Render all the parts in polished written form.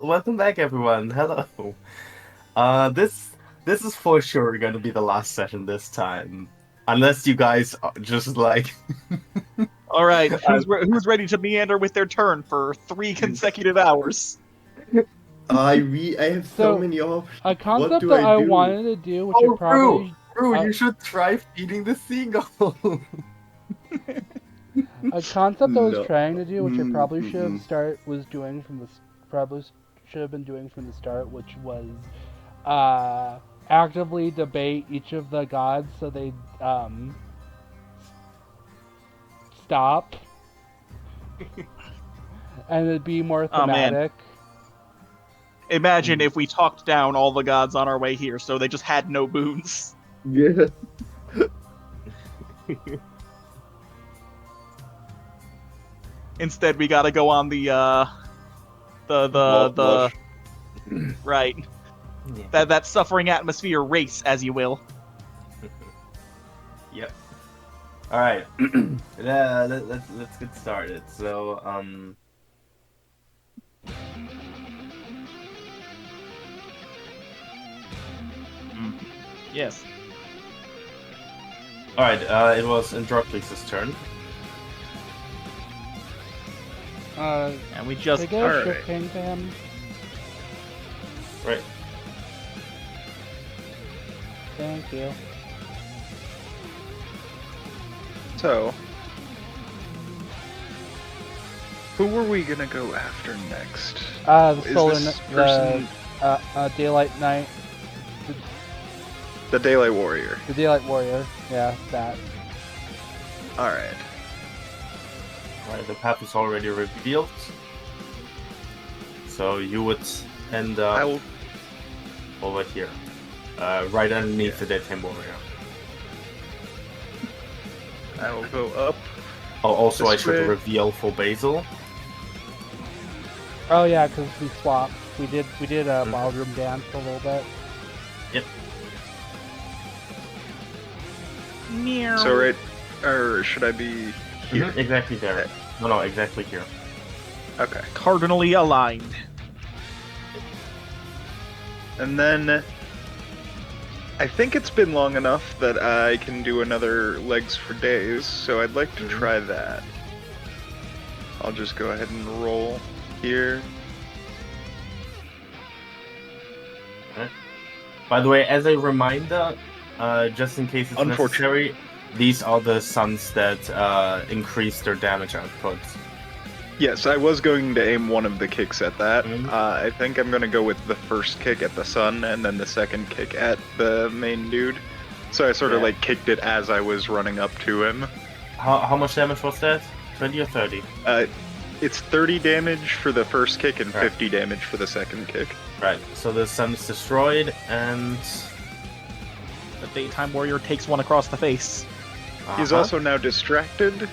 Welcome back, everyone. Hello. This is for sure going to be the last session this time, unless you guys just like. All right, uh, who's ready to meander with their turn for 3 consecutive hours? I have so So, many options. a What concept do that I I do? wanted to do, which I oh, Rue, probably, Rue, uh, you should try feeding the seagull. a concept I was No. trying to do, which I probably should have Mm-mm. probably should have been doing from the start, which was uh, actively debate each of the gods so they stop and it'd be more Oh man, thematic. imagine if we talked down all the gods on our way here, so they just had no boons. Yeah. Instead, we gotta go on the Mouthwash. right Yeah. that suffering atmosphere race, as you will. Yep. All right. Let's get started. So Yes. all right. It was Androcles' turn. And we just Could I get a alright. shift ping to him? Right. Thank you. So, who were we gonna go after next? The Is solar, this the person daylight night, the Daylight Warrior? the daylight warrior. Yeah, that. Alright. Right. The path is already revealed. So you would end up I will. over here, right underneath the daytime warrior. I will go up. Oh, also I This should way. reveal for Basil. Oh yeah, because we swapped. We did a Mhm. ballroom dance a little bit. Yep. So right, or should I be here? Mhm, exactly there. No, exactly here. Okay. cardinally aligned. And then I think it's been long enough that I can do another legs for days, so I'd like to try that. I'll just go ahead and roll here. By the way, as a reminder, just in case it's necessary, these are the suns that increase their damage output. Yes, I was going to aim one of the kicks at that. Mhm. I think I'm going to go with the first kick at the sun and then the second kick at the main dude. So I sort of Yeah. like kicked it as I was running up to him. How much damage was that? 20 or 30? It's 30 damage for the first kick and Right. 50 damage for the second kick. Right, so the sun is destroyed, and The daytime warrior takes one across the face. He's Uh-huh. also now distracted,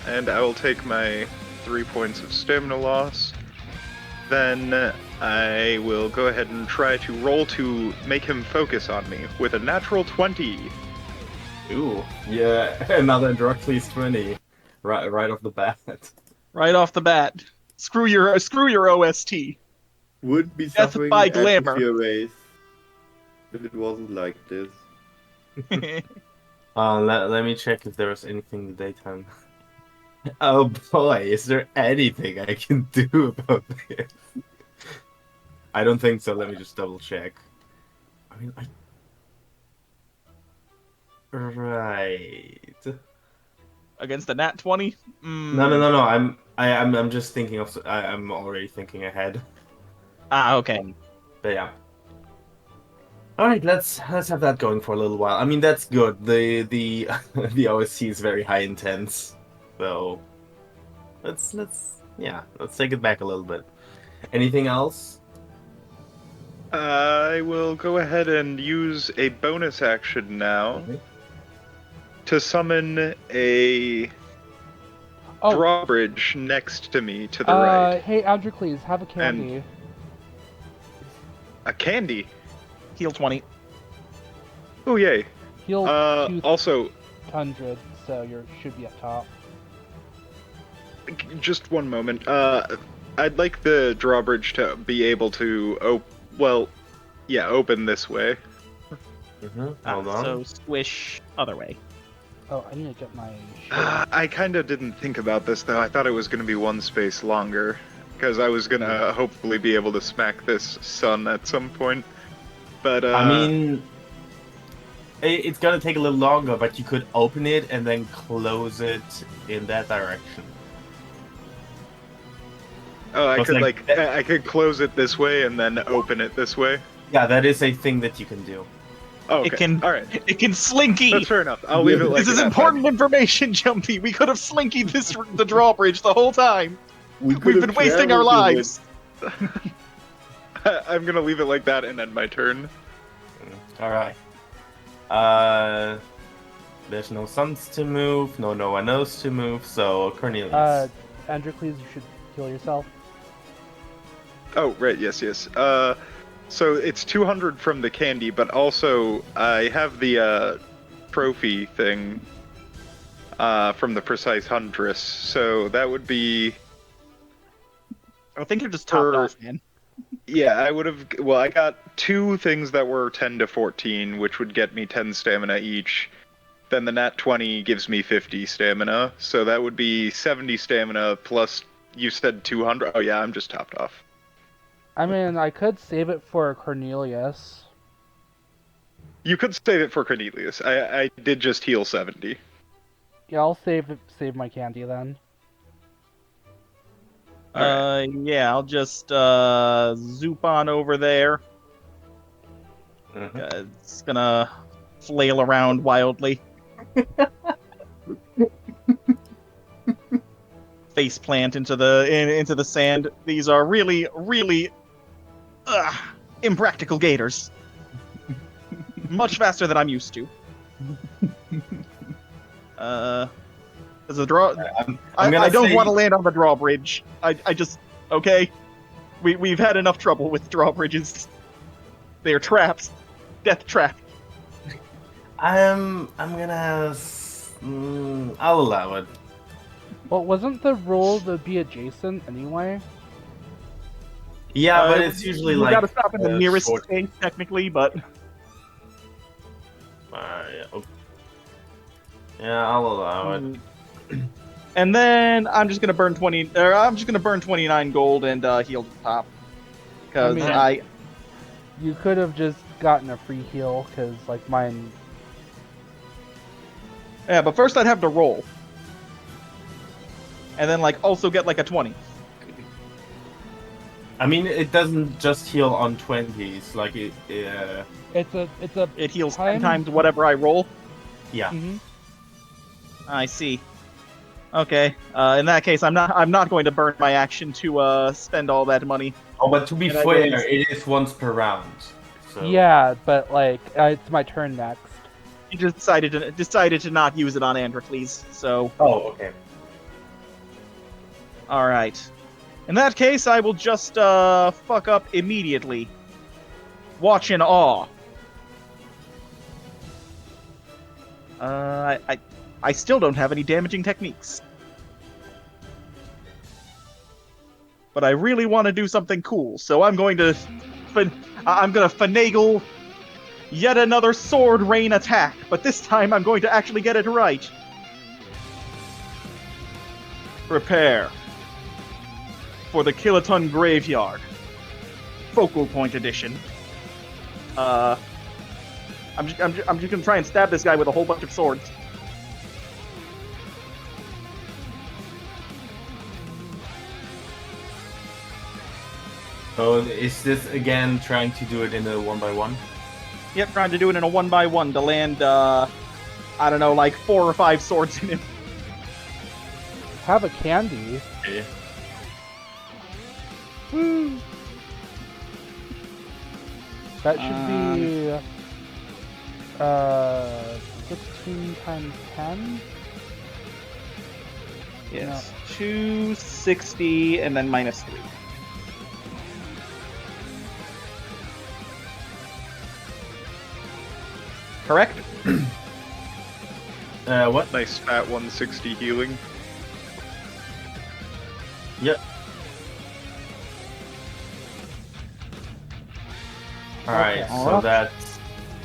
and I will take my 3 points of stamina loss. Then I will go ahead and try to roll to make him focus on me with a natural 20. Ooh, yeah, another Androcles 20, right off the bat. Right off the bat. Screw your OST. Would be Death suffering by glamour. atmosphere race if it wasn't like this. Let me check if there was anything in the daytime. Oh boy, is there anything I can do about this? I don't think so. Let me just double check. I mean, right. Against the nat 20? No. I'm just thinking of. I'm already thinking ahead. Ah, okay. But yeah. All right, let's have that going for a little while. I mean, that's good. The the OSC is very high intense, so let's take it back a little bit. Anything else? I will go ahead and use a bonus action now Okay. to summon a Oh, drawbridge next to me to the right. hey Androcles, have a candy. A candy. Heal 20. Oh yay. Heal Also, 200, so you should be up top. just one moment. I'd like the drawbridge to be able to open this way. Hold on. So squish other way. Oh, I need to get my shield. I kind of didn't think about this though. I thought it was going to be one space longer because I was gonna hopefully be able to smack this sun at some point. But I mean, it's gonna take a little longer, but you could open it and then close it in that direction. oh, I Looks could like- I could close it this way and then open it this way. Yeah, that is a thing that you can do. Oh, okay. It can. All right. It can slinky. That's fair enough. I'll leave it like This is that. important information, Jumpy. We could have slinkied the drawbridge the whole time. We've been wasting our lives. I'm gonna leave it like that and end my turn. All right. There's no suns to move, no one else to move, so Cornelius. Androcles, you should heal yourself. Oh, right. Yes. So it's 200 from the candy, but also I have the trophy thing from the precise huntress. So that would be. I think you're just topped off, man. Yeah, I would have. Well, I got 2 things that were 10 to 14, which would get me 10 stamina each. Then the nat 20 gives me 50 stamina, so that would be 70 stamina plus. You said 200. Oh yeah, I'm just topped off. I mean, I could save it for Cornelius. You could save it for Cornelius. I did just heal 70. Yeah, I'll save my candy then. Yeah, I'll just zoop on over there. It's gonna flail around wildly. Face plant into the sand. These are really, really impractical gators. Much faster than I'm used to. There's a draw. I don't want to land on the drawbridge. I just okay. We've had enough trouble with drawbridges. They are traps, death trap. I'm gonna. I'll allow it. Well, wasn't the rule to be adjacent anyway? Yeah, but it's usually you like. gotta stop in the nearest short- space, technically, but Yeah, I'll allow it. And then I'm just gonna burn 29 gold and heal to the top because I mean- You could have just gotten a free heal, because, like, mine... yeah, but first I'd have to roll, and then like also get like a 20. I mean, it doesn't just heal on 20s. Like it. It's a... It heals Time? 10 times whatever I roll. Yeah. Mhm. I see. Okay. In that case, I'm not going to burn my action to spend all that money. Oh, but to be And I fair, raised- it is once per round. So. Yeah, but, like, it's my turn next. You just decided to not use it on Androcles. So, Oh, okay. all right. In that case, I will just fuck up immediately. Watch in awe. I still don't have any damaging techniques. But I really want to do something cool, so I'm going to finagle yet another sword rain attack, but this time I'm going to actually get it right. Prepare for the Kiloton Graveyard. Focal Point Edition. I'm just gonna try and stab this guy with a whole bunch of swords. So is this again trying to do it in a 1x1? Yep, trying to do it in a 1x1 to land, I don't know, like 4 or 5 swords in him. Have a candy. Okay. That should be... 16 times 10? Yes. 260 and then minus 3. Correct? What? Nice fat 160 healing. Yep. Alright, Okay. so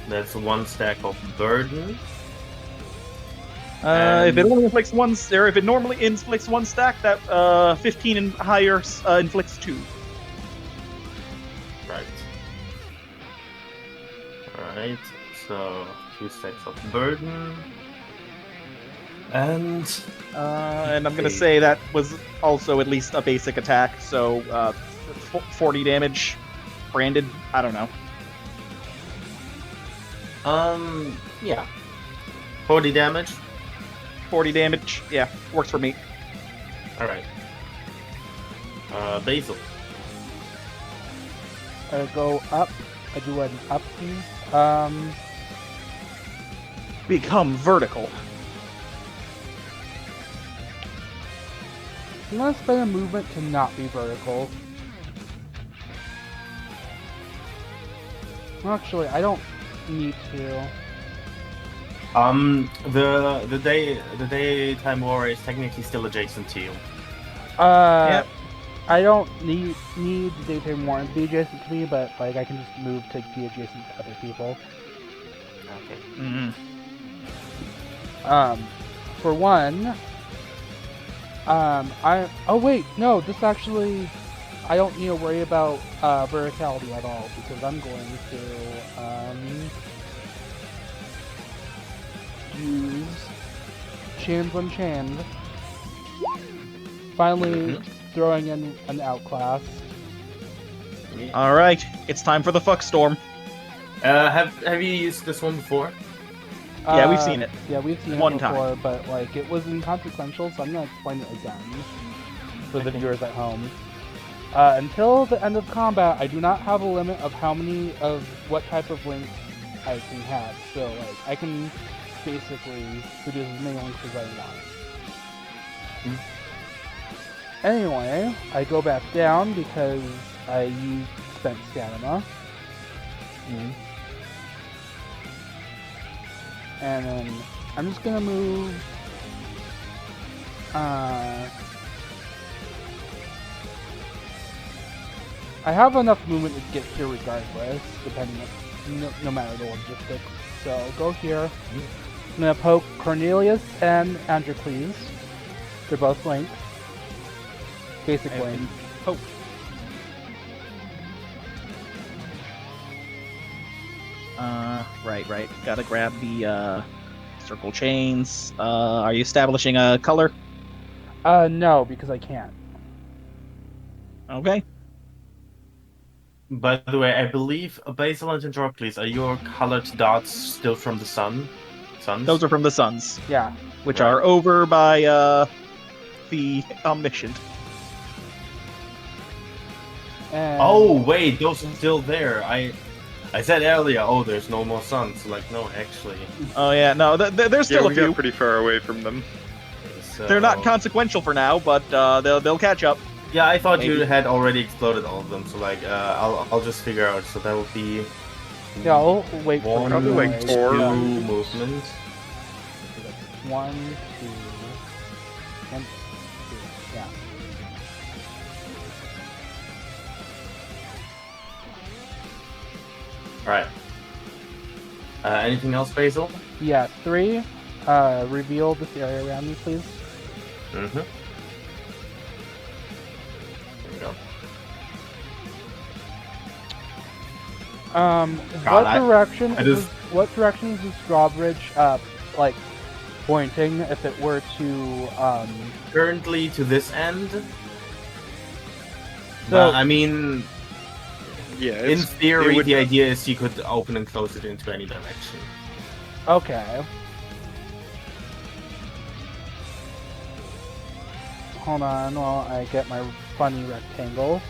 that's one stack of burden. If it only inflicts one, or if it normally inflicts one stack, that 15 and higher inflicts 2. Right. Alright, so 2 stacks of burden. And And I'm gonna say that was also at least a basic attack, so 40 damage. Branded, I don't know. yeah. 40 damage. 40 damage, yeah, works for me. Alright. Basil. I go up. I do an up. Become vertical. I'm gonna spend a movement to not be vertical. Actually, I don't need to. The daytime warrior is technically still adjacent to you. Yep. I don't need the daytime warrant to be adjacent to me, but like I can just move to be adjacent to other people. Okay. Mm-hmm. For one, oh wait, no, this actually, I don't need to worry about verticality at all because I'm going to use Chains Unchained. Finally, throwing in an outclass. All right, it's time for the fuck storm. Have you used this one before? Yeah, we've seen it. Yeah, we've seen One it time. before, but like it was inconsequential, so I'm gonna explain it again for the viewers at home. Until the end of combat, I do not have a limit of how many of what type of links I can have. So like I can basically produce as many links as I want. Anyway, I go back down because I used spent stamina. And then I'm just gonna move. I have enough movement to get here regardless, depending on no matter the logistics. So I'll go here. I'm gonna poke Cornelius and Androcles. They're both linked. Basic link. Oh. Right. Gotta grab the circle chains. Are you establishing a color? No, because I can't. Okay. By the way, I believe Basil and Androcles are your colored dots still from the sun? Suns? Those are from the suns, Yeah. which Right. are over by the omniscient. And Oh wait, those are still there. I said earlier, oh, there's no more suns. Like, no, actually. Oh yeah, no, there's still Yeah, a we few. got pretty far away from them. So... They're not consequential for now, but they'll catch up. Yeah, I thought you Maybe. had already exploded all of them. So like, I'll just figure out. So that would be yeah, I'll wait for one, Probably like guys. four. two movement. 1, 2, and 2. Yeah. All right. Anything else, Basil? Yeah, 3. Reveal this area around me, please. Mm-hmm. There you go. What direction is this drawbridge like pointing if it were to Currently to this end. So- But, I mean, Yeah, in theory, it would- the idea is you could open and close it into any direction. okay. Hold on while I get my funny rectangle.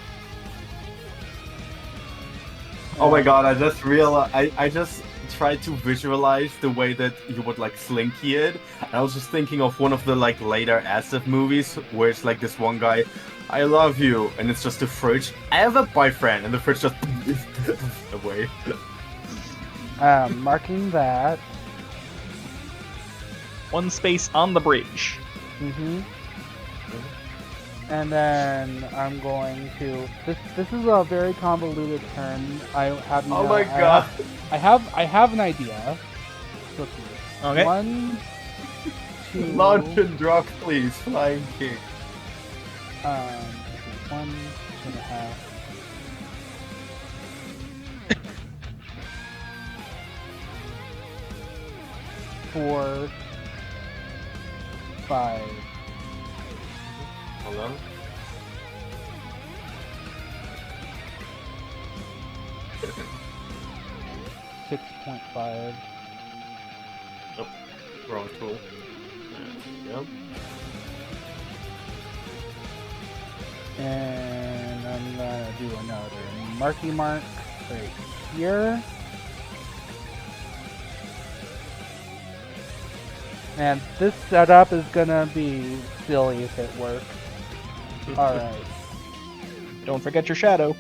Oh my god, I just realized, I just tried to visualize the way that you would like slinky it. And I was just thinking of one of the like later Asif movies where it's like this one guy, I love you, and it's just the fridge. I have a boyfriend, and the fridge just away. Marking that. One space on the bridge. Mm-hmm. And then I'm going to. This is a very convoluted turn. I have. Oh my god. I have an idea. Let's see. Okay. 1, 2. Launch and drop, please. Flying kick. 1, 2.5. 4, 5. Hold on. $6.5. Nope. Wrong tool. Yep. And I'm gonna do another marky mark right here. And this setup is gonna be silly if it works. Alright. Don't forget your shadow.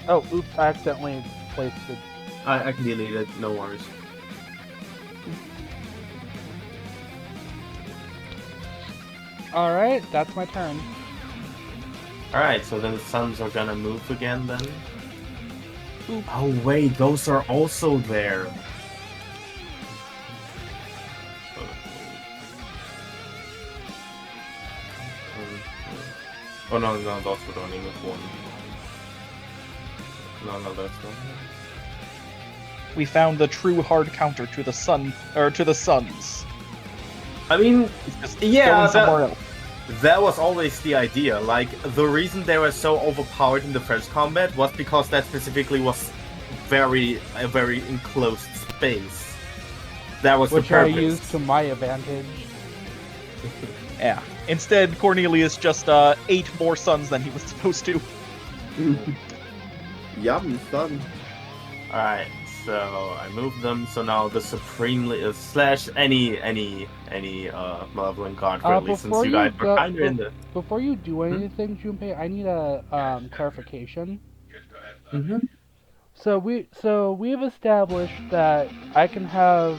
Oh, oops, I accidentally placed it. I can delete it, no worries. Alright, that's my turn. Alright, so then the suns are gonna move again then? Oh wait, those are also there. Oh no, those would only move one. No, that's one. We found the true hard counter to the sun, or to the suns. I mean, It's just yeah, going somewhere else. that was always the idea. Like, the reason they were so overpowered in the first combat was because that specifically was a very enclosed space. That was Which the I purpose. used to my advantage. Yeah. Instead, Cornelius just ate more suns than he was supposed to. Yum, son. Alright, so I moved them, so now the supremely slash any malevolent guard for at least since before you you guys were go- kinda in the Before you do anything, Junpei, I need a clarification. So we've established that I can have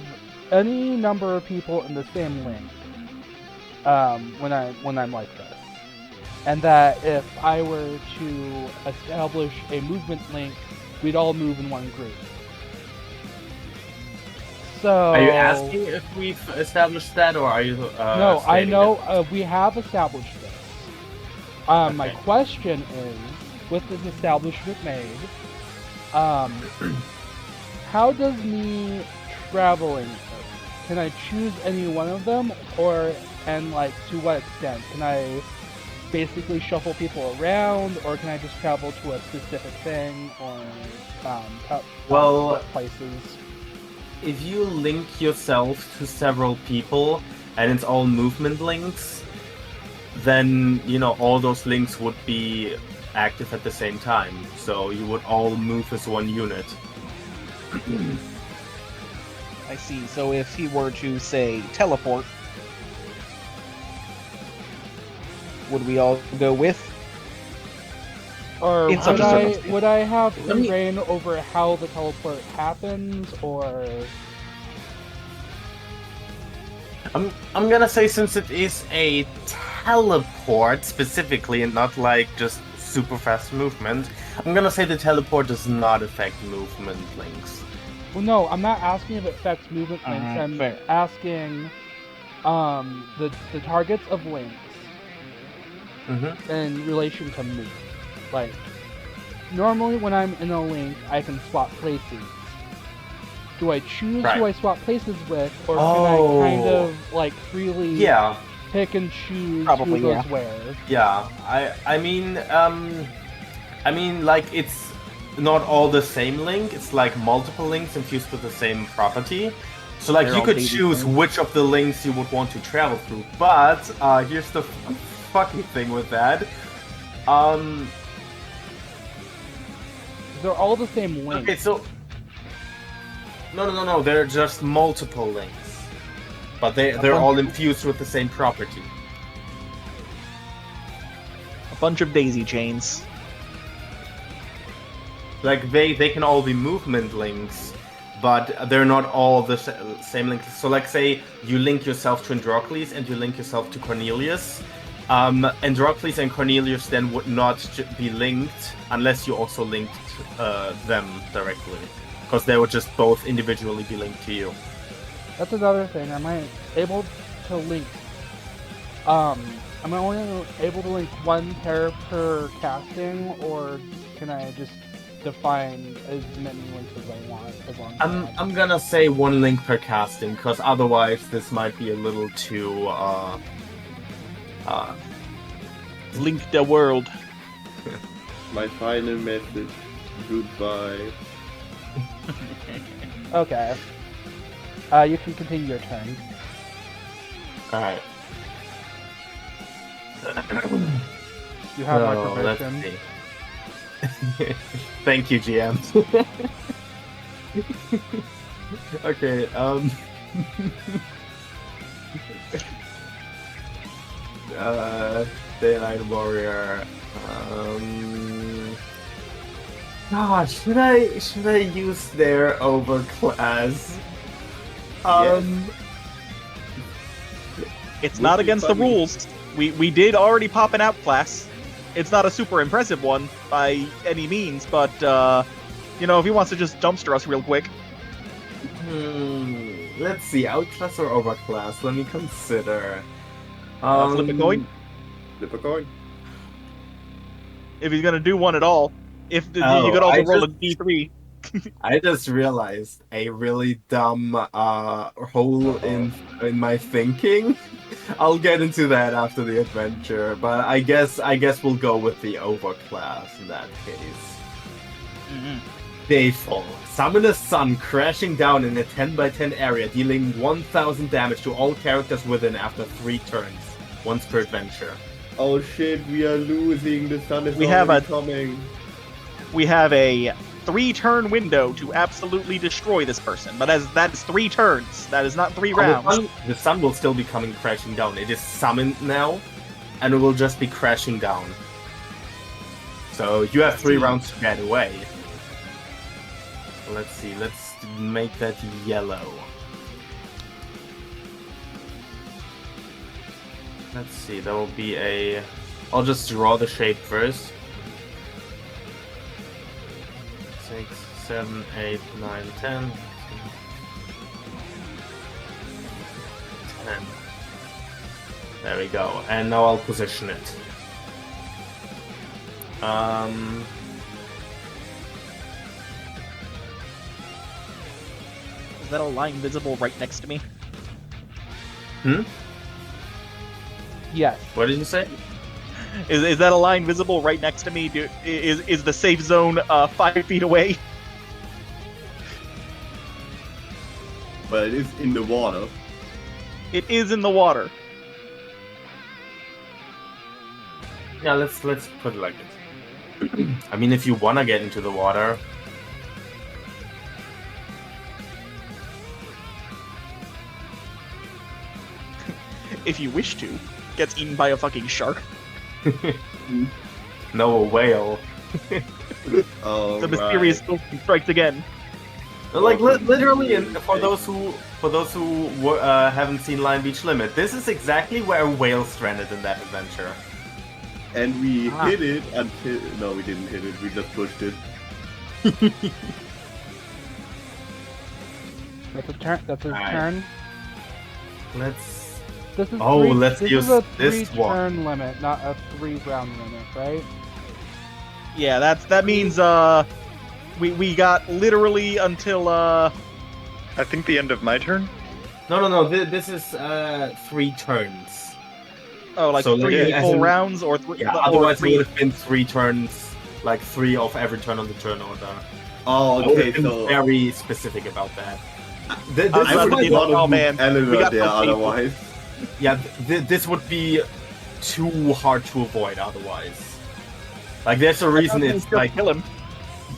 any number of people in the same link when I'm like this, and that if I were to establish a movement link, we'd all move in one group. So Are you asking if we've established that, or are you no, I stating know it? we have established this. My Okay. question is, with this establishment made, how does me traveling? Can I choose any one of them, and like to what extent? Can I basically shuffle people around, or can I just travel to a specific thing, or Well- what places? If you link yourself to several people and it's all movement links, then all those links would be active at the same time. So you would all move as one unit. I see. So if he were to, say, teleport, would we all go with? Or In such a circumstance. would I have free Let me- reign over how the teleport happens, or I'm gonna say, since it is a teleport specifically and not like just super fast movement, I'm gonna say the teleport does not affect movement links. well, no, I'm not asking if it affects movement links. I'm fair. asking the targets of links Mm-hmm. in relation to me. Like normally when I'm in a link, I can swap places. Do I choose Right. who I swap places with, or Oh. can I kind of like freely Yeah. pick and choose Probably, who goes yeah. where? Yeah, I mean, like, it's not all the same link. It's like multiple links infused with the same property. So like They're you all could daisy choose chains. which of the links you would want to travel through. But here's the fucking thing with that. They're all the same link. Okay, so no. They're just multiple links, but they're all infused with the same property. A bunch of daisy chains. Like they can all be movement links, but they're not all the same link. So, like, say you link yourself to Androcles and you link yourself to Cornelius. Androcles and Cornelius then would not be linked unless you also linked them directly, because they would just both individually be linked to you. That's another thing. Am I able to link? Am I only able to link one pair per casting, or can I just define as many links as I want? As long as I'm gonna say one link per casting, because otherwise this might be a little too Link the world. My final message. Goodbye. Okay. You can continue your turn. Alright. You have my So, let's permission. see. Thank you, GM. Okay, Daylight Warrior. God, should I use their overclass? It's not Would be against the funny. rules. We did already pop an outclass. It's not a super impressive one by any means, but you know, if he wants to just dumpster us real quick. Let's see, outclass or overclass? Let me consider. Flip a coin. Flip a coin. If he's gonna do one at all. If you Oh, could also I roll a just- d3. I just realized a really dumb hole in my thinking. I'll get into that after the adventure, but I guess we'll go with the overclass in that case. Dayfall. Summon a sun crashing down in a 10x10 area, dealing 1000 damage to all characters within after 3 turns, once per adventure. Oh shit, we are losing. The sun is We have already a- coming. We have a 3-turn window to absolutely destroy this person, but that is 3 turns. That is not 3 rounds. The sun will still be coming crashing down. It is summoned now, and it will just be crashing down. So you have 3 rounds to get away. Let's see, let's make that yellow. Let's see, that will be a... I'll just draw the shape first. 6, 7, 8, 9, 10. 10. There we go. And now I'll position it. Is that a line visible right next to me? Yes. What did you say? Is that a line visible right next to me? Is the safe zone 5 feet away? But it is in the water. It is in the water. Yeah, let's put it like this. I mean, if you wanna get into the water, If you wish to. Gets eaten by a fucking shark. no, a whale. Oh, The mysterious ocean strikes again. Like literally, and for those who haven't seen Lion Beach Limit, this is exactly where a whale stranded in that adventure. And we hit it until... No, we didn't hit it. We just pushed it. That's a turn. That's his Alright. turn. Let's. This is Oh, three, let's this use is a this one. 3-turn limit, not a 3-round limit, right? Yeah, that means we got literally until I think the end of my turn. No. This is 3 turns. like So, 3 as full in- rounds or 3. Yeah. or Otherwise, it 3 would have been 3 turns, like 3 of every turn on the turn order. Oh, I would okay, have been so... very specific about that. This I is would like have one been- of oh, man. Eleanor We got there some people. otherwise. Yeah, this would be too hard to avoid otherwise. Like, there's a reason it's like kill him.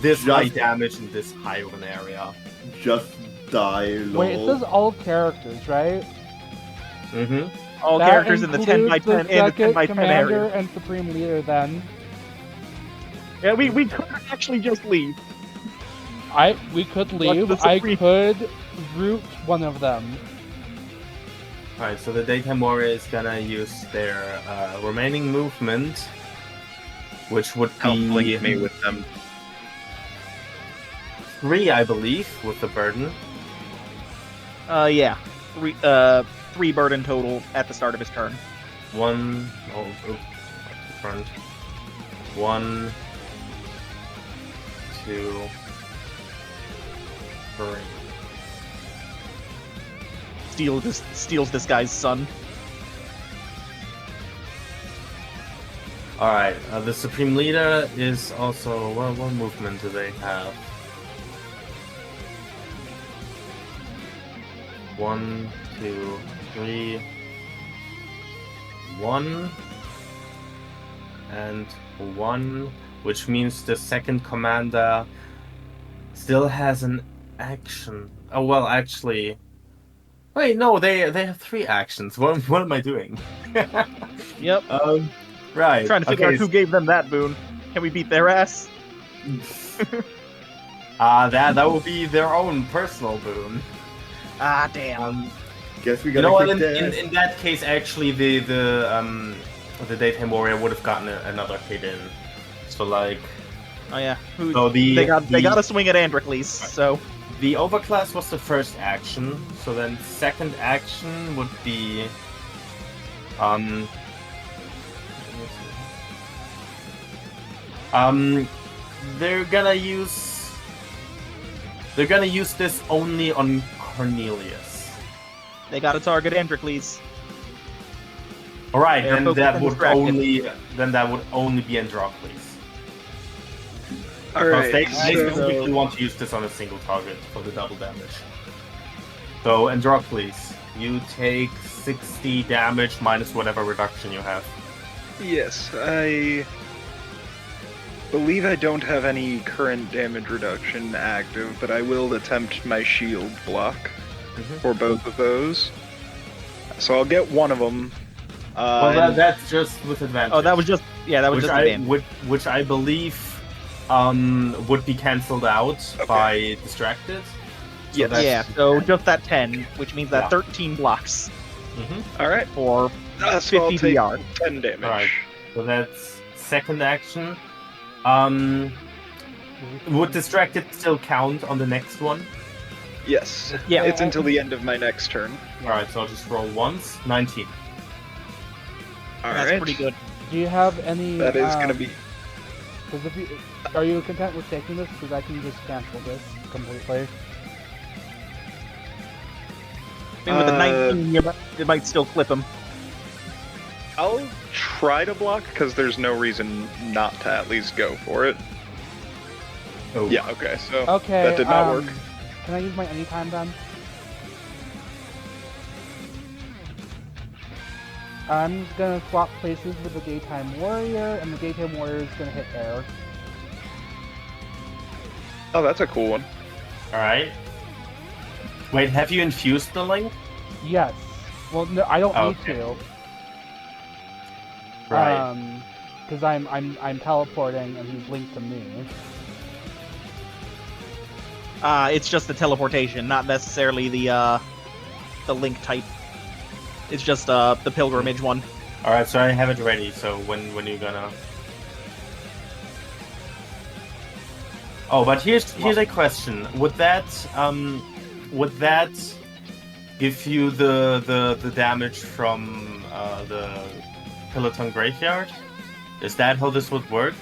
this high Just- damage in this high of an area. Just die, lol. Wait, it says all characters, right? Mm-hmm. All That characters in the 10 by includes 10 and the 10 second by 10 commander area. and supreme leader. Then Yeah, we could actually just leave. We could leave. the I Supreme- could root one of them. Alright, so the Daytime Warrior is gonna use their remaining movement, which would Help be link me with them. 3, I believe, with the burden. Yeah. 3 burden total at the start of his turn. 1, front. 1, 2, 3. Steals this guy's son. Alright, the Supreme Leader is also... Well, what movement do they have? 1, 2, 3... 1... and 1, which means the second commander still has an action. Oh, well, actually... Wait, no, they have 3 actions. What am I doing? Yep. Right. Trying to figure okay, out who gave them that boon. Can we beat their ass? that will be their own personal boon. Ah, damn. Guess we You gotta know what? kick their ass. In that case, actually, the Daytime Warrior would have gotten another hit in. So like, Oh yeah. so They got a swing at Androcles. So the overclass was the first action. So then second action would be they're gonna use this only on Cornelius. they got to target Androcles. All right, They're then focused that and would distracted. only be Androcles. All Because right. they So, specifically want to use this on a single target for the double damage. So Androcles, you take 60 damage minus whatever reduction you have. yes, I believe I don't have any current damage reduction active, but I will attempt my shield block for both of those. So I'll get one of them. Well, that's just with advantage. Oh, that was just which just I a damage. which I believe would be cancelled out by distracted. So Yes. that's- Yeah, so just that 10, which means that Yeah. 13 blocks All right. for So I'll 50 take DR. 10 damage. Alright. So that's second action. Would distracted still count on the next one? Yes. Yeah. It's until the end of my next turn. Alright, so I'll just roll once. 19. All That's right. pretty good. Do you have any? That is going to be. Because are you content with taking this? Because I can just cancel this completely. I think with the 19, you might still clip him. I'll try to block because there's no reason not to at least go for it. Oh. Yeah. Okay. So Okay. that did not work. Can I use my anytime then? I'm gonna swap places with the Daytime Warrior, and the Daytime Warrior is gonna hit air. Oh, that's a cool one. Alright. Wait, have you infused the link? Yes. Well, no, I don't need Okay. to. Right. Because I'm teleporting, and he's linked to me. It's just the teleportation, not necessarily the link type. It's just the pilgrimage one. Alright, so I have it ready, so when you gonna... Oh, but here's a question. Would that give you the damage from the Peloton Graveyard? Is that how this would work?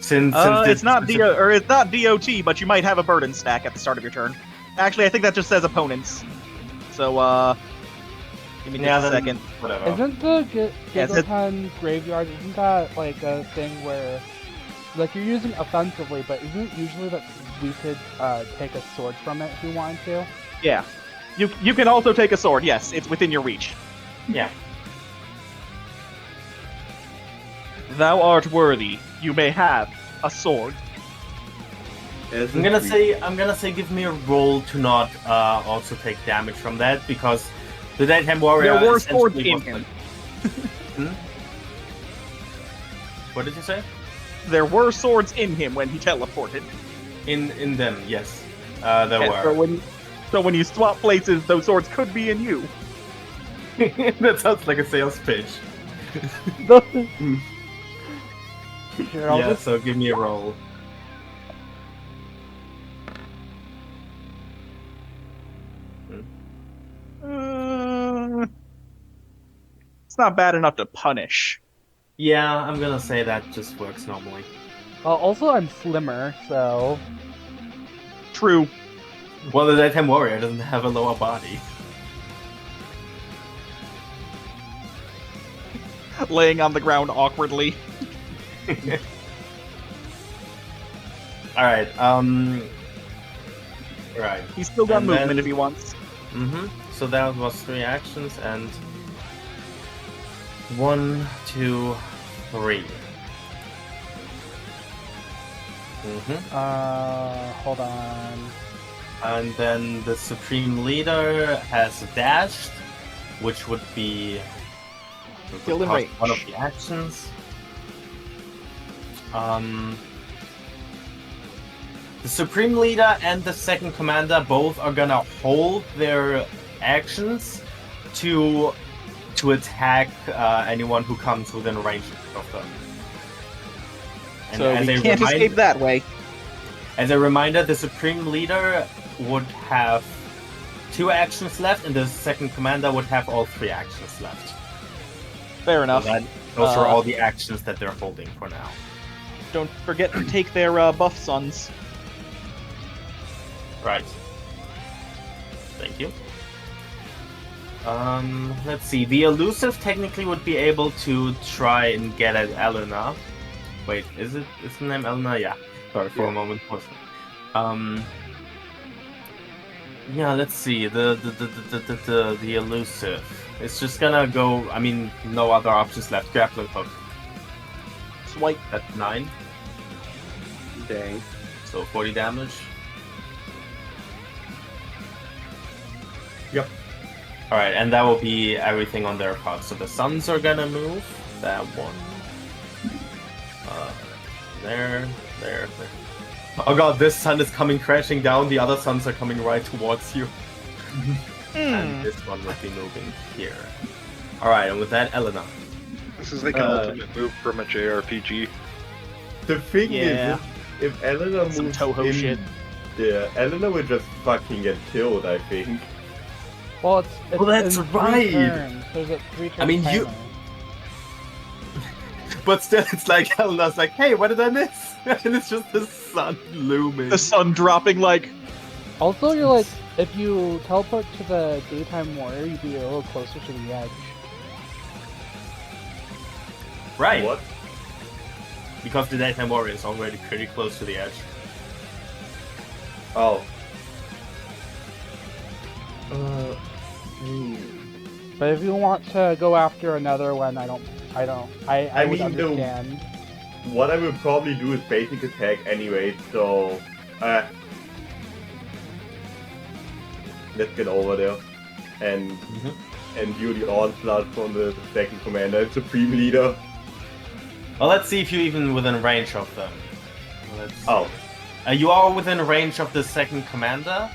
Since It's not it's not DOT, but you might have a burden stack at the start of your turn. Actually, I think that just says opponents. So give me just a then second. Whatever. Isn't the Yes, Gigaton Graveyard, isn't that like a thing where, like, you're using offensively, but isn't it usually that we could take a sword from it if we wanted to? Yeah, you can also take a sword. Yes, it's within your reach. Yeah. Thou art worthy. You may have a sword. As I'm a gonna creature. say give me a roll to not also take damage from that, because the Daytime Warrior There were swords essentially in was him. like- What did you say? There were swords in him when he teleported. In them, yes. There Okay, were. so when you swap places, those swords could be in you. That sounds like a sales pitch. Here, I'll Yeah, just so give me a roll. It's not bad enough to punish. Yeah, I'm gonna say that just works normally. also I'm slimmer, so True. Well, the Daytime Warrior doesn't have a lower body. Laying on the ground awkwardly. Alright, right. He's still got And movement then- if he wants. So that was 3 actions and 1, 2, 3. hold on. And then the Supreme Leader has dashed, which would be Still in cost range. one of the actions. The Supreme Leader and the Second Commander both are gonna hold their actions to attack anyone who comes within range of them. And So we can't escape that way. As a reminder, the Supreme Leader would have 2 actions left, and the Second Commander would have all 3 actions left. Fair So enough. those are all the actions that they're holding for now. Don't forget to take their buff sons. Right. Thank you. Let's see. The Elusive technically would be able to try and get at Elena. Wait, is the name Elena? Yeah. Sorry for a moment. Yeah, let's see. The Elusive. It's just gonna go. I mean, no other options left. Grappling hook. Swipe. That's 9. Dang. So 40 damage. Yep. Alright, and that will be everything on their part. So the suns are gonna move. That one. There. Oh god, this sun is coming crashing down. The other suns are coming right towards you. And this one would be moving here. Alright, and with that, Elena. This is like an ultimate move from a JRPG. The thing Yeah. is, if Elena Some moves Toho in, shit. yeah, Elena would just fucking get killed, I think. Well, it's Well, that's in 3 right. turns. There's a 3 turn I mean, you- timer. But still, it's like Elena's like, hey, what did I miss? And it's just the sun looming. The sun dropping like. Also, you're like, if you teleport to the Daytime Warrior, you'd be a little closer to the edge. Right. What? Because the Daytime Warrior is already pretty close to the edge. Oh. But if you want to go after another one, I I would mean, the- understand. What I will probably do is basic attack anyway, so... let's get over there. And do the onslaught from the Second Commander and Supreme Leader. Well, let's see if you're even within range of them. Let's see. Oh. You are within range of the Second Commander,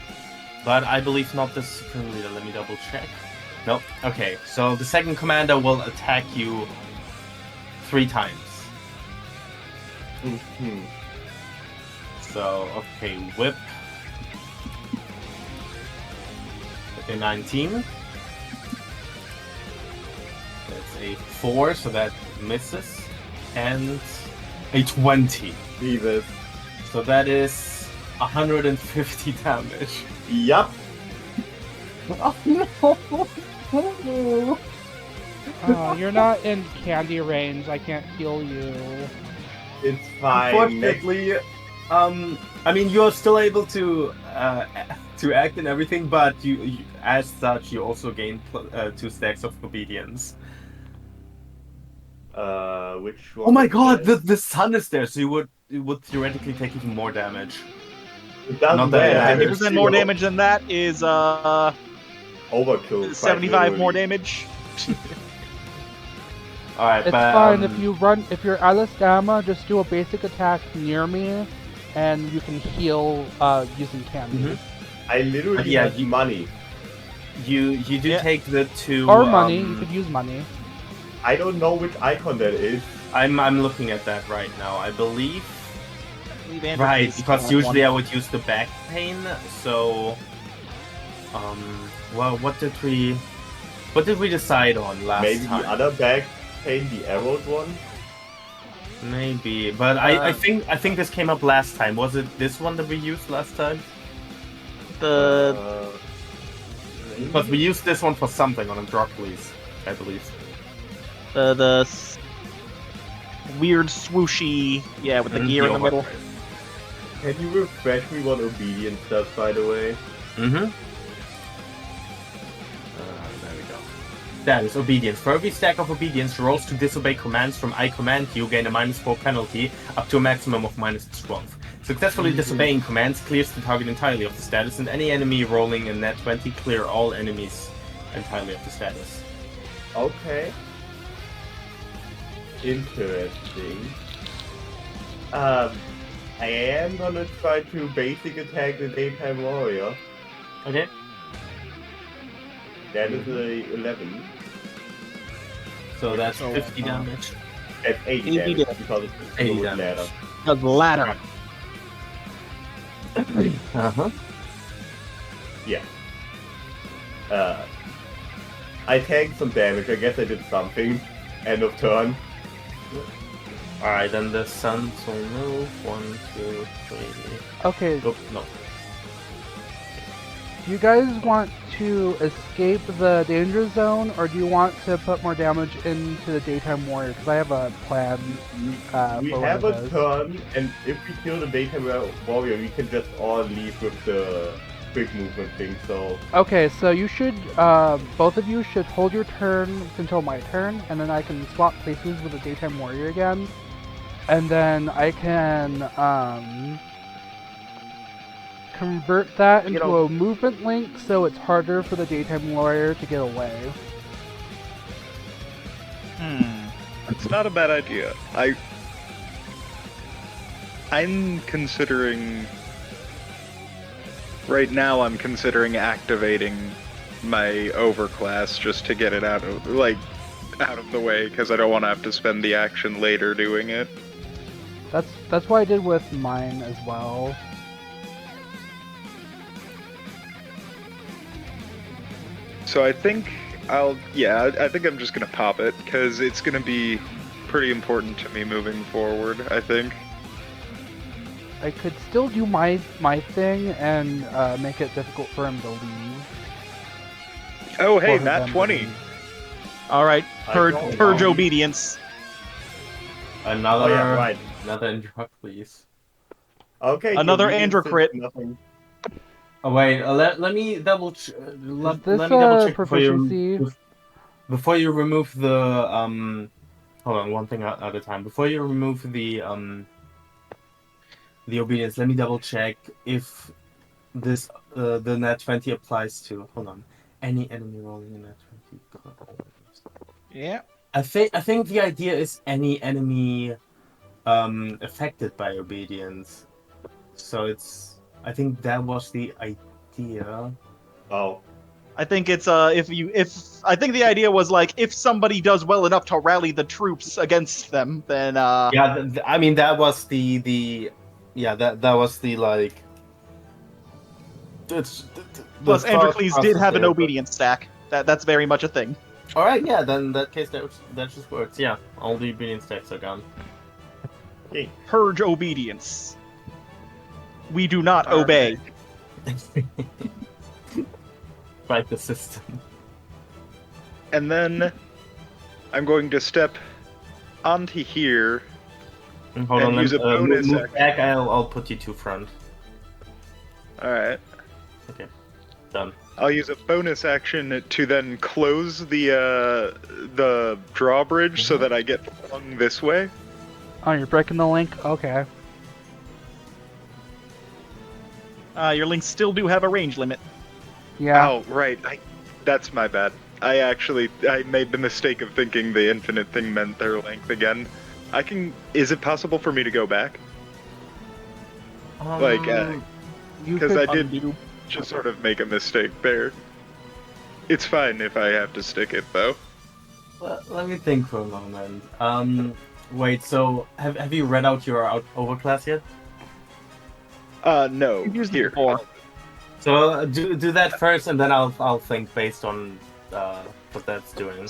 but I believe not the Supreme Leader. Let me double check. Nope. Okay, so the Second Commander will attack you 3 times. So, okay, whip. Okay, 19. That's a 4, so that misses. And a 20. Jesus. So that is 150 damage. Yup. Oh, you're not in candy range. I can't heal you. It's fine. Unfortunately, I mean, you're still able to act and everything, but you as such, you also gain 2 stacks of obedience. Which one? Oh my is god, that? the sun is there, so it would theoretically take even more damage. It doesn't not that matter. bad. 50% more damage than that is Overkill. 75 more primarily. damage. Alright, It's but fine if you're Alice Gamma, just do a basic attack near me, and you can heal using candy. Mhm. I literally Yeah, have money. You do Yeah. take the two. Or money. You could use money. I don't know which icon that is. I'm looking at that right now. I believe. Leave Andrew Right, please. because usually I would use the back pain. So, well, what did we decide on last Maybe time? the other back pain, the arrowed one. Maybe, but I think this came up last time. Was it this one that we used last time? Because we used this one for something on Androcles, I believe. The weird swooshy, yeah, with the gear in the middle. Can you refresh me what obedience does, by the way? Mm-hmm. There we go. That is obedience. For every stack of obedience rolls to disobey commands from I command you, gain a -4 penalty up to a maximum of -12. Successfully disobeying commands clears the target entirely of the status, and any enemy rolling a net 20 clear all enemies entirely of the status. Okay. Interesting. I am gonna try to basic attack the Daytime Warrior. Okay. That is a 11. So that's 50 damage. That's 80 80 damage because it's a 80 fluid damage. ladder. The ladder. Uh-huh. Yeah. I tanked some damage. I guess I did something. End of turn. Alright, then the Suns will move. 1, 2, 3. Okay, Oh, no. do you guys want to escape the danger zone, or do you want to put more damage into the Daytime Warrior? Because I have a plan. We for have what a it is. turn, and if we kill the Daytime Warrior, we can just all leave with the quick movement thing, so... Okay, so you should, both of you should hold your turn until my turn, and then I can swap places with the Daytime Warrior again. And then I can, convert that into a movement link so it's harder for the Daytime Warrior to get away. It's not a bad idea. I'm considering... Right now I'm considering activating my overclass just to get it out of the way, because I don't want to have to spend the action later doing it. That's what I did with mine as well. So I think I think I'm just gonna pop it, because it's gonna be pretty important to me moving forward, I think. I could still do my thing and make it difficult for him to leave. Oh, hey, For Nat them to 20! leave. Alright, I purge don't know. obedience. Another, Oh yeah, right. another Android, please. Okay. Another obedience Andrew is crit. Nothing. Oh wait, let me double let this me double check proficiency? before you remove the hold on, one thing at a time. Before you remove the obedience, let me double check if this the net 20 applies to, hold on, any enemy rolling a net 20. Yeah. I think the idea is any enemy affected by obedience. So I think that was the idea. Oh. I think it's I think the idea was like if somebody does well enough to rally the troops against them, then Yeah, I mean that was that was the like. plus Androcles did have an there, obedience stack. That's very much a thing. All right, yeah, then in that case that just works. Yeah, all the obedience stacks are gone. Okay. Purge obedience. We do not obey. Fight the system. And then I'm going to step onto here. Hold And on, use a bonus move action. back. I'll put you to front. Alright. Okay, done. I'll use a bonus action to then close the drawbridge so that I get flung this way. Oh, you're breaking the link? Okay. Your links still do have a range limit. Yeah. Oh, right. That's my bad. I made the mistake of thinking the infinite thing meant their length again. Is it possible for me to go back? You because could I did undo. just sort of make a mistake there. It's fine if I have to stick it, though. Let me think for a moment. Wait. So have you read out your overclass yet? No, You've used it here. before. So do that first, and then I'll think based on what that's doing.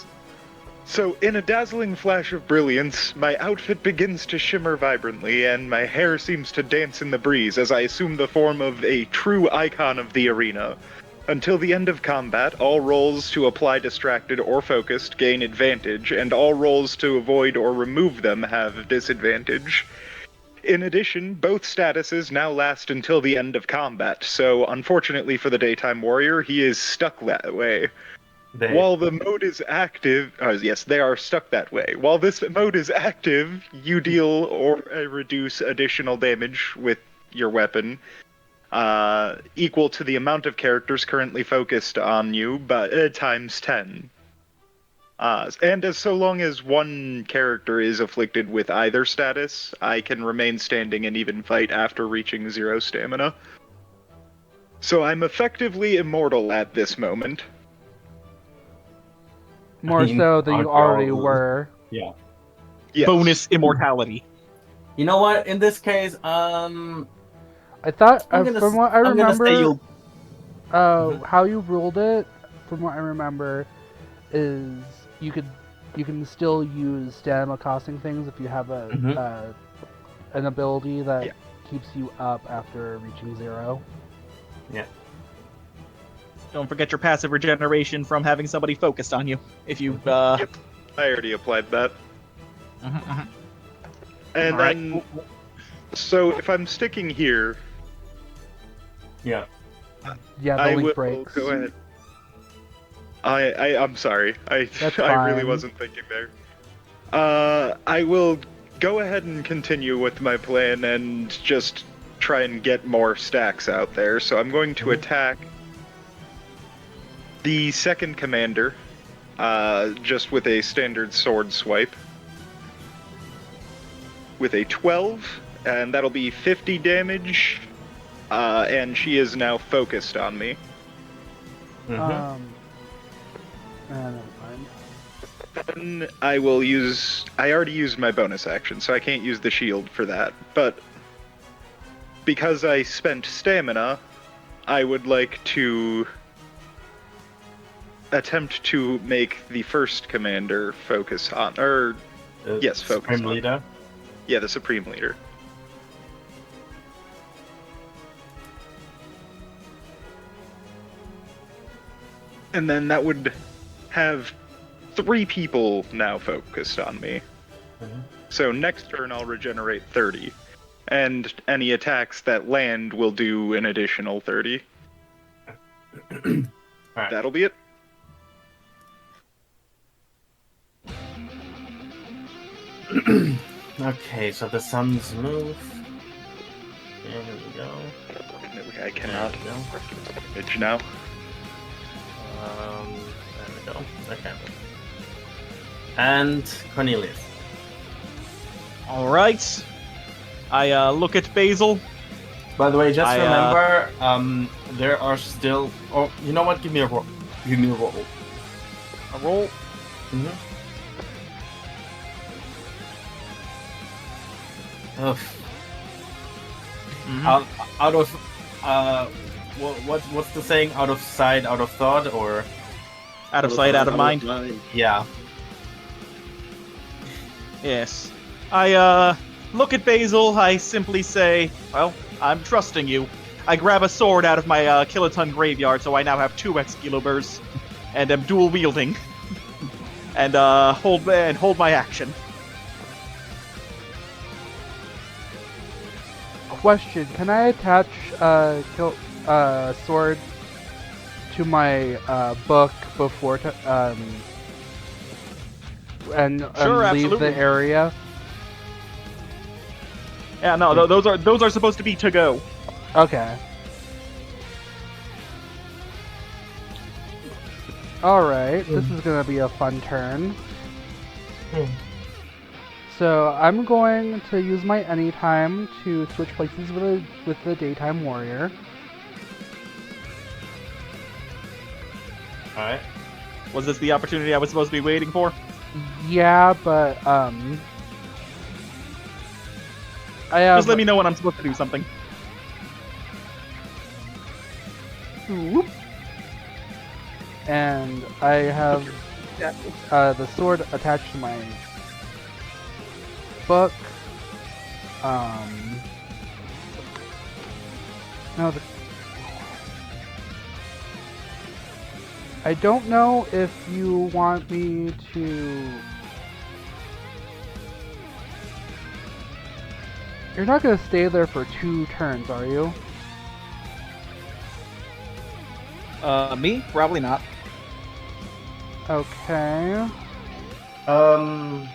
So, in a dazzling flash of brilliance, my outfit begins to shimmer vibrantly, and my hair seems to dance in the breeze as I assume the form of a true icon of the arena. Until the end of combat, all rolls to apply distracted or focused gain advantage, and all rolls to avoid or remove them have disadvantage. In addition, both statuses now last until the end of combat, so unfortunately for the Daytime Warrior, he is stuck that way. While the mode is active, yes, they are stuck that way. While this mode is active, you deal or reduce additional damage with your weapon, equal to the amount of characters currently focused on you, but times 10. And as so long as one character is afflicted with either status, I can remain standing and even fight after reaching 0 stamina. So I'm effectively immortal at this moment. more so than you already were. Yeah. Yes. Bonus immortality. You know what? In this case, I thought, from what I remember, how you ruled it, from what I remember, is you can still use stamina costing things if you have an ability that keeps you up after reaching 0. Yeah. Don't forget your passive regeneration from having somebody focused on you. If you Yep, I already applied that. And All right. then, so if I'm sticking here, Yeah. Yeah, the I link will breaks. go ahead. I'm sorry. That's I really fine. wasn't thinking there. I will go ahead and continue with my plan and just try and get more stacks out there. So I'm going to attack the second commander, just with a standard sword swipe. With a 12, and that'll be 50 damage, and she is now focused on me. Never mind. Then I will use... I already used my bonus action, so I can't use the shield for that, but because I spent stamina, I would like to attempt to make the first commander focus on... yes, focus Supreme on. Leader. Yeah, the Supreme Leader. And then that would have 3 people now focused on me. So next turn I'll regenerate 30. And any attacks that land will do an additional 30. Alright. That'll be it. Okay, so the sun's move. Here we go. I cannot There we go. image now. There we go. Okay. And Cornelius. all right. I look at Basil. By the way, just I, remember, there are still. Oh, you know what? Give me a roll. Give me a roll. A roll. Ugh. Mhm. Out of what's the saying? Out of sight, out of thought, or Out of sight, out of mind. yeah. Yes. I look at Basil. I simply say, well, I'm trusting you. I grab a sword out of my kiloton graveyard, so I now have 2 Excaliburs, and am dual wielding, and hold my action. Question: can I attach sword to my book before and Sure, leave absolutely. the area? Yeah, no, those are supposed to be to go. Okay. Alright, this is gonna be a fun turn. So I'm going to use my anytime to switch places with the daytime warrior. Alright. Was this the opportunity I was supposed to be waiting for? Yeah, but I have. Just let me know when I'm supposed to do something. Whoop. And I have the sword attached to my book. No, I don't know if you want me to. You're not gonna stay there for 2 turns, are you? Me? Probably not. Okay. Um,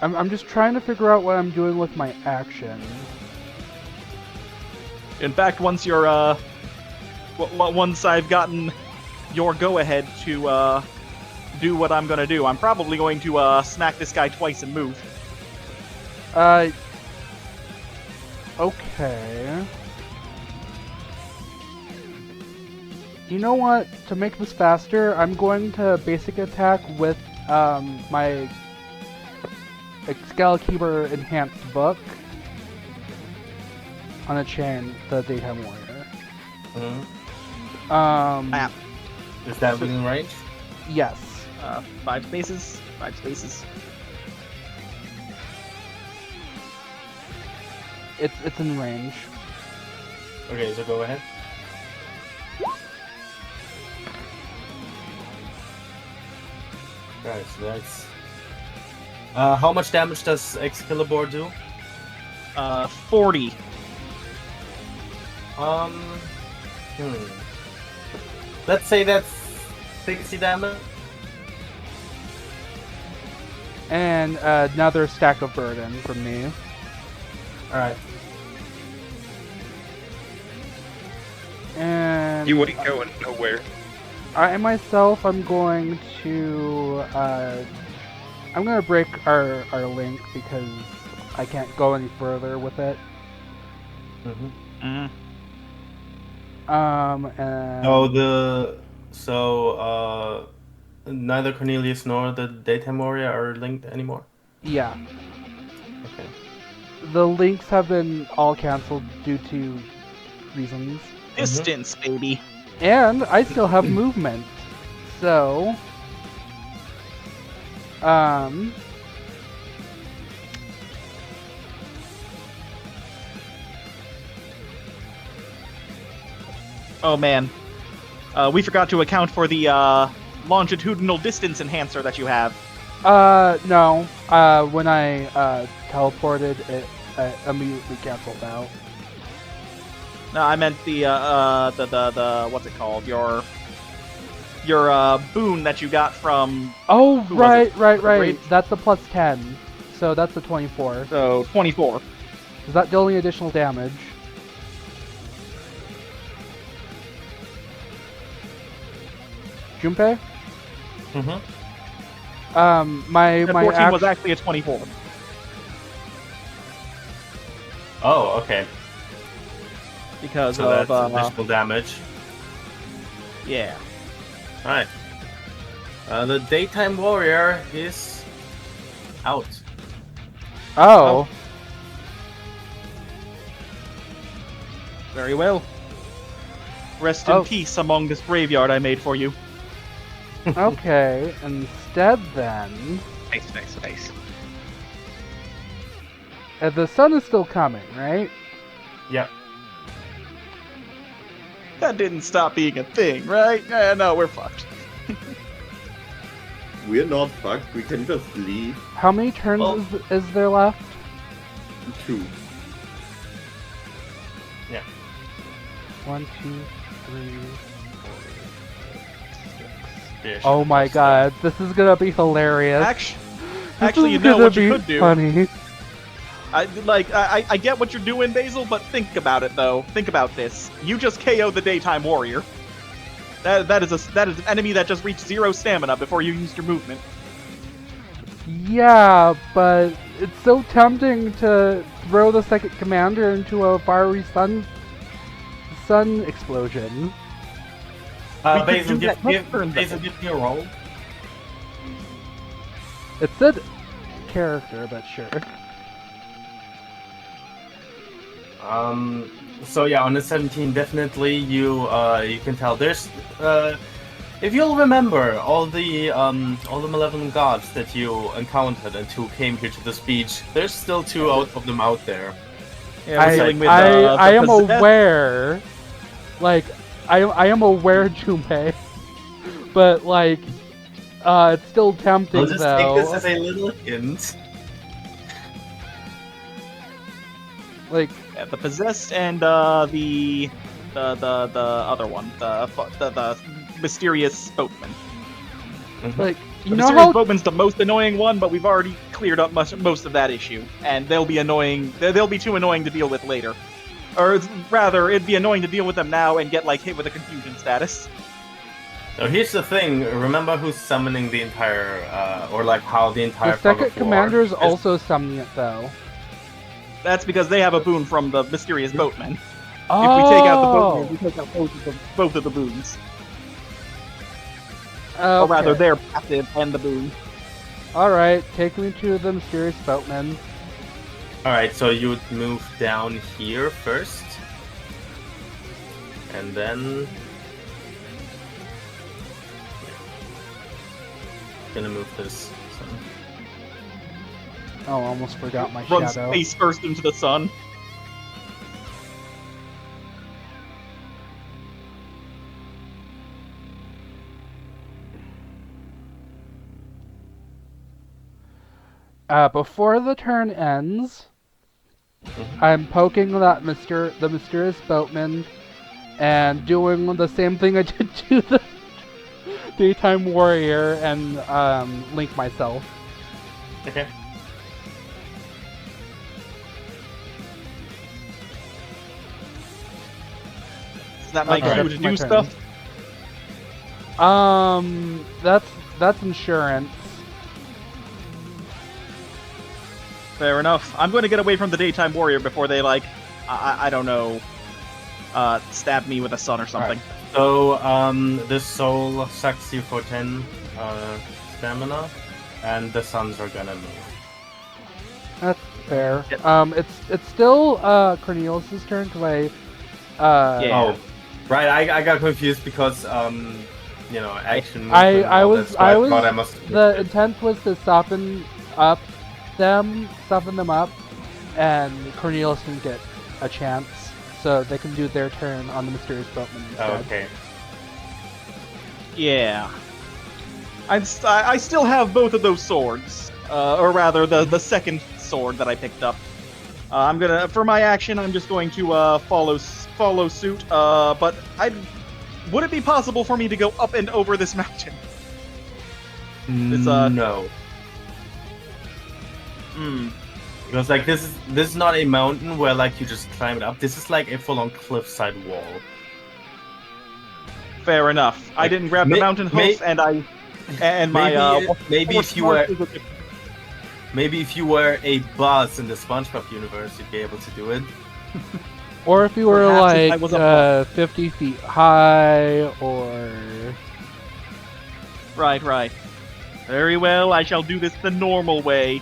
I'm just trying to figure out what I'm doing with my action. In fact, once you're, once I've gotten your go-ahead to, do what I'm gonna do, I'm probably going to, smack this guy twice and move. Okay. You know what? To make this faster, I'm going to basic attack with, my Excalibur enhanced book on a chain, the daytime warrior. Is that within range? Yes. 5 spaces? 5 spaces. It's in range. Okay, so go ahead. Alright, so that's... how much damage does Excalibur do? 40. Let's say that's 60 damage. And another stack of burden from me. Alright. And You ain't going nowhere. I myself, I'm going to break our link because I can't go any further with it. Mm-hmm. And Neither Cornelius nor the Daytime Warrior are linked anymore? yeah, Okay. the links have been all canceled due to reasons. Distance, baby. And I still have movement. So Oh man. We forgot to account for the longitudinal distance enhancer that you have. no. When I teleported, it immediately canceled out. No, I meant the what's it called? Your boon that you got from. Oh, Who was it? right. Great. That's a plus 10. So that's a 24. So 24. Is that dealing additional damage? Junpei? Mm-hmm. My And 14 was actually a 24. Oh, okay. Because So of that's additional damage. yeah. Alright. The Daytime Warrior is out. Oh. Very well. Rest in Oh. peace among this graveyard I made for you. Okay. Instead, then, Nice. the sun is still coming, right? Yep. That didn't stop being a thing, right? No, we're fucked. We're not fucked, we can just leave. How many turns Well- is there left? 2. Yeah. 1, 2, 3, 4, 6. Fish. Oh my god, this is gonna be hilarious. Actually, you This is know gonna what you be could do. Funny. I get what you're doing, Basil, but think about it though. Think about this. You just KO the Daytime Warrior. That is an enemy that just reached 0 stamina before you used your movement. Yeah, but it's so tempting to throw the second commander into a fiery sun explosion. We could Basil, do that next turn, Basil, though. give me a roll. It said character, but sure. So yeah, on the 17, definitely you can tell there's if you'll remember all the malevolent gods that you encountered and who came here to this beach, there's still two out of them out there. Yeah, we're dealing with I the am possessed. aware, like I am aware, Junpei, but like it's still tempting I'll just though. take this as a little hint. Like Yeah, the possessed and the other one, the mysterious boatman. like The you know mysterious how boatman's the most annoying one, but we've already cleared up most of that issue, and they'll be annoying. They'll be too annoying to deal with later, or rather, it'd be annoying to deal with them now and get like hit with a confusion status. So here's the thing. Remember who's summoning the entire, or like how the entire. the second fog of war commander is is- also summoning it though. That's because they have a boon from the mysterious boatman. Oh, If we take out the boatman, we take out both of the boons. Or rather, okay. their passive and the boon. All right, take me to the mysterious boatman. All right, so you would move down here first, and then gonna move this. So. Oh, almost forgot my Runs shadow. face first into the sun. Before the turn ends, I'm poking that the mysterious boatman and doing the same thing I did to the daytime warrior and link myself. Okay. Does that make Okay, you that's to my do turn. stuff? That's insurance. Fair enough. I'm going to get away from the daytime warrior before they like, I don't know, stab me with a sun or something. So the soul sucks you for 10 stamina, and the suns are gonna move. That's fair. Yep. It's still Cornelius' turn because Yeah. Oh, right. I got confused because you know, action. I movement and all was that, so I was thought I must have the missed it. intent was to soften them up, and Cornelius can get a chance, so they can do their turn on the mysterious boatman instead. Oh, okay. Yeah. I still have both of those swords, or rather, the second sword that I picked up. I'm gonna, for my action, I'm just going to follow suit. But would it be possible for me to go up and over this mountain? It's, No, Hmm. because like this is not a mountain where like you just climb it up. This is like a full-on cliffside wall. Fair enough. I didn't grab the May- mountain may- hoof, and my maybe more if you were smart- maybe if you were a boss in the SpongeBob universe, you'd be able to do it. Or if you were Perhaps if I like was a 50 feet high, or Right. Very well, I shall do this the normal way.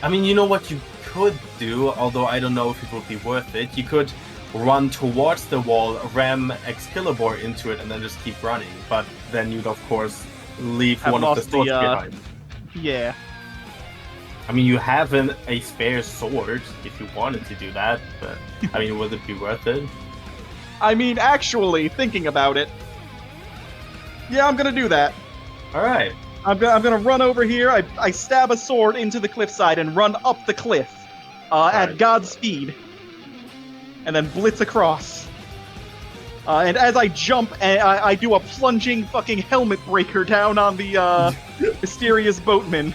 I mean, you know what you could do, although I don't know if it would be worth it. You could run towards the wall, ram Excalibur into it, and then just keep running. But then you'd, of course, leave Have one of the lost swords the, behind. Yeah. I mean, you have a spare sword if you wanted to do that, but I mean, would it be worth it? I mean, actually, thinking about it, yeah, I'm gonna do that. Alright. I'm gonna run over here. I stab a sword into the cliffside and run up the cliff at Alright. God's speed, and then blitz across. And as I jump, I do a plunging fucking helmet breaker down on the mysterious boatman.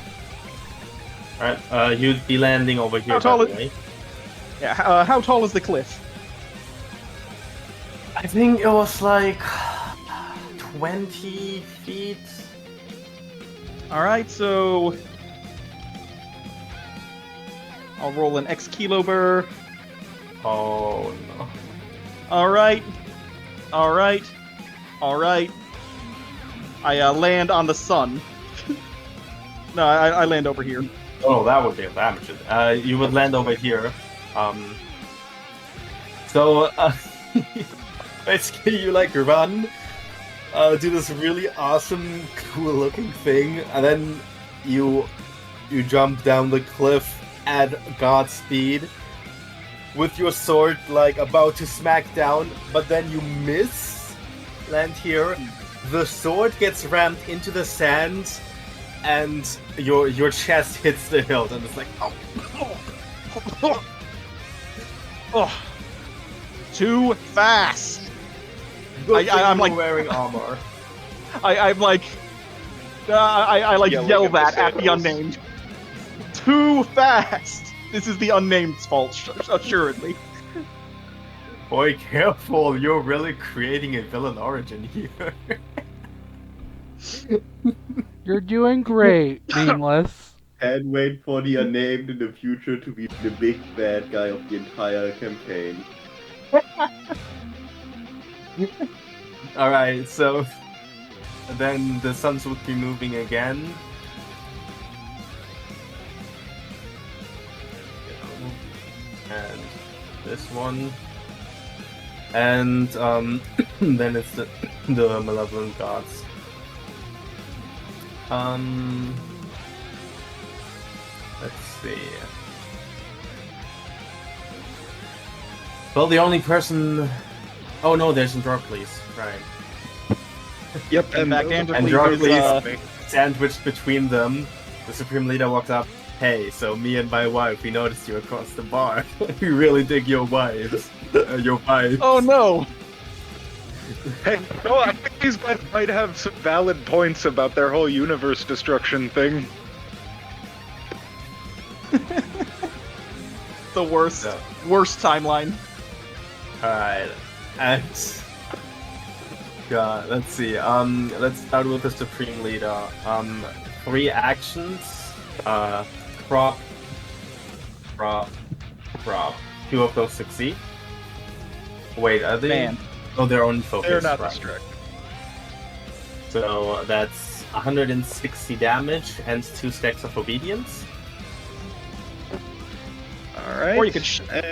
Alright, you'd be landing over here, How tall by the is- way. Yeah, how tall is the cliff? I think it was like 20 feet. All right, so I'll roll an X kilo burr. Oh no. All right. I land on the sun. No, I land over here. Oh, that would be a damage. You would land over here. So basically, you like run, do this really awesome, cool-looking thing, and then you jump down the cliff at God speed with your sword like about to smack down, but then you miss, land here. The sword gets rammed into the sand, and your chest hits the hilt, and it's like, oh. Oh, too fast. I'm like wearing armor. I'm like, I like Yelling yell at the that at the sandals. unnamed. Too fast. This is the unnamed's fault, assuredly. Boy, careful! You're really creating a villain origin here. You're doing great, Meaningless. And wait for the unnamed in the future to be the big bad guy of the entire campaign. Alright, so then the suns would be moving again. And this one. And then it's the malevolent gods. Let's see. Well, the only person. Oh no, there's Androcles, right? Yep, In fact, Andrew Androcles is, sandwiched between them. The Supreme Leader walks up. Hey, so me and my wife, we noticed you across the bar. We really dig your wives. Your wife. Oh no! Hey, no, I think these guys might have some valid points about their whole universe destruction thing. The worst, No. worst timeline. Alright. And God, let's see. Let's start with the Supreme Leader. 3 actions. Prop. 2 of those succeed. Wait, are they? Man. Oh, they're only focused. They're not right. distracted. So that's 160 damage and 2 stacks of obedience. Alright. Or you could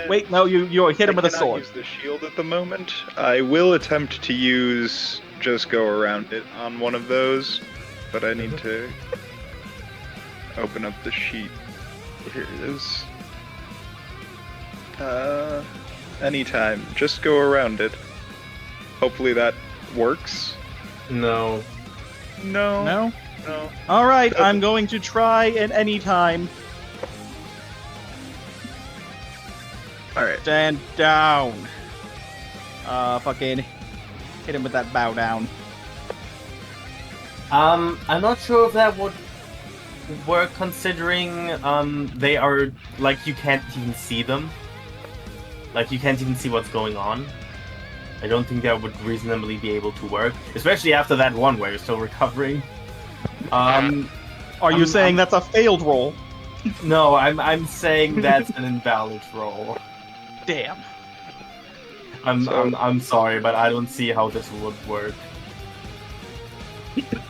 wait. No, you hit him with a I cannot sword. use the shield at the moment. I will attempt to use just go around it on one of those, but I need to open up the sheet. Here it is. Anytime. Just go around it. Hopefully that works. No. No. No. No. All right, I'm going to try at any time. All right. Stand down. Fucking hit him with that bow down. I'm not sure if that would work considering they are like you can't even see them. Like you can't even see what's going on. I don't think that would reasonably be able to work, especially after that one where you're still recovering. Are you saying that's a failed roll? No, I'm saying that's an invalid roll. Damn. I'm sorry, but I don't see how this would work.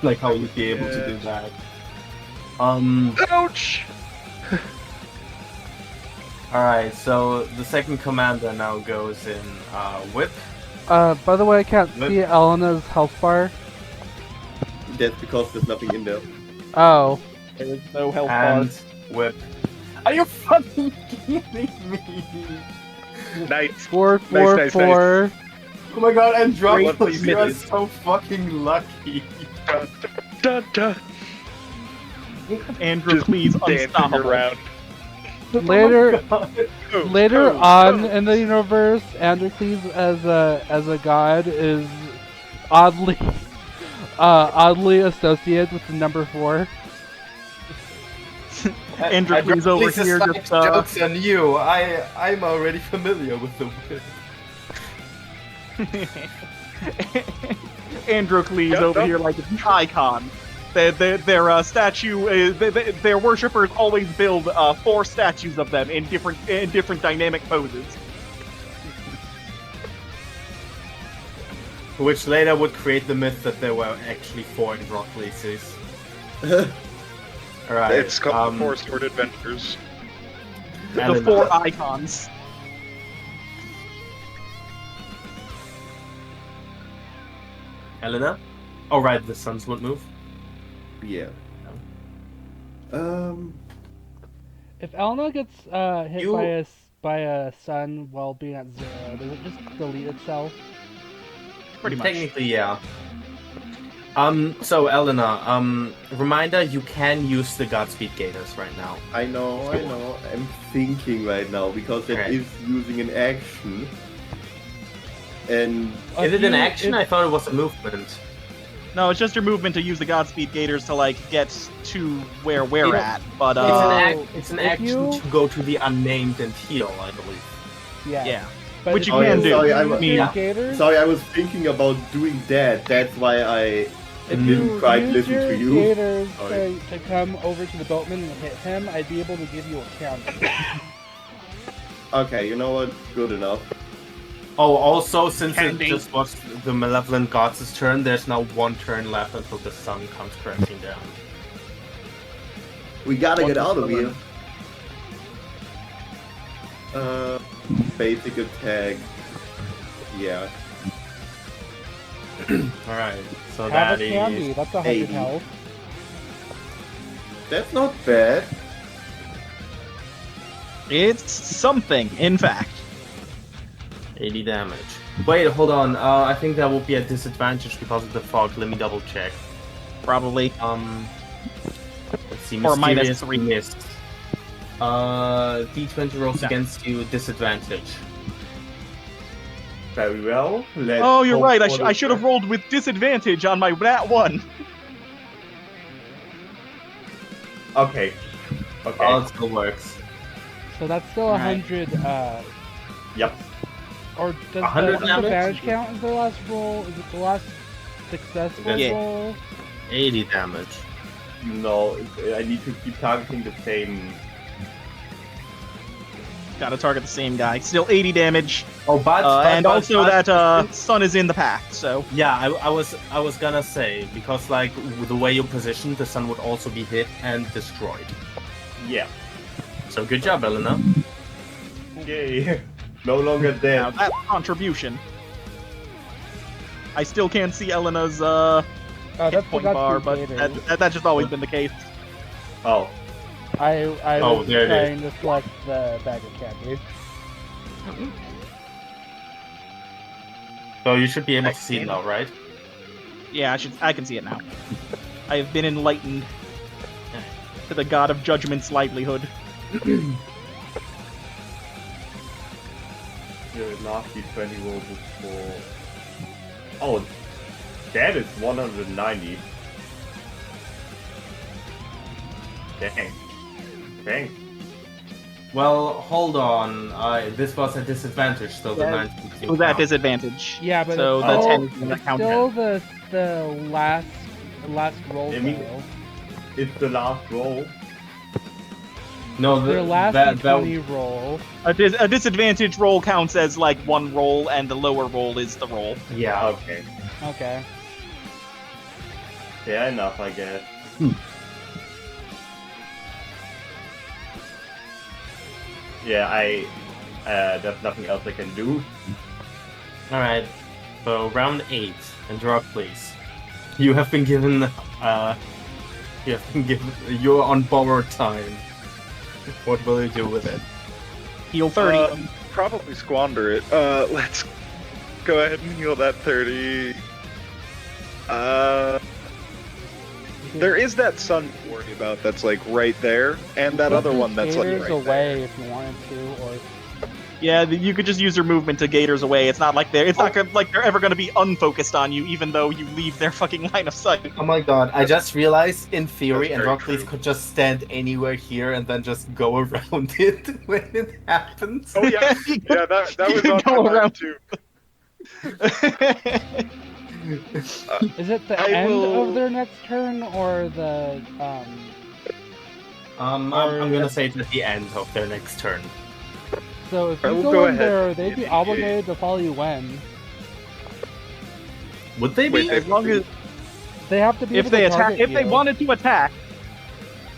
Like how you'd be able to do that. Ouch! Alright, so the second commander now goes in Whip. By the way, I can't see Elena's health bar. That's because there's nothing in there. Oh. There's no health And bar. Whip. Are you fucking kidding me? Nice. 4, 4, Nice, nice, 4. Oh my god, Androcles, you are Great. so fucking lucky. Da, da. Andrew, Just please, dancing unstoppable. around. Later, Oh, later oh, on oh. in the universe, Androcles as a god is oddly associated with the number 4. Andrew, please over Androcles' here. side Just, jokes on you. I'm already familiar with the Whip. Androcles Yep, over yep. here like an icon. Their statue, their worshippers always build 4 statues of them in different dynamic poses. Which later would create the myth that there were actually 4 Androcleses. Alright. It's called the Four Sword Adventures. The Elena. 4 icons. Elena? Oh, right, the suns won't move. Yeah. If Elena gets hit You- by a sun while being at 0, does it just delete itself? Pretty much. Technically, yeah. So Elena, reminder, you can use the Godspeed Gators right now. I know. I'm thinking right now because that Okay. is using an action. And Is it an action? If- I thought it was a movement. No, it's just your movement to use the Godspeed Gators to like get to where we're You know, at. But It's an if action you- to go to the unnamed and heal, I believe. yeah. But Which if you can use do. Sorry, your Yeah. Gators, sorry, I was thinking about doing that. That's why I if didn't you quite use listen your to you. Gators Sorry. to come over to the boatman and hit him, I'd be able to give you a counter. Okay, you know what? Good enough. Oh, also, since Candy. it just was the Malevolent Gods' turn, there's now 1 turn left until the sun comes crashing down. We gotta What get out is of here. Basic attack. Yeah. Alright, so Have that a candy, is... that's 100 80. health. That's not bad. It's something, in fact. 80 damage. Wait, hold on. I think that will be a disadvantage because of the fog. Let me double check. Probably. Let's see. Or minus Mysterious 3. missed. D20 rolls Yeah. against you, disadvantage. Very well. Let's Oh, you're hope right. for the I should have best. rolled with disadvantage on my Nat 1. Okay. Okay. Oh, it still works. So that's still Alright. 100, Yep. or does 100 the damage? advantage count as the last roll? Is it the last successful Yeah. roll? 80 damage. No, I need to keep targeting the same. Gotta target the same guy. Still 80 damage. Oh, And also that sun is in the path, so. Yeah, I was gonna say because like with the way you positioned, the sun would also be hit and destroyed. Yeah. So good job, Elena. Yay. No longer Now dead. that contribution. I still can't see Elena's Oh, hit that's point the bar, Godspeed but Gators. that's just always been the case. Oh. I Oh, was there it is. trying to select the bag of candy. So you should be able to see it now, right? Yeah, I can see it now. I have been enlightened to the god of judgment's livelihood. The last D20 roll before. Oh, that is 190. Dang. Thanks. Well, hold on. This was a disadvantage, so the Yeah. 19 It was at disadvantage. Yeah, but So it's the still, 10 is gonna it's count. still the last roll. I mean- though. It's the last roll. No, Their last that D20 roll. A disadvantage roll counts as like one roll, and the lower roll is the roll. yeah. Okay. Okay. Fair enough, I guess. Yeah, there's nothing else I can do. All right. So round 8, and draw, please. You have been given. You're on borrowed time. What will you do with it? Heal 30. Probably squander it. Let's go ahead and heal that 30. There is that sun to worry about that's like right there, and that other one that's like Gators right away there. if you wanted to, or Yeah, you could just use your movement to gators away. It's not like it's not gonna, like they're ever going to be unfocused on you, even though you leave their fucking line of sight. Oh my god, I just realized in theory That's very Androcles true. could just stand anywhere here and then just go around it when it happens. Oh yeah, yeah, that was You on go my mind around. too. Is it the I end will- of their next turn or the I'm gonna say it's at the end of their next turn. So if I you will go go in ahead there, and they'd be initiate. obligated to follow you when Would they Wait, be? As long as they have to be. if able they to attack, target if they you. wanted to attack,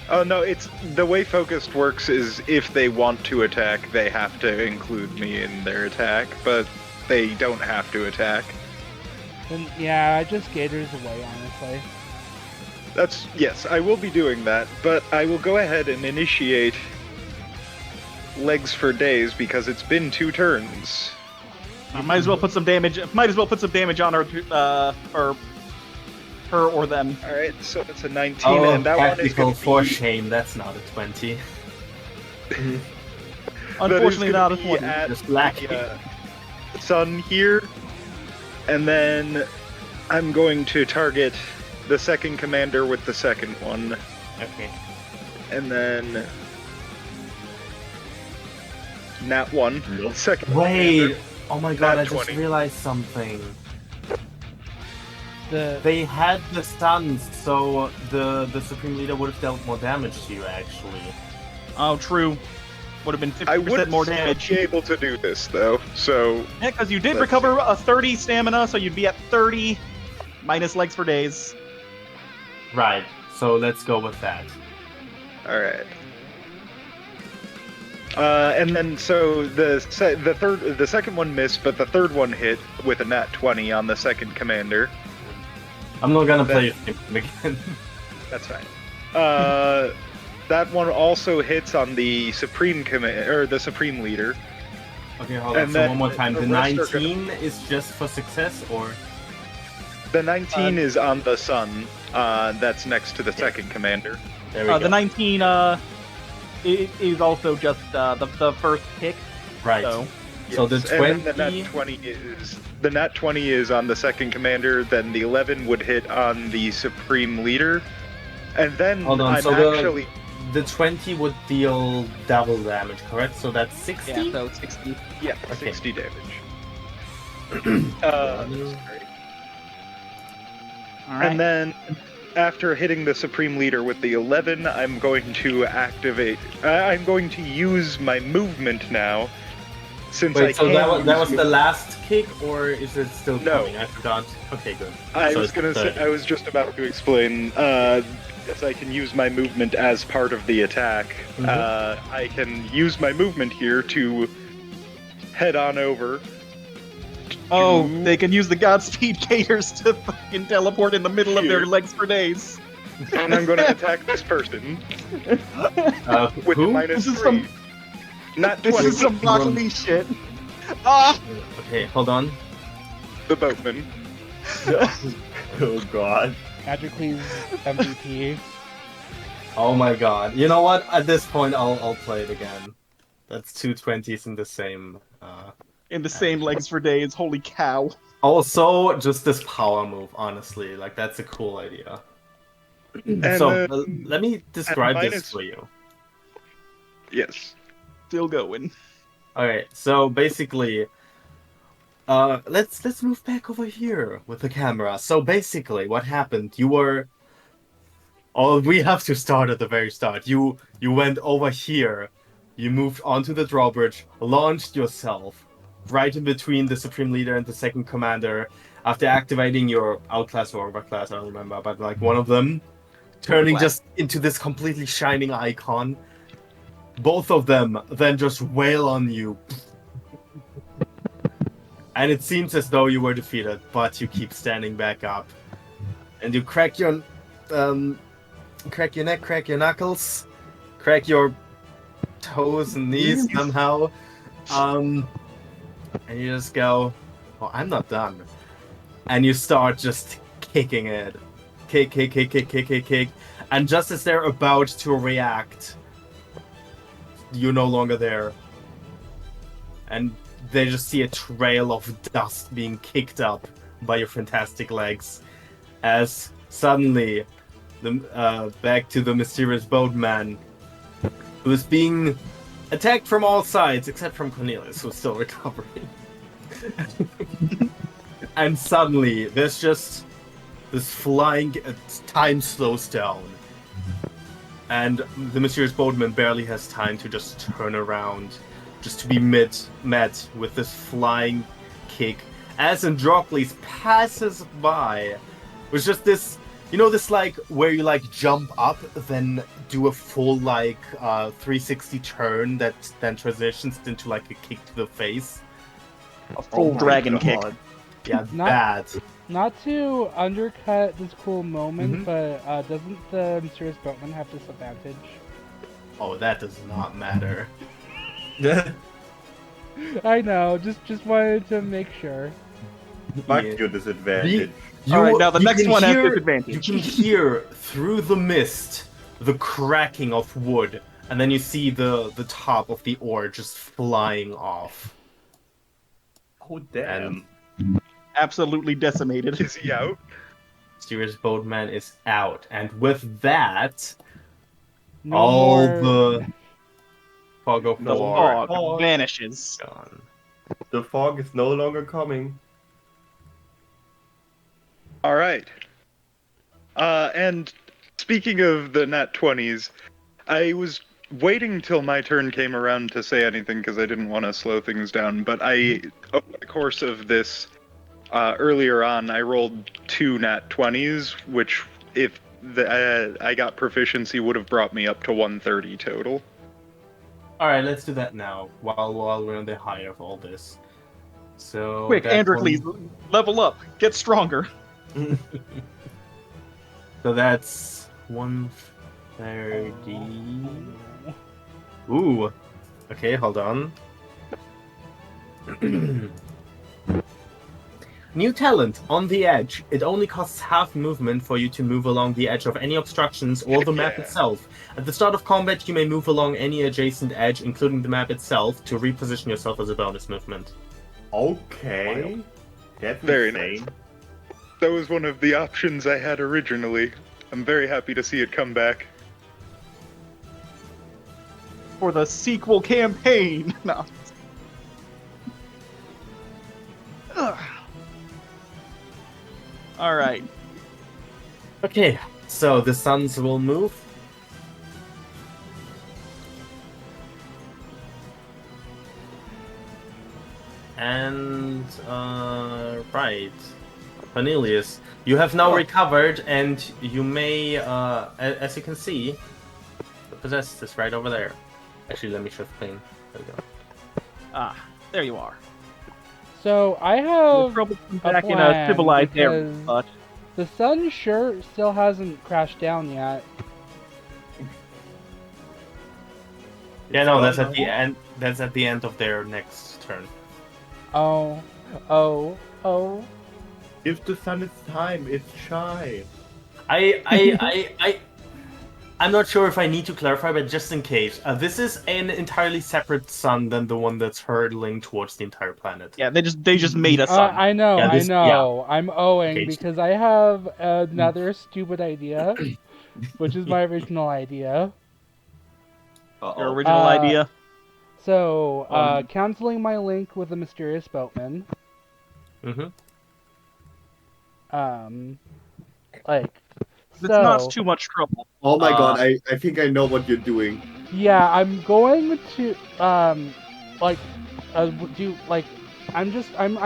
Oh no, it's the way focused works is if they want to attack, they have to include me in their attack, but they don't have to attack. Then yeah, I just Gators away, honestly. Yes, I will be doing that, but I will go ahead and initiate legs for days because it's been 2 turns. might as well put some damage. Might as well put some damage on her, or her or them. All right, so it's a 19, Oh, and that one is tactical going for to be. shame. That's not a 20. Unfortunately, not a be 20. at Just lacking. the sun here, and then I'm going to target the second commander with the second one, Okay. and then nat 1. Nope. Second Wait. commander. Oh my god! Nat I just 20. realized something. The They had the stuns, so the Supreme Leader would have dealt more damage to you, actually. Oh, true. Would have been I 50% would more still damage. be able to do this though, so Yeah, because you did Let's recover a 30 stamina, so you'd be at 30 minus legs for days. Right. So let's go with that. all right. And then so the second one missed, but the third one hit with a nat 20 on the second commander. I'm not gonna play with him again. That's fine. That one also hits on the supreme the supreme leader. Okay, hold on. And So then one more time. the The rest are 19 is just for success, or The 19 is on the sun. That's next to the second commander. there we go. The 19 is also just the first pick. Right. So So the Yes, and then 20. the nat 20 is on the second commander. Then the 11 would hit on the supreme leader, and then Hold on, I'm so the- actually The 20 would deal double damage, correct? So that's 60? yeah, so 60. yeah Okay. 60 damage. Uh, Sorry. All right. And then after hitting the Supreme Leader with the 11, I'm going to activate. I'm going to use my movement now. Since I Wait, so can that was use the last kick, or is it still No. coming? I forgot. Okay, good. I So was it's gonna say. 30. I was just about to explain. Yes, I can use my movement as part of the attack. Mhm. I can use my movement here to head on over. Oh, they can use the Godspeed Gators to fucking teleport in the middle of their Here. legs for days. And I'm going to attack this person with Who? minus This is 3. Not This 20. is some Rocket League shit. Ah! Okay, hold on. The boatman. Oh god. Magically's MVP. Oh my god. You know what? At this point, I'll play it again. That's two 20s in the same. In the same legs for days. Holy cow. Also, just this power move, honestly. Like, that's a cool idea. And, So, let me describe this minus- for you. Yes. Still going. Alright, so basically, let's move back over here with the camera. So basically, what happened? You were. Oh, we have to start at the very start. You went over here. You moved onto the drawbridge, launched yourself right in between the Supreme Leader and the second commander. After activating your outclass or overclass, I don't remember, but like one of them, turning Overclass. just into this completely shining icon. Both of them then just wail on you. And it seems as though you were defeated, but you keep standing back up. And you crack your neck, crack your knuckles, crack your toes and knees somehow. And you just go, oh, I'm not done. And you start just kicking it. Kick. And just as they're about to react, you're no longer there. And they just see a trail of dust being kicked up by your fantastic legs. As suddenly, back to the mysterious boatman, who is being attacked from all sides, except from Cornelius, who's still recovering. and suddenly there's just this flying. Time slows down, and the mysterious boatman barely has time to just turn around, just to be met with this flying kick as Androcles passes by. With just this, this like where you like jump up, then do a full like 360 turn that then transitions into like a kick to the face. A full dragon kick. Yeah, Not- bad. Not to undercut this cool moment, but doesn't the mysterious boatman have disadvantage? Oh, that does not matter. I know, just wanted to make sure. Fuck Yeah. your disadvantage. Alright, now the you next can one has hear- disadvantage. You can hear through the mist the cracking of wood, and then you see the top of the oar just flying off. Oh damn. Absolutely decimated. Is he out? Mysterious Boatman is out, and with that, No all more. the fog of The war fog vanishes. gone. The fog is no longer coming. All right. And speaking of the nat 20s, I was waiting till my turn came around to say anything because I didn't want to slow things down. But over the course of this, earlier on, I rolled 2 nat 20s, which, if I got proficiency, would have brought me up to 130 total. All right, let's do that now. While we're on the high of all this. So Quick, that's Androcles, level up. Get stronger. So that's 130. Ooh. Okay, hold on. New talent, On the Edge. It only costs half movement for you to move along the edge of any obstructions or the map Yeah. itself. At the start of combat, you may move along any adjacent edge, including the map itself, to reposition yourself as a bonus movement. Okay. That's Very insane. That was one of the options I had originally. I'm very happy to see it come back. For the sequel campaign. No. Ugh. All right. Okay, so the suns will move. And, right. Cornelius, you have now recovered, and you may, as you can see, the possessed is right over there. Actually, let me shift plane. There we go. Ah, there you are. So I No have trouble a back in a plan, civilized area, because but the sun sure still hasn't crashed down yet. Yeah, no, that's at the end. That's at the end of their next turn. Oh. Give the sun its time, it's shy. I'm not sure if I need to clarify, but just in case, this is an entirely separate sun than the one that's hurtling towards the entire planet. yeah, they just made a sun. I know, Yeah, this- I know. I'm owing Okay. because I have another stupid idea, which is my original idea. Your original Uh, idea. So, canceling my link with the mysterious boatman. Mm-hmm. Like, It's so, not too much trouble. Oh my god, Uh, I think I know what you're doing. yeah, I'm going to, I'm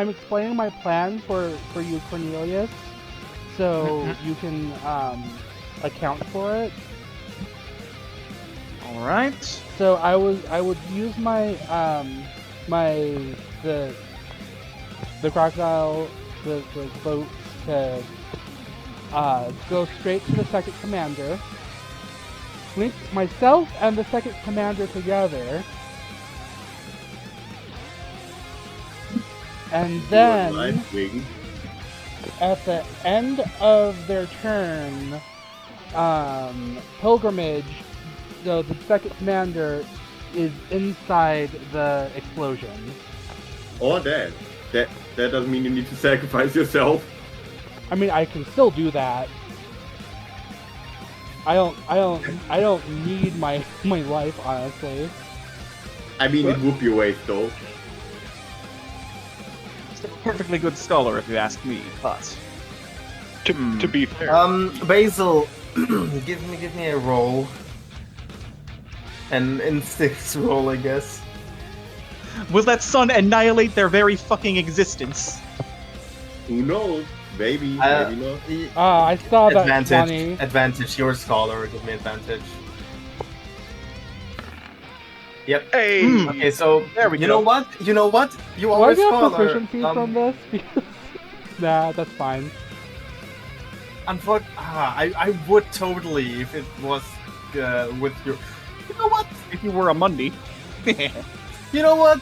explaining my plan for you, Cornelius, so you can, account for it. All right. So I would use my the crocodile the boats to go straight to the second commander, link myself and the second commander together, and then at the end of their turn, pilgrimage. So the second commander is inside the explosion. Or that. That doesn't mean you need to sacrifice yourself. I mean, I can still do that. I don't need my life, honestly. I mean, it would be a waste though. perfectly good scholar, if you ask me, but... To be fair, Basil, give me a roll. An instincts roll, I guess. Will that sun annihilate their very fucking existence? Who knows? Maybe, Uh, maybe not. I saw that Advantage. 20. Advantage. You're a scholar. Give me advantage. Yep. hey, Okay, so There we you go. know what? You know what? You Do are I a get scholar. proficiency from this? Because nah, that's fine. I would totally if it was with your. You know what? If you were a Mundi. You know what?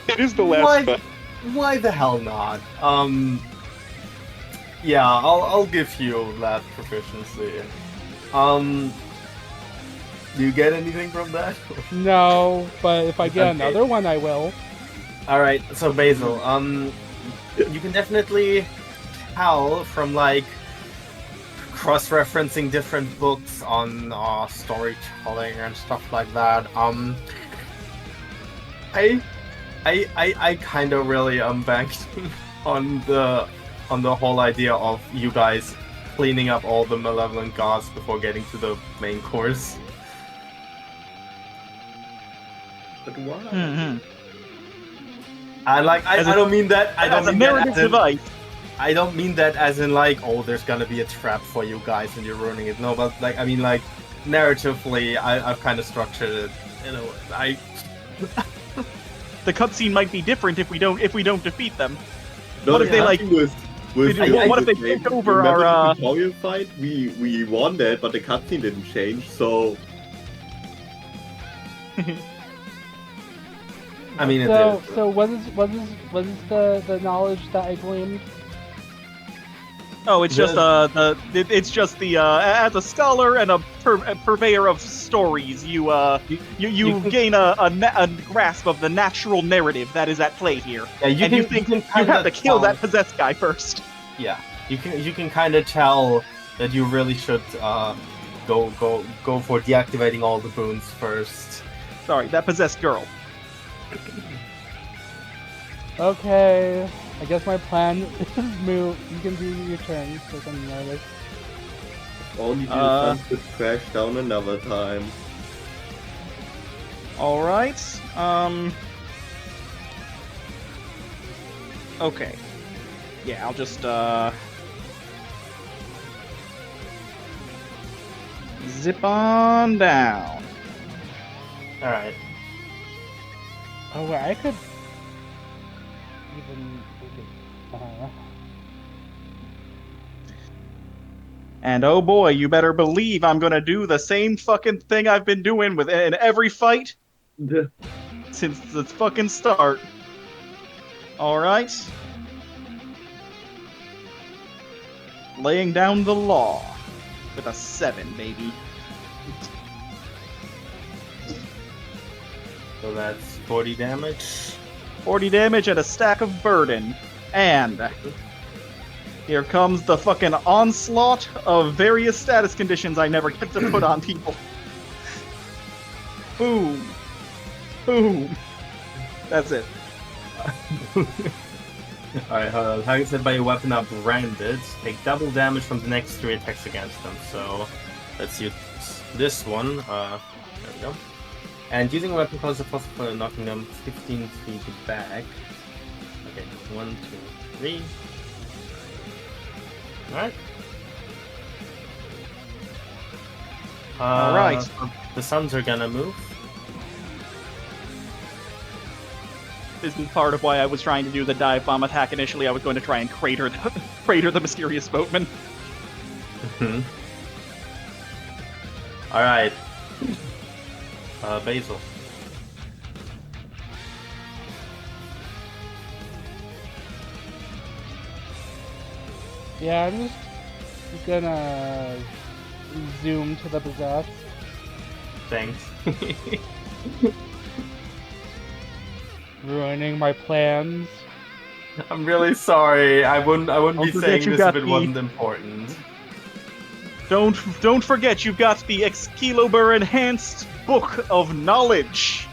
it is the last Why? spell. Why the hell not? Yeah, I'll give you that proficiency. Do you get anything from that? No, but if I get Okay. another one, I will. All right, so Basil, you can definitely tell from like cross-referencing different books on storytelling and stuff like that. I kind of really banked on the whole idea of you guys cleaning up all the malevolent gods before getting to the main course. But why? Mm-hmm. And like I don't mean that. I don't As a mean that narrative as in, device. I don't mean that as in like, oh, there's gonna be a trap for you guys and you're ruining it. No, but like I mean like narratively, I've kind of structured it. You know, The cutscene might be different if we don't defeat them. No, What if the they, like- thing was what if they the take over remember our, the tutorial fight? We won that, but the cutscene didn't change. So I mean, it So, is. so what is the knowledge that I gleaned? Oh, it's just it's just the as a scholar and a purveyor of stories, you You can- gain a grasp of the natural narrative that is at play here, Yeah, you and can, you think can you kinda have to kill tell- that possessed guy first. Yeah, you can kind of tell that you really should go for deactivating all the boons first. Sorry, that possessed girl. Okay, I guess my plan is move. You can do your turn, so I'm nervous. only the sun could crash down another time. All right. Okay. Yeah, I'll just zip on down. All right. Oh wait, I could even. And oh boy, you better believe I'm gonna do the same fucking thing I've been doing in every fight since the fucking start. Alright. Laying down the law with a 7, baby. So that's 40 damage. 40 damage and a stack of burden. And here comes the fucking onslaught of various status conditions I never get to put on people. Boom. Boom. That's it. Alright, targeted by a weapon are branded. Take double damage from the next 3 attacks against them. So let's use this one. There we go. And using a weapon causes a possible knocking them 15 feet back. Okay, 1, 2, 3. Alright. Alright. The suns are gonna move. This is part of why I was trying to do the dive bomb attack initially. I was going to try and crater the mysterious boatman. Alright. Basil. Yeah, I'm just gonna zoom to the possessed. Thanks. Ruining my plans. I'm really sorry. I wouldn't Don't be forget saying you this got if it the- wasn't important. Don't forget you've got the Excalibur Enhanced Book of Knowledge.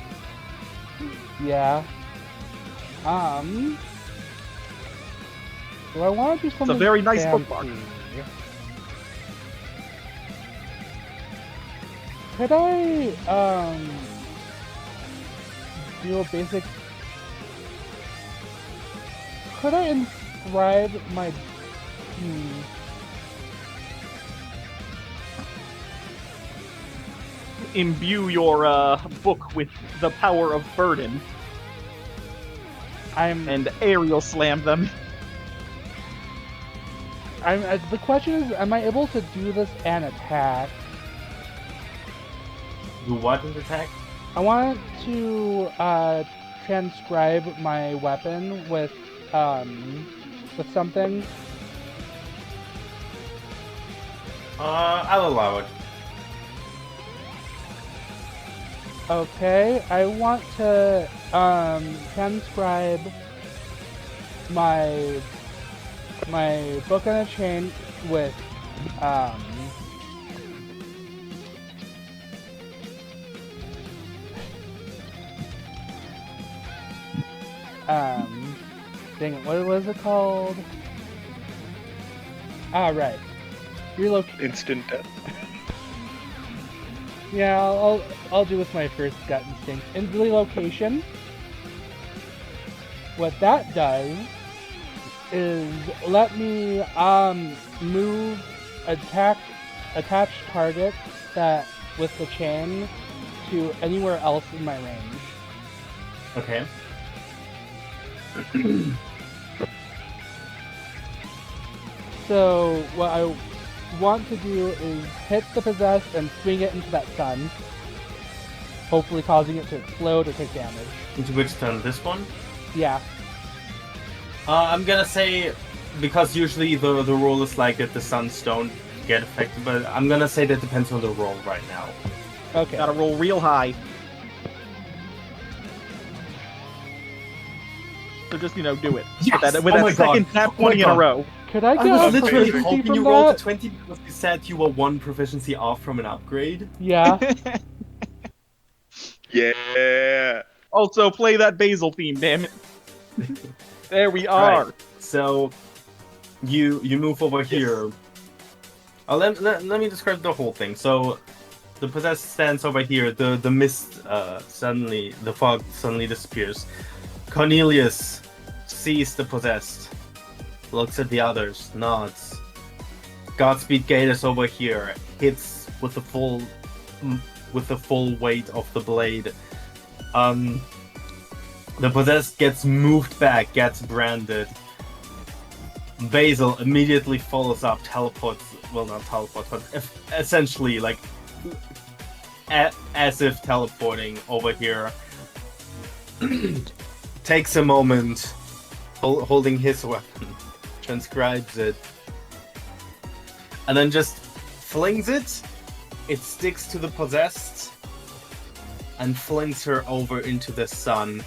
Yeah. Do I want to do something very nice fancy? bookmark. Could I do a basic? Could I inscribe my? Imbue your book with the power of burden and aerial slam them. The question is, am I able to do this and attack? Do what in attack? I want to transcribe my weapon with something. I'll allow it. Okay, I want to transcribe my book on a chain with dang it, what was it called? Ah, right. Instant death. Yeah, I'll do with my first gut instinct. In relocation, what that does is let me move attach target that with the chain to anywhere else in my range. Okay. So what I want to do is hit the possessed and swing it into that sun, hopefully causing it to explode or take damage. Into which turn? This one? Yeah. I'm gonna say, because usually the rule is like that the suns don't get affected, but I'm gonna say that depends on the roll right now. Okay. Gotta roll real high. So just, do it. Yes! With that second nat 20 in a row. Could I I get was a literally proficiency hoping from you rolled a that? 20 because you said you were 1 proficiency off from an upgrade. Yeah. Yeah. Also, play that basil theme, damn it. There we are. Right. So, you move over here. Let me describe the whole thing. So, the possessed stands over here. The mist the fog suddenly disappears. Cornelius sees the possessed, looks at the others, nods. Godspeed Gatus over here hits with the full weight of the blade. The possessed gets moved back, gets branded. Basil immediately follows up, teleports. Well, not teleports, but essentially like as if teleporting over here. Takes a moment, holding his weapon, transcribes it, and then just flings it. It sticks to the possessed and flings her over into the sun.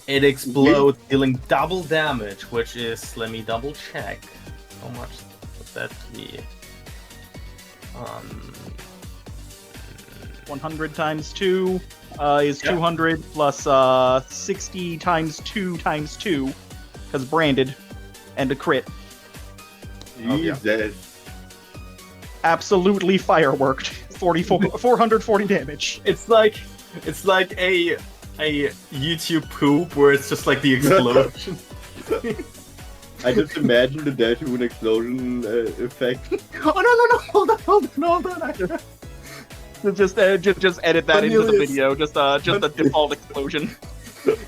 It explodes, dealing double damage, which is, let me double check. How much would that be? 100 times 2 is 200 plus 60 times 2 times 2, because branded, and a crit. Jesus. Absolutely fireworked. 440 damage. It's like a YouTube poop where it's just like the explosion. I just imagined the Dashwood explosion effect. Oh no, hold on. Just edit that into the Cornelius. video. Just a default explosion.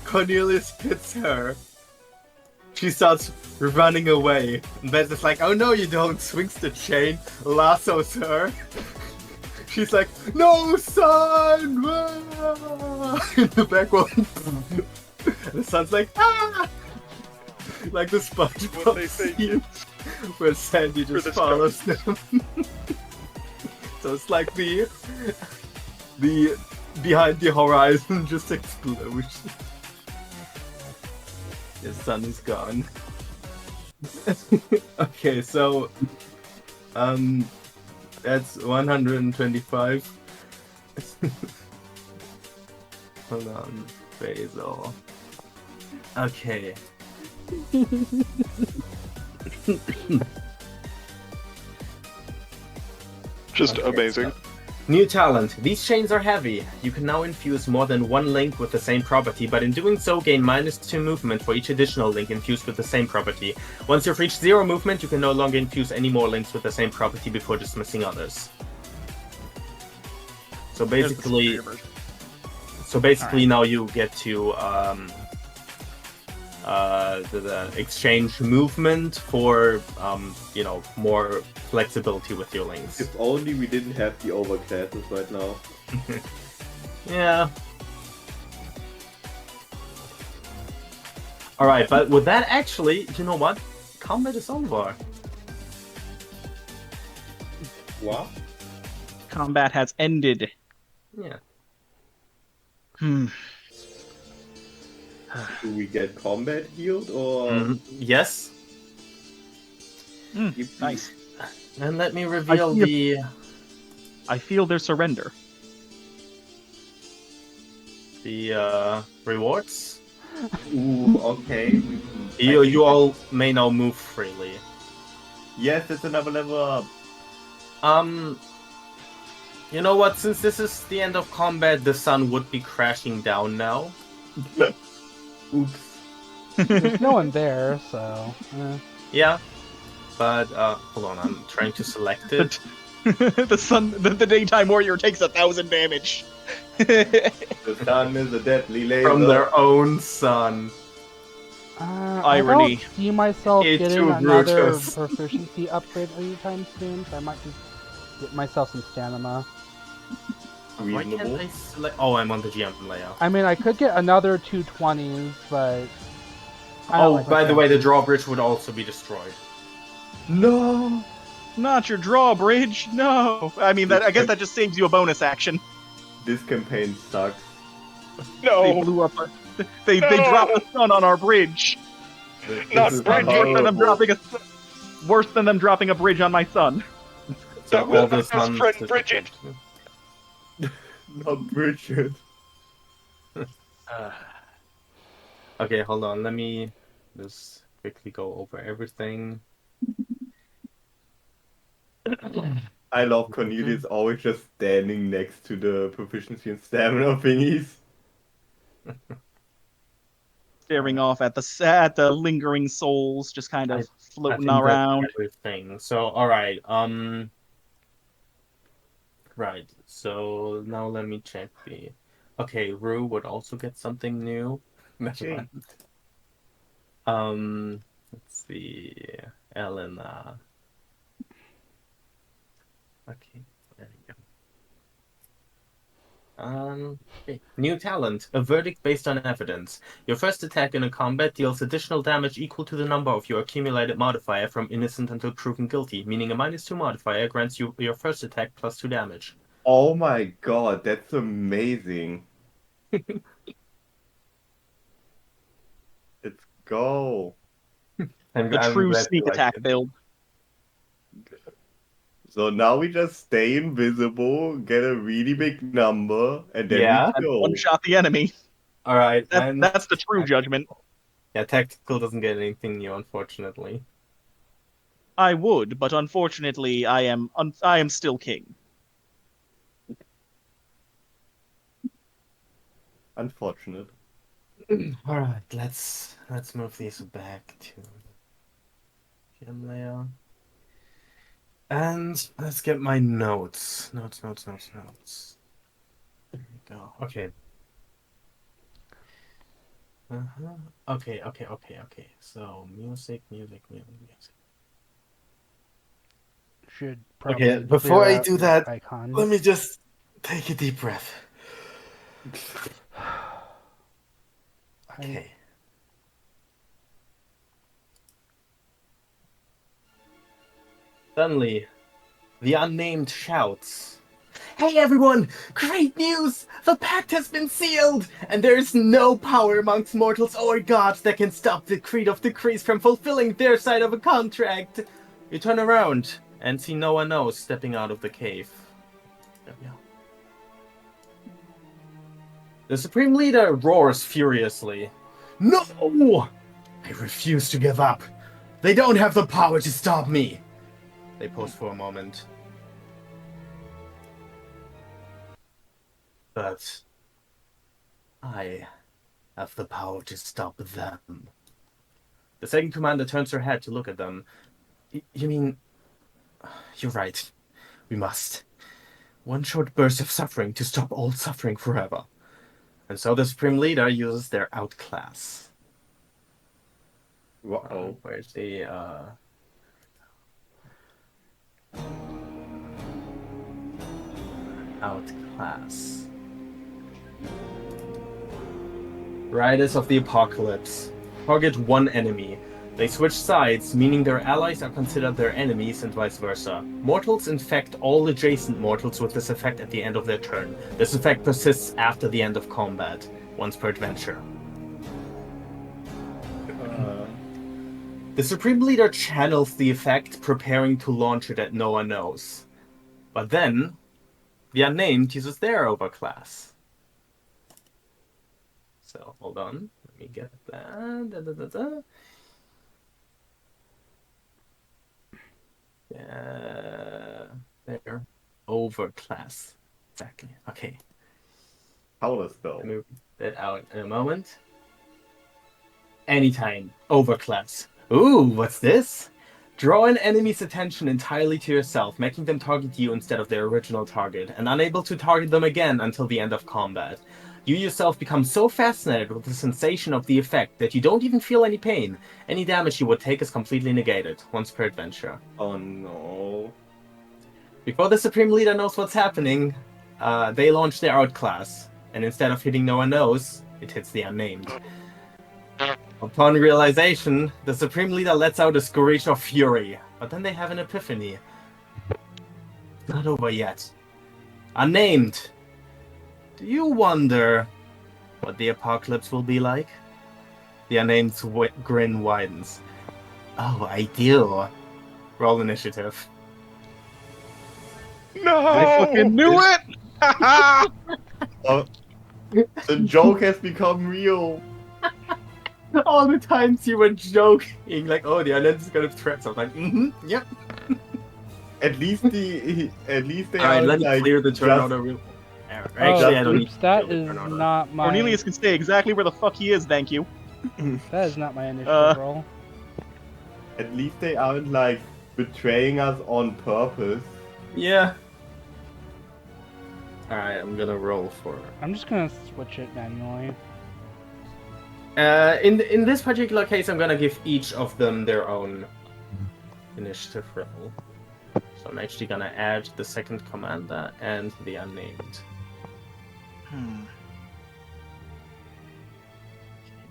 Cornelius hits her. She starts running away. And Ben's just like, oh no you don't. Swings the chain, lassos her. She's like, no son! In the background. And the son's like, ah! Like the What SpongeBob they say, scene where Sandy just the follows them. So it's like the behind the horizon just explosion. The sun is gone. Okay, so that's 125. Hold on, Basil. Okay. Just Okay, amazing. so- New talent. These chains are heavy. You can now infuse more than one link with the same property, but in doing so gain -2 movement for each additional link infused with the same property. Once you've reached 0 movement, you can no longer infuse any more links with the same property before dismissing others. So There's the basically, superior version. now you get to the exchange movement for more flexibility with your links. If only we didn't have the overclasses right now. Yeah. Alright, but with that, actually, you know what? Combat is over. What? Combat has ended. Yeah. Hmm. Do we get combat healed or? Yes. Nice. And let me reveal I feel their surrender. the rewards. Ooh, okay. You all may now move freely. Yes, it's another level up. You know what? Since this is the end of combat, the sun would be crashing down now. Oops. There's no one there, so. Yeah. But hold on, I'm trying to select it. the daytime warrior takes 1,000 damage. The sun is a deadly laser. From their own sun. I Irony. don't see myself It's getting too another Brutus. proficiency upgrade anytime soon, so I might just get myself some stamina. Why can't Reasonable. I select? Oh, I'm on the GM layout. I mean, I could get another 220s, but. I don't Oh, like my by the way, the chances. drawbridge would also be destroyed. No. Not your drawbridge, no. I mean, I guess that just saves you a bonus action. This campaign sucks. They blew up. They dropped the sun on our bridge. Not This is bridge. horrible. Worse than them dropping a bridge on my sun. So That was all my the best suns friend, that- Bridget. Not Bridget. Okay, hold on. Let me just quickly go over everything. I love Cornelius always just standing next to the proficiency and stamina thingies. Staring off at the lingering souls, just kind of I floating think that's around. everything. So, all right. Right. So now let me check the. Okay, Rue would also get something new. Never Yay. mind. Let's see. Elena. Okay, there you go. Okay. New talent. A verdict based on evidence. Your first attack in a combat deals additional damage equal to the number of your accumulated modifier from innocent until proven guilty, meaning a -2 modifier grants you your first attack +2 damage. Oh my god, that's amazing. Let's go. I'm The I'm true glad you sneak like attack it. build. So now we just stay invisible, get a really big number, and then Yeah. we And go. one-shot the enemy. All right, and That's the true judgment. yeah, tactical doesn't get anything new, unfortunately. I would, but unfortunately, I am still king. Unfortunate. All right, let's move these back to GM layer, and let's get my notes. Notes. There we go. Okay. Okay. So music. Should probably Okay, before clear I out do your that, icon. let me just take a deep breath. Okay. Suddenly, the unnamed shouts, "Hey everyone! Great news! The pact has been sealed! And there is no power amongst mortals or gods that can stop the Creed of Decrees from fulfilling their side of a contract!" You turn around and see no one else stepping out of the cave. There we go. The Supreme Leader roars furiously. "No! I refuse to give up. They don't have the power to stop me! They pause for a moment. But I have the power to stop them. The second commander turns her head to look at them. You mean... You're right. We must. One short burst of suffering to stop all suffering forever. And so the Supreme Leader uses their outclass. Uh-oh. Where's the, outclass? Riders of the Apocalypse. Target one enemy. They switch sides, meaning their allies are considered their enemies and vice versa. Mortals infect all adjacent mortals with this effect at the end of their turn. This effect persists after the end of combat, once per adventure. The Supreme Leader channels the effect, preparing to launch it at no one knows. But then, the Unnamed uses their overclass. So, hold on. Let me get that. Their overclass. Exactly. Okay. Counter spell. I'll move that out in a moment. Anytime. Overclass. Ooh, what's this? Draw an enemy's attention entirely to yourself, making them target you instead of their original target, and unable to target them again until the end of combat. You yourself become so fascinated with the sensation of the effect that you don't even feel any pain. Any damage you would take is completely negated, once per adventure. Oh no. Before the Supreme Leader knows what's happening, they launch their outclass, and instead of hitting no one knows, it hits the Unnamed. Upon realization, the Supreme Leader lets out a screech of fury, but then they have an epiphany. It's not over yet. Unnamed! Do you wonder what the apocalypse will be like? The Unnamed's grin widens. Oh, I do. Roll initiative. No! I fucking knew it! The joke has become real. All the times you were joking, like, oh, the Unnamed is gonna threat something. Like, yep. At least they Alright, are let me like clear the turn just- order real. Actually, I don't need oops, to that clear the is turn order. not my. Cornelius can stay exactly where the fuck he is, thank you. That is not my initiative roll. At least they aren't like betraying us on purpose. Yeah. Alright, I'm gonna roll for. I'm just gonna switch it manually. In this particular case, I'm gonna give each of them their own initiative roll. So I'm actually gonna add the second commander and the Unnamed.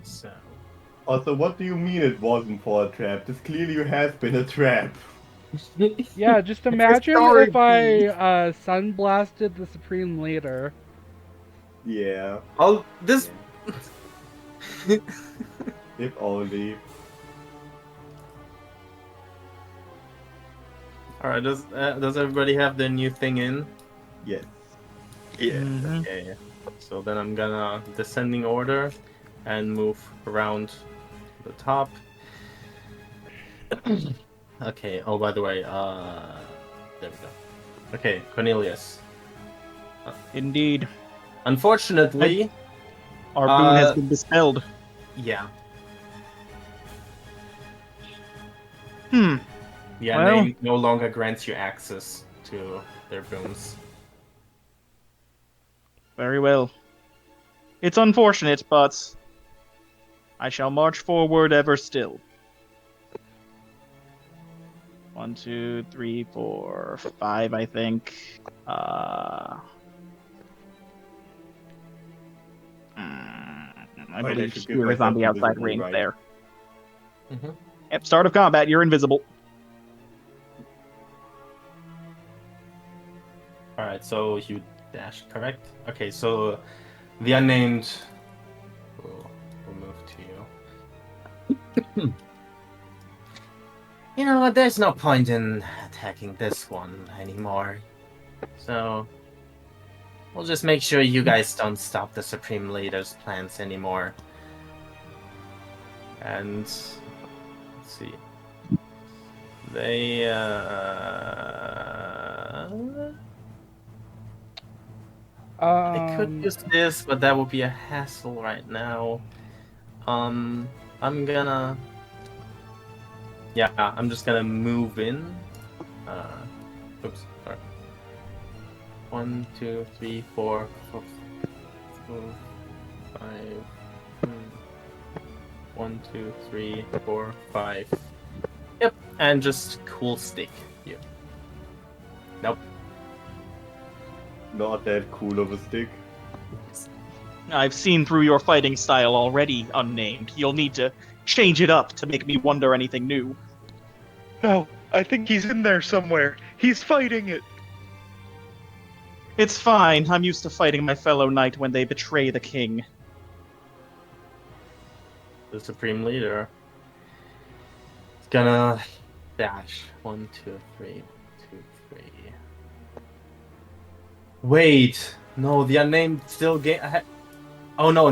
So. Also, what do you mean it wasn't for a trap? This clearly has been a trap. Yeah, just imagine if I sunblasted the Supreme Leader. Yeah, Oh, this. if only. Alright, does everybody have their new thing in? Yes. Yeah. Okay. So then I'm gonna descending order and move around the top. Okay, oh, by the way, there we go. Okay, Cornelius. Indeed. Unfortunately, Our boon has been dispelled. yeah. Hmm. Yeah, Well- they no longer grants you access to their boons. Very well. It's unfortunate, but I shall march forward ever still. 1, 2, 3, 4, 5, I think. I I believe should give Spear is on the myself outside invisible, ring right? there. Mhm. At start of combat, you're invisible. Alright, so you dash, correct? Okay, so the Unnamed will move to you. You know what, there's no point in attacking this one anymore. So, we'll just make sure you guys don't stop the Supreme Leader's plans anymore. And, let's see. They I could use this, but that would be a hassle right now. I'm gonna. Yeah, I'm just gonna move in. Oops, sorry. 1, 2, 3, 4, 5. 1, 2, 3, 4, 5. Yep, and just cool stick here. Nope. Not that cool of a stick. I've seen through your fighting style already, unnamed. You'll need to change it up to make me wonder anything new. No, I think he's in there somewhere. He's fighting it. It's fine. I'm used to fighting my fellow knight when they betray the king. The Supreme Leader. It's gonna dash. 1, 2, 3, 2, 3. Wait! No, the unnamed still get. Oh no.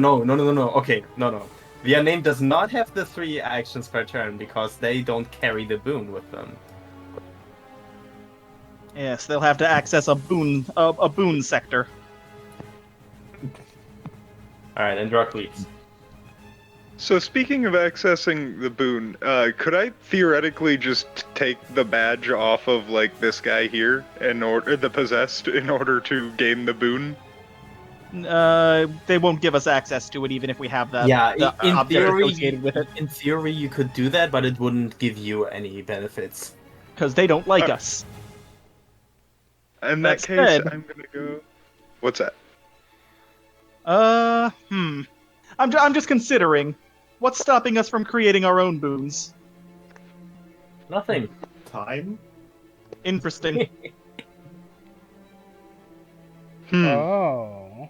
Okay, no. The unnamed does not have the 3 actions per turn because they don't carry the boon with them. Yes, they'll have to access a boon sector. Alright, and Dracleeds. So speaking of accessing the boon, could I theoretically just take the badge off of like this guy here in order the possessed in order to gain the boon? They won't give us access to it even if we have the in object theory, associated with it, in theory you could do that, but it wouldn't give you any benefits. because they don't like us. In that That case, said- I'm gonna go. What's that? I'm just considering. What's stopping us from creating our own boons? Nothing. Time? Interesting. Oh.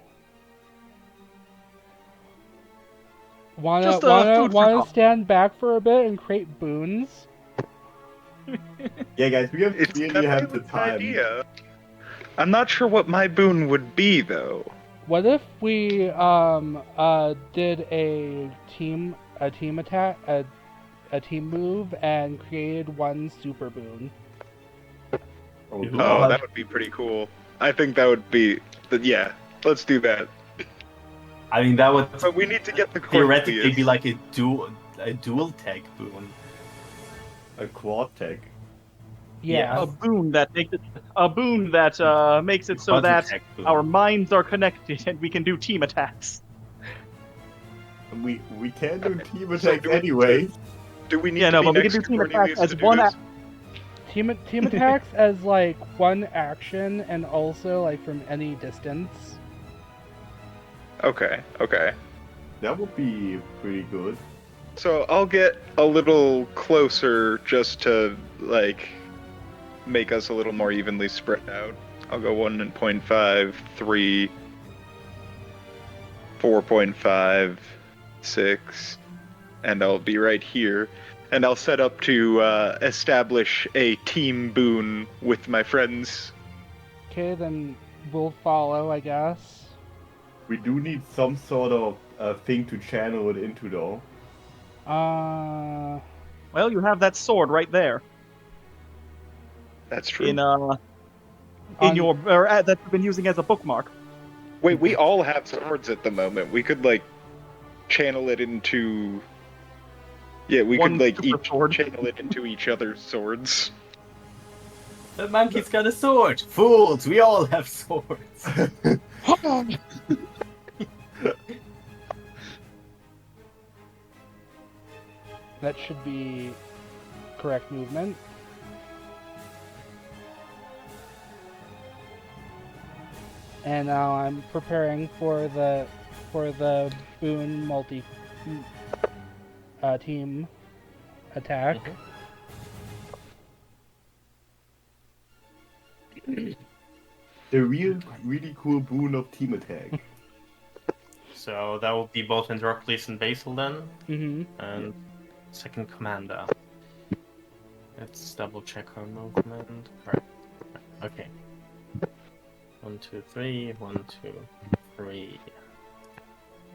Just, food for Wanna thought. stand back for a bit and create boons? Yeah, guys, we It's clearly have the definitely an time. idea. I'm not sure what my boon would be though. What if we did a team attack, a team move, and created one super boon? Oh, Ooh. Oh, that would be pretty cool. I think that would be. Yeah, let's do that. I mean, that would But we need to get the theoretically Cornelius. be like a dual tech boon. a quad tech. Yeah. A boon that makes it makes it so that Quasi-tech boon. our minds are connected and we can do team attacks. We can do team So attacks do we- anyway. Do we need Yeah, to no, be but we next can do to team Cornelius attacks as to do one this? Team attacks as like one action and also like from any distance. Okay. That would be pretty good. So I'll get a little closer just to like make us a little more evenly spread out. I'll go 1.5, 3, 4.5, 6, and I'll be right here. And I'll set up to establish a team boon with my friends. Okay, then we'll follow, I guess. We do need some sort of thing to channel it into, though. Well, you have that sword right there That's true. in On- your that you've been using as a bookmark. Wait, we all have swords at the moment. We could like channel it into. Yeah, we One could like super each sword. channel it into each other's swords. The monkey's got a sword! Fools! We all have swords! That should be correct movement. And now I'm preparing for the boon multi team attack. The really cool boon of team attack. So that will be both Androcles and Basil then, Mm-hmm. and second commander. Let's double check our movement. Right. Okay. 1, 2, 3. 1, 2, 3.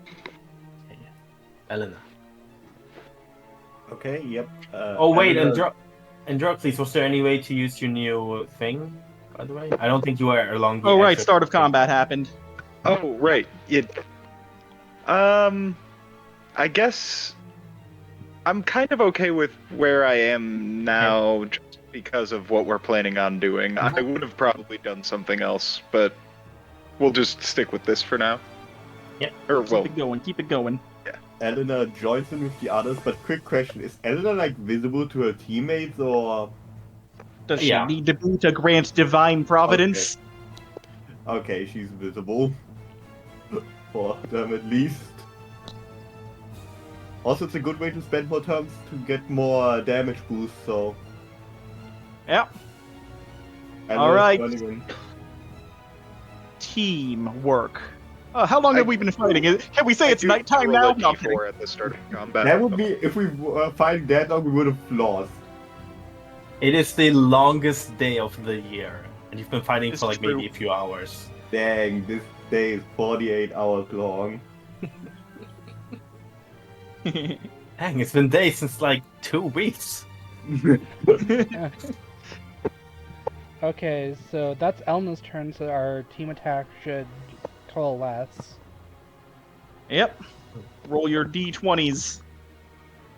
Okay. Elena. Okay, yep. Oh wait, Elena- And Drocles, was there any way to use your new thing, by the way? I don't think you were along the Oh, right, edge of start of the thing. combat happened. Oh, right. I guess I'm kind of okay with where I am now just because of what we're planning on doing. I would have probably done something else, but we'll just stick with this for now. Yeah. Or, well, Keep it going. Eleanor joins in with the others, but quick question, is Eleanor like visible to her teammates or... Does she Yeah. need to be to grant divine providence? Okay, she's visible. For them at least. Also, it's a good way to spend more turns to get more damage boost, so... Yeah. Eleanor's Alright. joining in. Teamwork. How long have we been fighting? Can we say it's nighttime now? No, I'm kidding. D4 at the start of combat. That would be, if we fight that long, we would have lost. It is the longest day of the year, and you've been fighting This for is like maybe a few hours. Dang, this day is 48 hours long. Dang, it's been days since like 2 weeks. Okay, so that's Elna's turn, so our team attack should total less. Yep. Roll your d20s.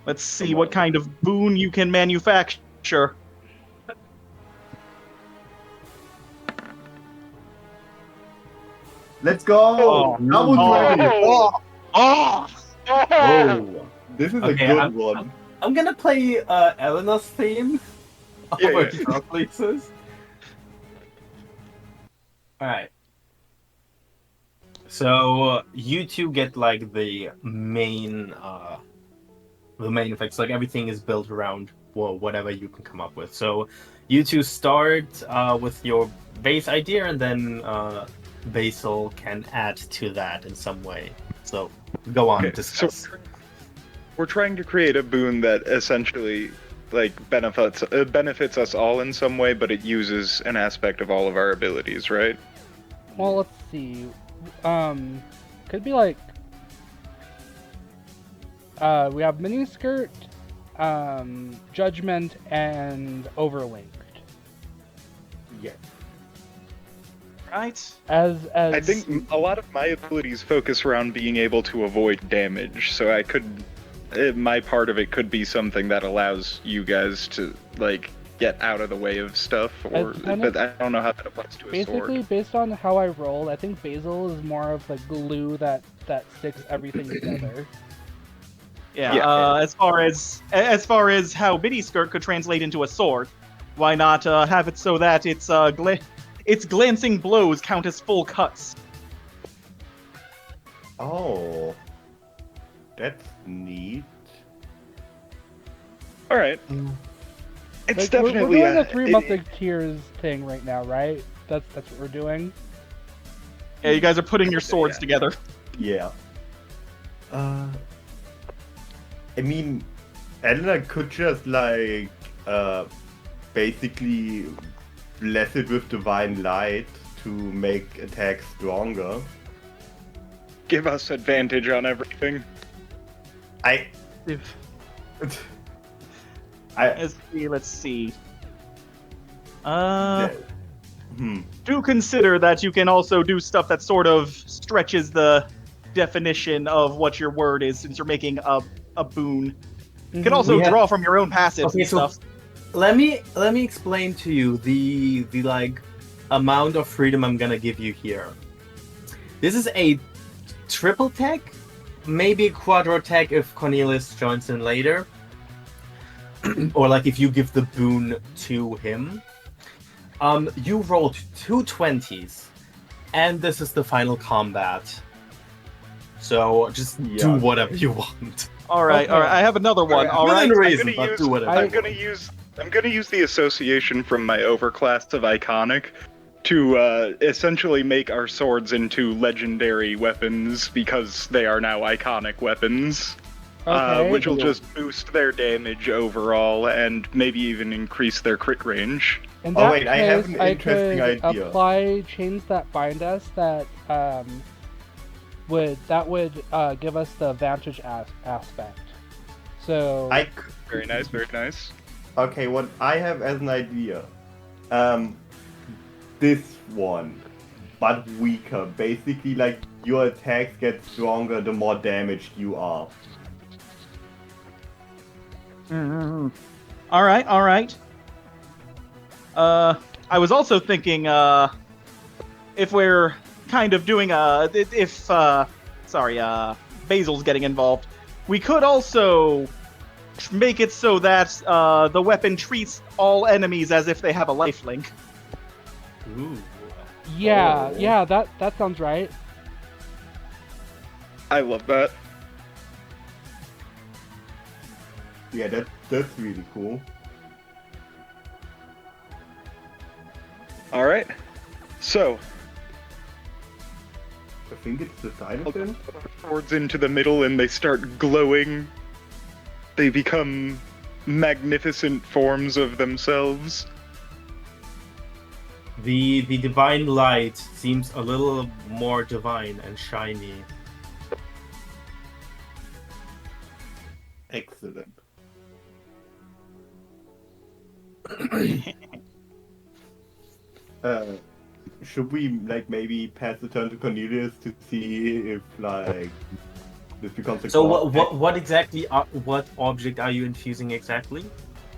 Let's see what kind of boon you can manufacture. Let's go! Oh. Double 20! Oh! Oh. This is Okay, a good I'm- one. I'm gonna play Eleanor's theme Yeah, over yeah. Drocles'. Alright. So you two get like the main effects. Like everything is built around whatever you can come up with. So you two start with your base idea, and then Basil can add to that in some way. So go on, Okay, discuss. so we're trying to create a boon that essentially like benefits us all in some way, but it uses an aspect of all of our abilities, right? Well, let's see. Could be like... we have miniskirt, judgment, and overlinked. Yeah. Right? As I think a lot of my abilities focus around being able to avoid damage, so I could, my part of it could be something that allows you guys to like get out of the way of stuff, or It's kind but of- I don't know how that applies to a basically, sword. based on how I rolled, I think Basil is more of the glue that sticks everything together. Yeah. Yeah. As far as how miniskirt could translate into a sword, why not have it so that its glancing blows count as full cuts? Oh. That's neat. All right, it's Like, definitely we're doing the Three Musketeers thing right now, right? That's what we're doing. Yeah, you guys are putting your swords Yeah. together. Yeah. I mean, Eleanor could just like basically bless it with divine light to make attacks stronger. give us advantage on everything. Let's see. Hmm. Do consider that you can also do stuff that sort of stretches the definition of what your word is, since you're making a boon. You can also We have- draw from your own passives Okay, and so- stuff. Let me explain to you the like amount of freedom I'm gonna give you here. This is a triple tech, maybe a quadro tech if Cornelius joins in later, or like if you give the boon to him. You rolled 2 20s, and this is the final combat. So just do Yeah. whatever you want. All right. I have another one. All Within right. reason, gonna but use- do whatever. I'm gonna use the association from my overclass of iconic to essentially make our swords into legendary weapons because they are now iconic weapons. Okay. Which will just boost their damage overall and maybe even increase their crit range. In Oh, that wait, I have case, an interesting could idea. apply chains that bind us that would give us the vantage aspect. So I Very nice, very nice. Okay, what I have as an idea, this one, but weaker. Basically, like your attacks get stronger the more damaged you are. All right. I was also thinking, if we're kind of doing Basil's getting involved, we could also make it so that the weapon treats all enemies as if they have a lifelink. Ooh. Yeah, Oh. yeah, that sounds right. I love that. Yeah, that's really cool. All right. So, I think it's the Dinosaur. swords into the middle and they start glowing. They become magnificent forms of themselves. The divine light seems a little more divine and shiny. Excellent. Should we like maybe pass the turn to Cornelius to see if like this becomes a So core what exactly what object are you infusing exactly?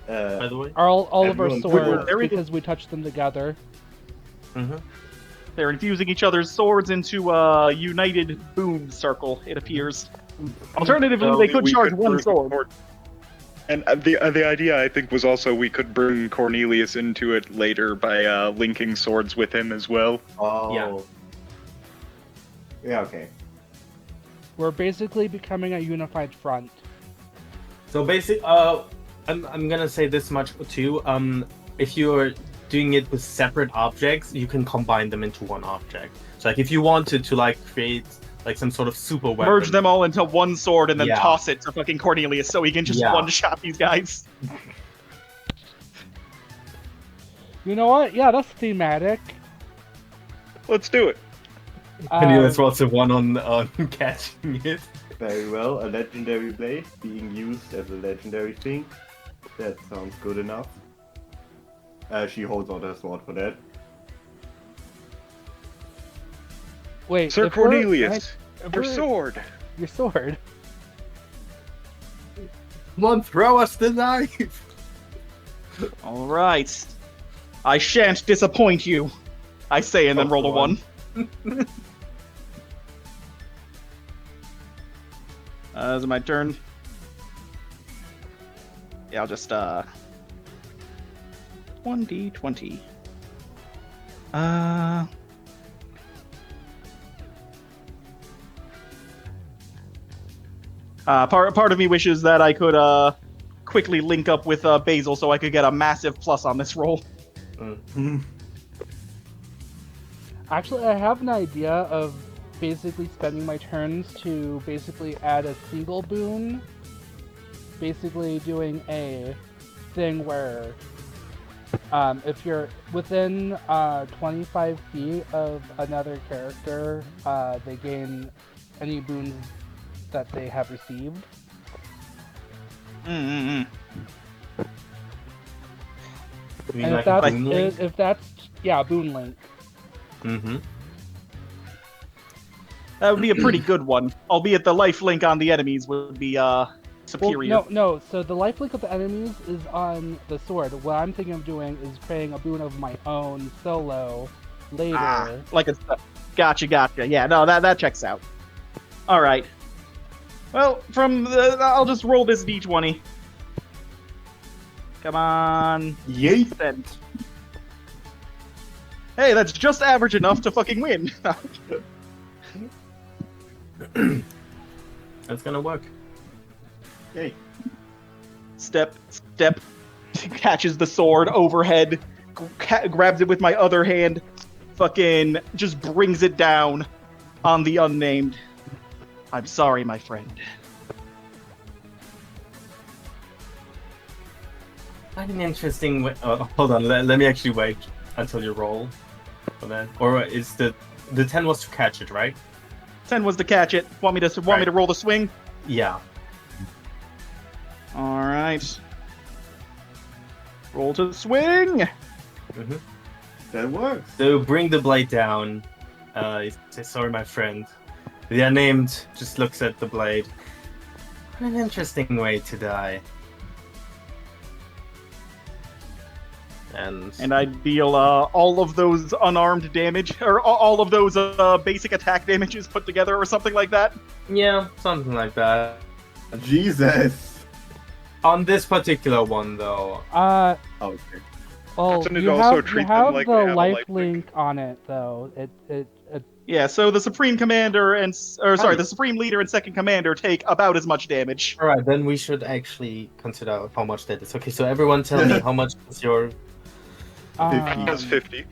By the way. All of our Everyone's swords, good. because we touched them together. Mm-hmm. They're infusing each other's swords into a united boom circle, it appears. Alternatively, they could We charge could one bring sword. And the idea, I think, was also we could bring Cornelius into it later by linking swords with him as well. Oh. Yeah. Yeah. Okay. We're basically becoming a unified front. So I'm gonna say this much too. If you're doing it with separate objects, you can combine them into one object. So like if you wanted to like create like some sort of super weapon, Merge them all into one sword and then Yeah. toss it to fucking Cornelius so he can just Yeah. one-shot these guys. You know what? Yeah, that's thematic. Let's do it. and that's also one on catching it. Very well. A legendary blade being used as a legendary thing. That sounds good enough. She holds out her sword for that. Wait, Sir if we're- Cornelius, if your we're- sword. Your sword. Come on, throw us the knife. All right. I shan't disappoint you, I say, and then Oh, roll a come 1. Is it my turn? Yeah, I'll just 1d20. Part of me wishes that I could quickly link up with Basil so I could get a massive plus on this roll. Actually, I have an idea of basically spending my turns to basically add a single boon. Basically doing a thing where if you're within 25 feet of another character, they gain any boons that they have received. You mean And like if a that's, boon link? if that's, yeah, boon link. Mm-hmm. That would be a pretty good one, albeit the life link on the enemies would be superior. Well, no. So the lifelink of the enemies is on the sword. What I'm thinking of doing is creating a boon of my own solo later. Like a gotcha. Yeah, no, that checks out. All right. Well, I'll just roll this d20. Come on. Yay! Then. Hey, that's just average enough to fucking win. That's gonna work. Yay! Step, catches the sword overhead, grabs it with my other hand, fucking just brings it down on the unnamed. I'm sorry, my friend. Quite an interesting. Hold on. Let me actually wait until you roll for that. Or is the 10 was to catch it, right? 10 was to catch it. Want me to roll the swing? Yeah. All right. Roll to swing. Mm-hmm. That works. So bring the blade down. He says, sorry, my friend. The unnamed just looks at the blade. What an interesting way to die. And I deal all of those unarmed damage, or all of those basic attack damages put together, or something like that. yeah, something like that. Jesus. On this particular one, though, Okay. Well, Doesn't it you also have, treat you them have like the they have a life life link on it, though. It Yeah, so the Supreme Commander the Supreme Leader and Second Commander take about as much damage. all right, then we should actually consider how much that is. Okay, so everyone tell me how much is your... That's 50.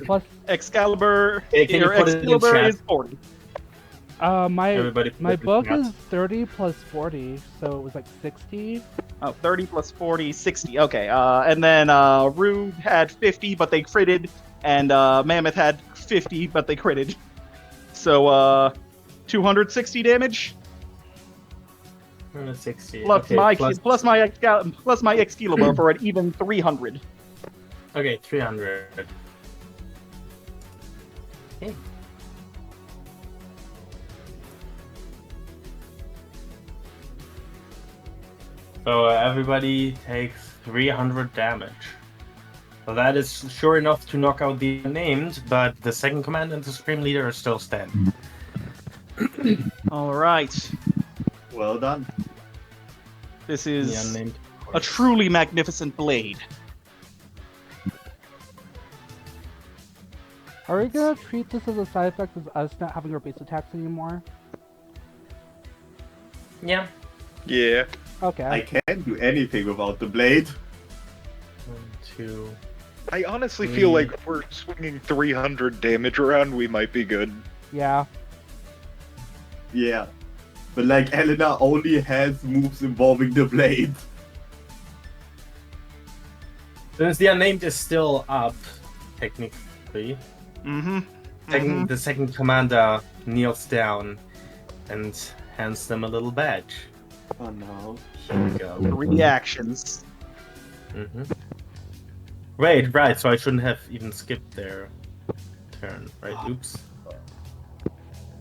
plus Excalibur, Hey, can you or put it in Excalibur chat? is 40. Everybody put my it in book chat. is 30 plus 40, so it was like 60. Oh, 30 plus 40, 60. Okay, and then Rude had 50, but they critted, and Mammoth had 50, but they critted. So, 260 damage 160. plus Okay, plus my Excalibur for an even 300. Okay, 300. Okay. So everybody takes 300 damage. So that is sure enough to knock out the unnamed, but the second command and the Supreme Leader are still standing. All right, Well done. this The is unnamed. a truly magnificent blade. Are we gonna treat this as a side effect of us not having our base attacks anymore? Yeah. Yeah. Okay. I can't do anything without the blade. 1, 2. I honestly feel like if we're swinging 300 damage around, we might be good. Yeah. Yeah. But like Elena only has moves involving the blade. Since the unnamed is still up, technically, Mm-hmm. the second commander kneels down and hands them a little badge. Oh no. Here we go. Reactions. Mm-hmm. Right, so I shouldn't have even skipped their turn, right? Oops.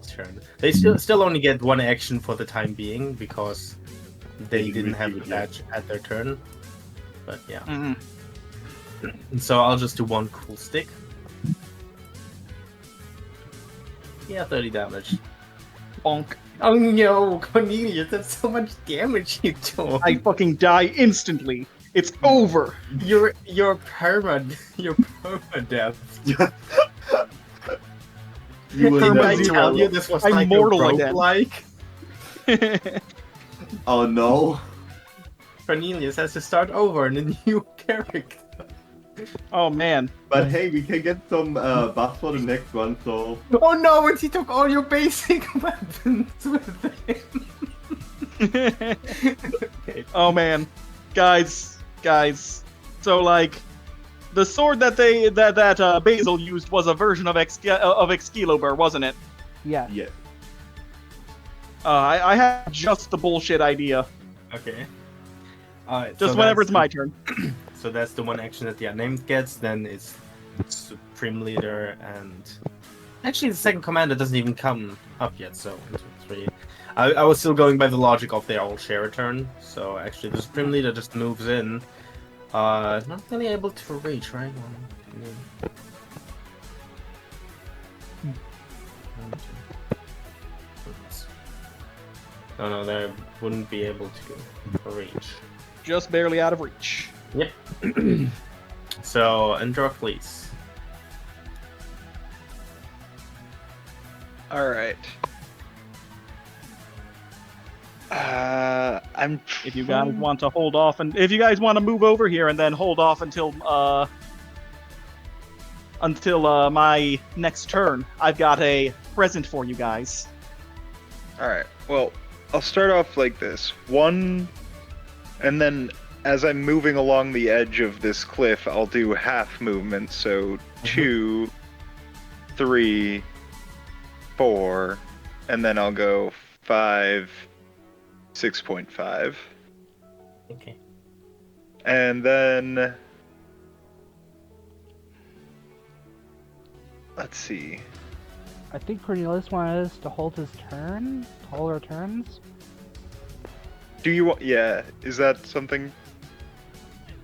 Turn. They still only get one action for the time being, because they didn't have the badge at their turn. But yeah. Mm-hmm. So I'll just do one cool stick. Yeah, 30 damage. Bonk. Oh no, Cornelius, that's so much damage you took. I fucking die instantly. It's over. You're perma death. You will Perma I never zero. tell know. you this was I'm like mortal a again. roguelike? Oh no. Cornelius has to start over in a new character. Oh man. But hey, we can get some buffs for the next one, so Oh no, and he took all your basic weapons with him. Okay. Oh man, guys. So like, the sword that Basil used was a version of Excalibur, wasn't it? Yeah. yeah. I have just the bullshit idea. Okay. Alright. Just whenever it's my turn. So that's the one action that the unnamed gets. Then it's Supreme Leader, and actually the second commander doesn't even come up yet. So 1, 2, 3. I was still going by the logic of they all share a turn. So actually the Supreme Leader just moves in. Not really able to reach, right? 1, 2. No, they wouldn't be able to reach. Just barely out of reach. Yep. So, Androcles. Alright. I'm. If you guys want to hold off, and if you guys want to move over here and then hold off until my next turn, I've got a present for you guys. Alright, well, I'll start off like this. 1, and then as I'm moving along the edge of this cliff, I'll do half movement, so 2, 3, 4, and then I'll go 5, 6.5. Okay. And then let's see. I think Cornelius wanted us to hold his turn, to hold our turns. Do you want? Yeah, is that something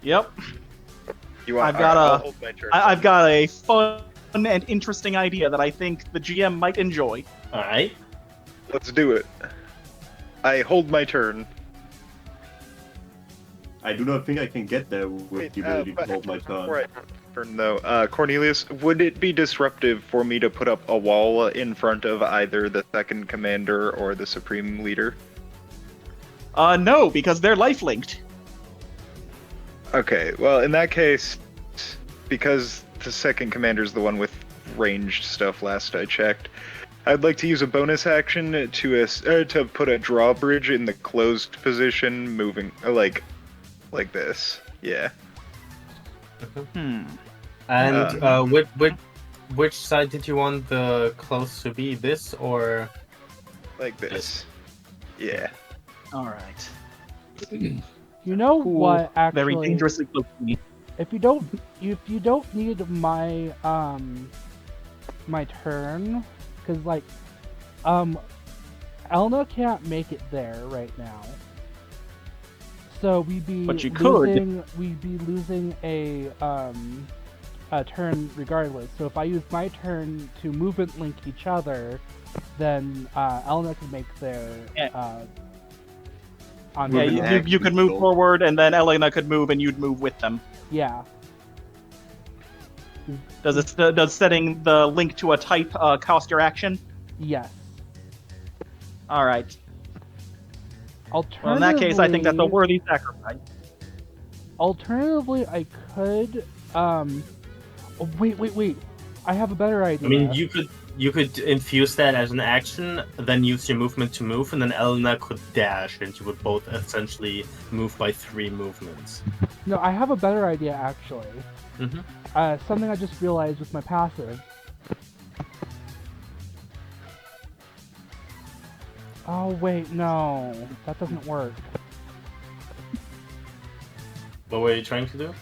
Yep. you want? I've got Alright, a- I'll hold my turn. I've got a fun and interesting idea that I think the GM might enjoy. All right. Let's do it. I hold my turn. I do not think I can get there with Wait, the ability to but hold my before turn. I turn though, Cornelius, would it be disruptive for me to put up a wall in front of either the second commander or the supreme leader? No, because they're life linked. Okay, well, in that case, because the second commander's the one with ranged stuff last I checked, I'd like to use a bonus action to put a drawbridge in the closed position, moving like this. Yeah. Hmm. And which side did you want the close to be? This or Like this. Yeah. All right. You know Cool. what? Actually, Very dangerously close to me. if you don't need my my turn, because like Elna can't make it there right now, so we'd be But you could. losing a turn regardless. So if I use my turn to movement link each other, then Elna can make their on Yeah, Movement you, action you could move control. forward, and then Elena could move, and you'd move with them. yeah. Does setting the link to a type cost your action? Yes. All right. Alternatively, Well, in that case, I think that's a worthy sacrifice. Alternatively, I could. Oh, wait. I have a better idea. I mean, you could infuse that as an action, then use your movement to move, and then Elena could dash, and you would both essentially move by 3 movements. No, I have a better idea actually. Mm-hmm. Something I just realized with my passive. Oh wait, no, that doesn't work. What were you trying to do?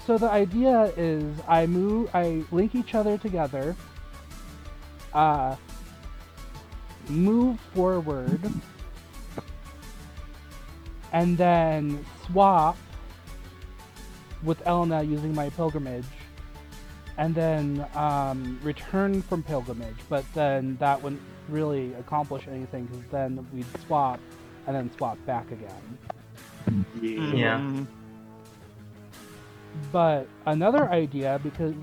So the idea is I link each other together, move forward, and then swap with Elena using my pilgrimage, and then return from pilgrimage, but then that wouldn't really accomplish anything because then we'd swap and then swap back again. Yeah. Mm. But another idea, because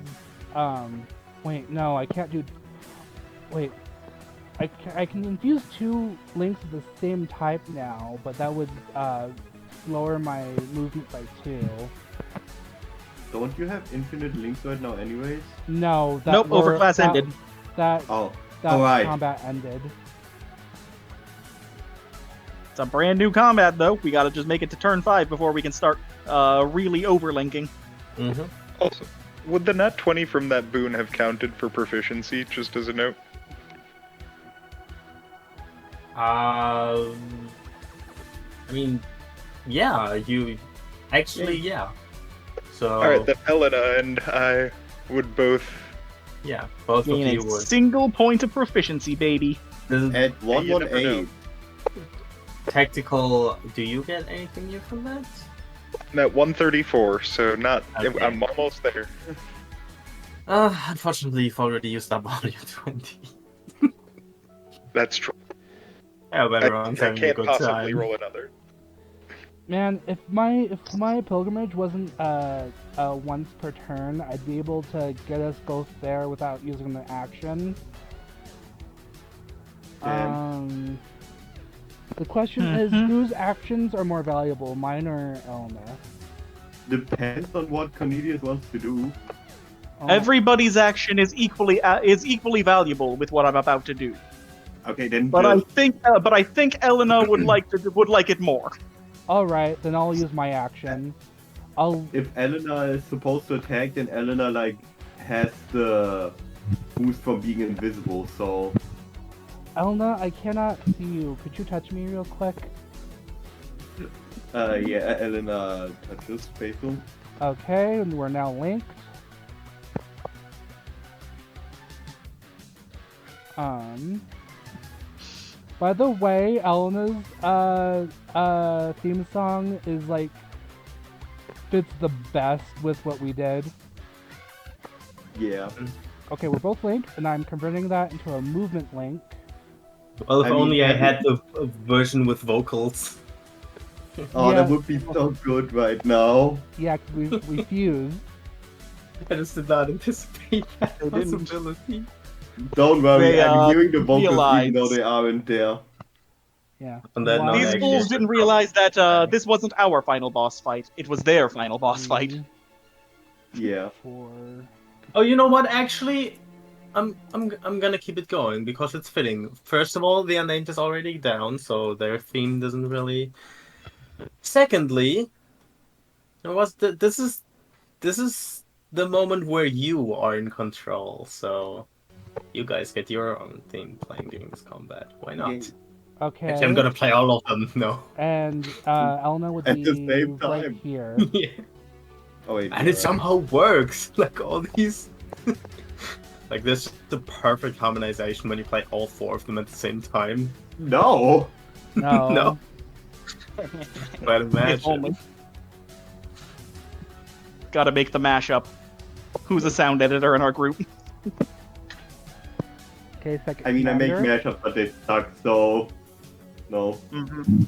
wait, no, I can't do. Wait, I can infuse 2 links of the same type now, but that would lower my movement by 2. Don't you have infinite links right now anyways? No, that Nope, overclass ended. That Oh, combat alright. ended. It's a brand new combat, though. We gotta just make it to turn 5 before we can start really overlinking. Mm-hmm. Also, would the nat 20 from that boon have counted for proficiency, just as a note? I mean, yeah, you actually, yeah. So, Alright, then Helena and I would both... yeah, both of Gain you a would. single point of proficiency, baby. This is At you never 118. tactical. Do you get anything new from that? I'm at 134, so not... Okay. I'm almost there. Unfortunately, you've already used up all your 20. That's true. Yeah, but I everyone's having a can't good possibly time. roll another. Man, if my pilgrimage wasn't once per turn, I'd be able to get us both there without using the action. Damn. The question is, whose actions are more valuable, mine or Elna? Depends on what Cornelius wants to do. Oh, Everybody's action is equally valuable with what I'm about to do. Okay, then But I just, think Elena would like it more. all right, then I'll use my action. if Elena is supposed to attack, then Elena like has the boost from being invisible, so Elna, I cannot see you. Could you touch me real quick? Yeah, Elena touches Faithful. Okay, and we're now linked. By the way, Elena's theme song is like fits the best with what we did. Yeah. Okay, we're both linked, and I'm converting that into a movement link. Well, if I mean, only I every- had the version with vocals. Oh, Yeah. that would be so good right now. Yeah, we fused. I just did not anticipate that They didn't. possibility. Don't worry, They, I'm hearing the vocals realize- even though they aren't there. Yeah. On that Wow. note, These actually, fools it's didn't a realize that problem. this wasn't our final boss fight. It was their final boss fight. Yeah. 4. Oh, you know what? Actually, I'm gonna keep it going because it's fitting. First of all, the Unnamed is already down, so their theme doesn't really. Secondly, this is the moment where you are in control, so you guys get your own theme playing during this combat. Why not? Yeah. Okay. Actually, I'm gonna play all of them. No. And Elna would At be the same right time. here. Yeah. Oh wait. And you're it right. somehow works. Like all these. Like this is the perfect harmonization when you play all 4 of them at the same time. No. No. No. But If imagine. only. Gotta make the mashup. Who's a sound editor in our group? Okay, second. I mean, I make commander. mashups, but they suck, so no. Mm-hmm.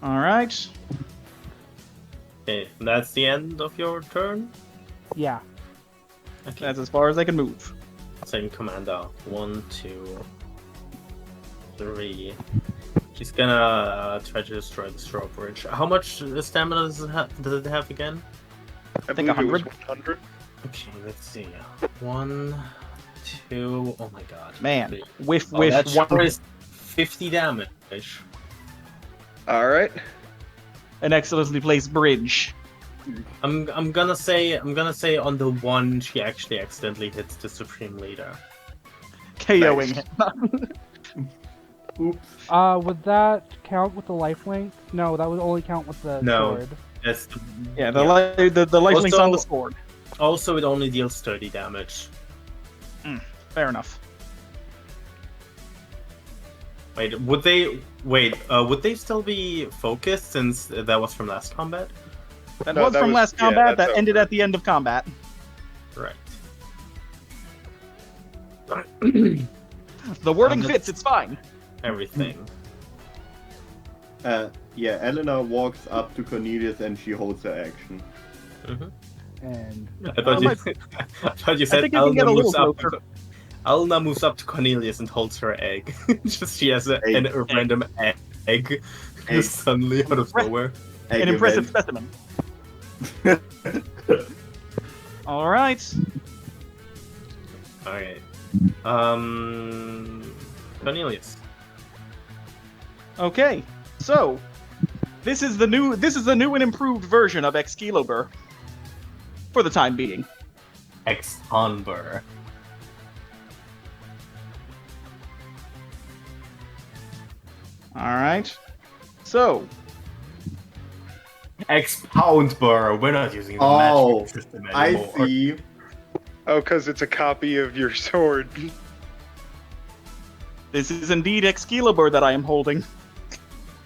All right. Okay, and that's the end of your turn. Yeah. Okay. That's as far as I can move. Same commander. 1, 2, 3. She's gonna try to destroy the straw bridge. How much stamina does it have again? I think believe it was 100. 100. Okay, let's see. 1, 2. Oh my god. Man, Three. whiff, Oh, whiff, that one. sure is 50 damage. All right. An excellently placed bridge. I'm gonna say on the one she actually accidentally hits the Supreme Leader. KOing Nice. him. Oops. Would that count with the lifelink? No, that would only count with the No. sword. That's the, Yeah, the life link's Also- on the sword. Also, it only deals 30 damage. Fair enough. Wait, would they still be focused since that was from last combat? That No, was that from was- last yeah, combat. that's That ended over. at the end of combat. Right. The wording that's- fits. It's fine. Everything. Yeah, Elena walks up to Cornelius and she holds her action. Mhm. And I thought you, I thought you said think you can get a Alna little moves up. closer. Alna moves up to Cornelius and holds her egg. Just she has a random egg. Egg. Just suddenly out of nowhere. An impressive specimen. All right. Okay. Cornelius. Okay. So, this is the new and improved version of Excalibur. For the time being. Excalibur. All right. So, Expoundbur. We're not using the Oh, magic system I anymore. see. Oh, because it's a copy of your sword. this is indeed Excalibur that I am holding.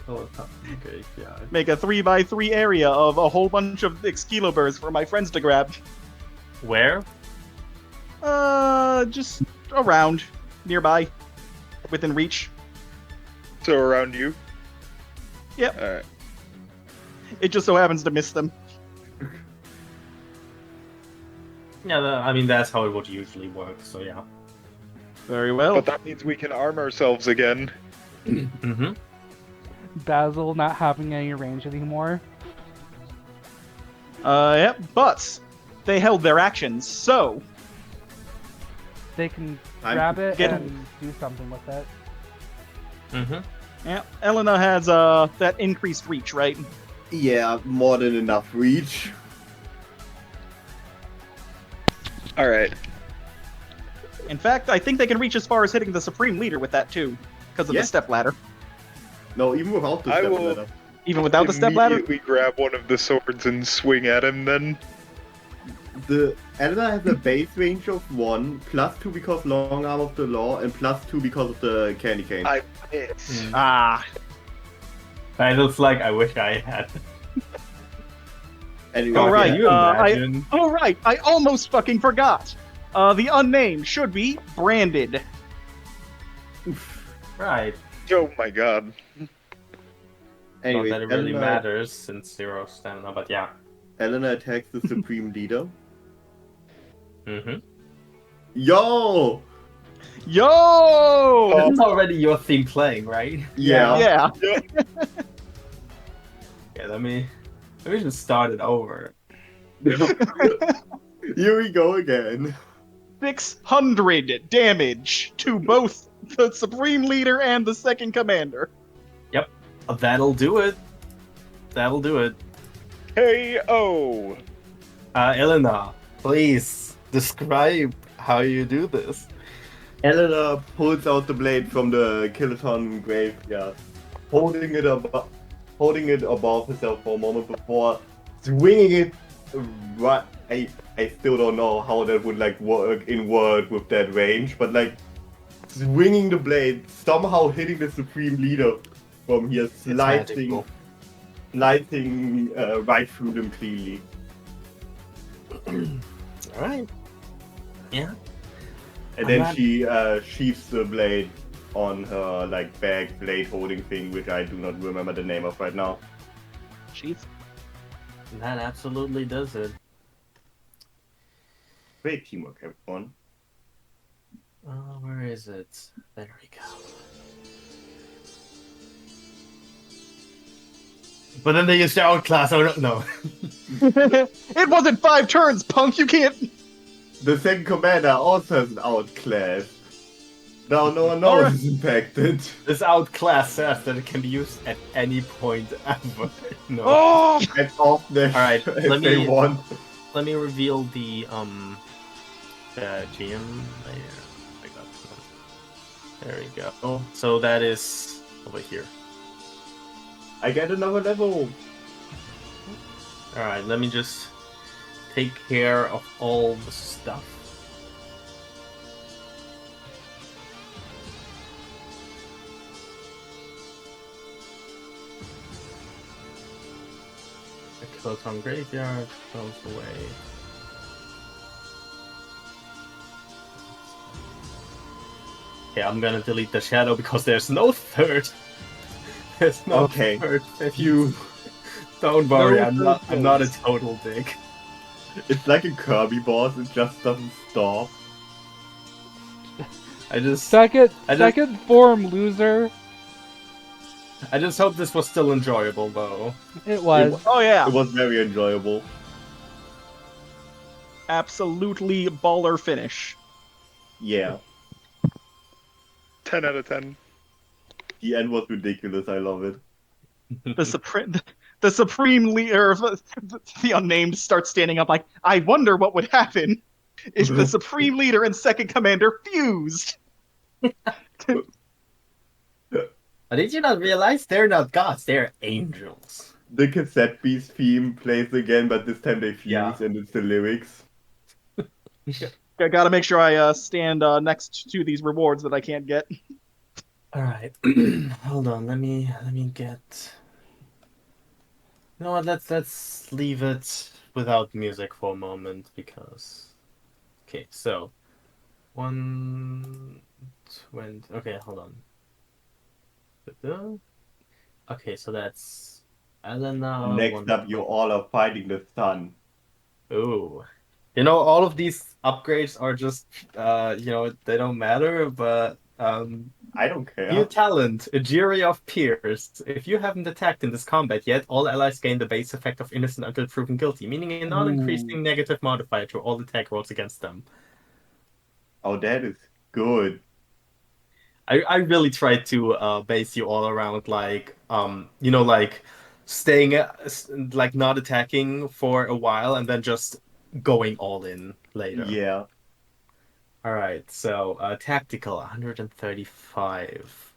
Oh, okay, yeah. Make a 3x3 area of a whole bunch of Excaliburs for my friends to grab. Where? Just around, nearby, within reach. So around you. Yep. All right. It just so happens to miss them. Yeah, I mean that's how it would usually work. So yeah. Very well. But that means we can arm ourselves again. Mm-hmm. Basil not having any range anymore. Yep. But they held their actions, so They can I'm grab it get- and do something with it. Mm-hmm. yeah. Elena has that increased reach, right? Yeah, more than enough reach. All right. In fact, I think they can reach as far as hitting the Supreme Leader with that too, because of Yeah. the step ladder. No, even without the I step will- ladder. Even without the step ladder? Immediately grab one of the swords and swing at him then. The Elena has a base range of 1, +2 because long arm of the law, and +2 because of the candy cane. I miss. Ah, That looks like I wish I had. Anyway, all right. Can you imagine? All right. I almost fucking forgot. The unnamed should be branded. Right. Oh my god. Anyway, Not that it really Elena, matters since 0 stamina, but yeah. Elena attacks the Supreme Leader. Mm-hmm. Yo! Yo! This is already your theme playing, right? Yeah. Yeah. Yeah, let me just start it over. Here we go again. 600 damage to both the Supreme Leader and the Second Commander. That'll do it. That'll do it. K.O. Elena, please describe how you do this. Elena pulls out the blade from the Kiloton graveyard, holding it above herself for a moment before swinging it right. I still don't know how that would like work in word with that range, but like swinging the blade, somehow hitting the Supreme Leader from here, It's slicing magical. right through them cleanly. Alright. Yeah. And I'm then not- she sheaths the blade on her like bag blade holding thing, which I do not remember the name of right now. Jeez. That absolutely does it. Great teamwork, everyone. Where is it? There we go. But then they used their outclass. Oh no. It wasn't 5 turns, punk. You can't. The second commander also has an outclass. Now no one knows Alright. is impacted. This outclass says that it can be used at any point ever. No. Oh! As often as, Alright, as let they me- want. Let me reveal the GM layer. I got one. There we go. Oh, so that is over here. I get another level. Alright, let me just take care of all the stuff. The Kiloton Graveyard goes away. Okay, I'm gonna delete the shadow because there's no third. There's no Okay. third. You. Don't worry, No I'm not a thirds. total dick. It's like a Kirby boss. It just doesn't stop. I just Second, I just- second form loser. hope this was still enjoyable though. It was. Oh yeah. It was very enjoyable. Absolutely baller finish. Yeah. 10 out of 10. The end was ridiculous. I love it. The supreme leader, the unnamed, starts standing up like, I wonder what would happen if the supreme leader and second commander fused. Did you not realize they're not gods, they're angels? The cassette beast theme plays again, but this time they fuse Yeah. and it's the lyrics. I gotta make sure I stand next to these rewards that I can't get. Alright. Hold on, let me get. You know what, let's leave it without music for a moment because okay, so 120. Okay, hold on. Okay, so that's Elena. Next up, you all are fighting the sun. Ooh. You know, all of these upgrades are just, they don't matter, but, I don't care. new talent, a jury of peers. If you haven't attacked in this combat yet, all allies gain the base effect of innocent until proven guilty, meaning a non-increasing negative modifier to all attack rolls against them. Oh, that is good. I really tried to base you all around like staying like not attacking for a while and then just going all in later. Yeah. All right, so tactical 135.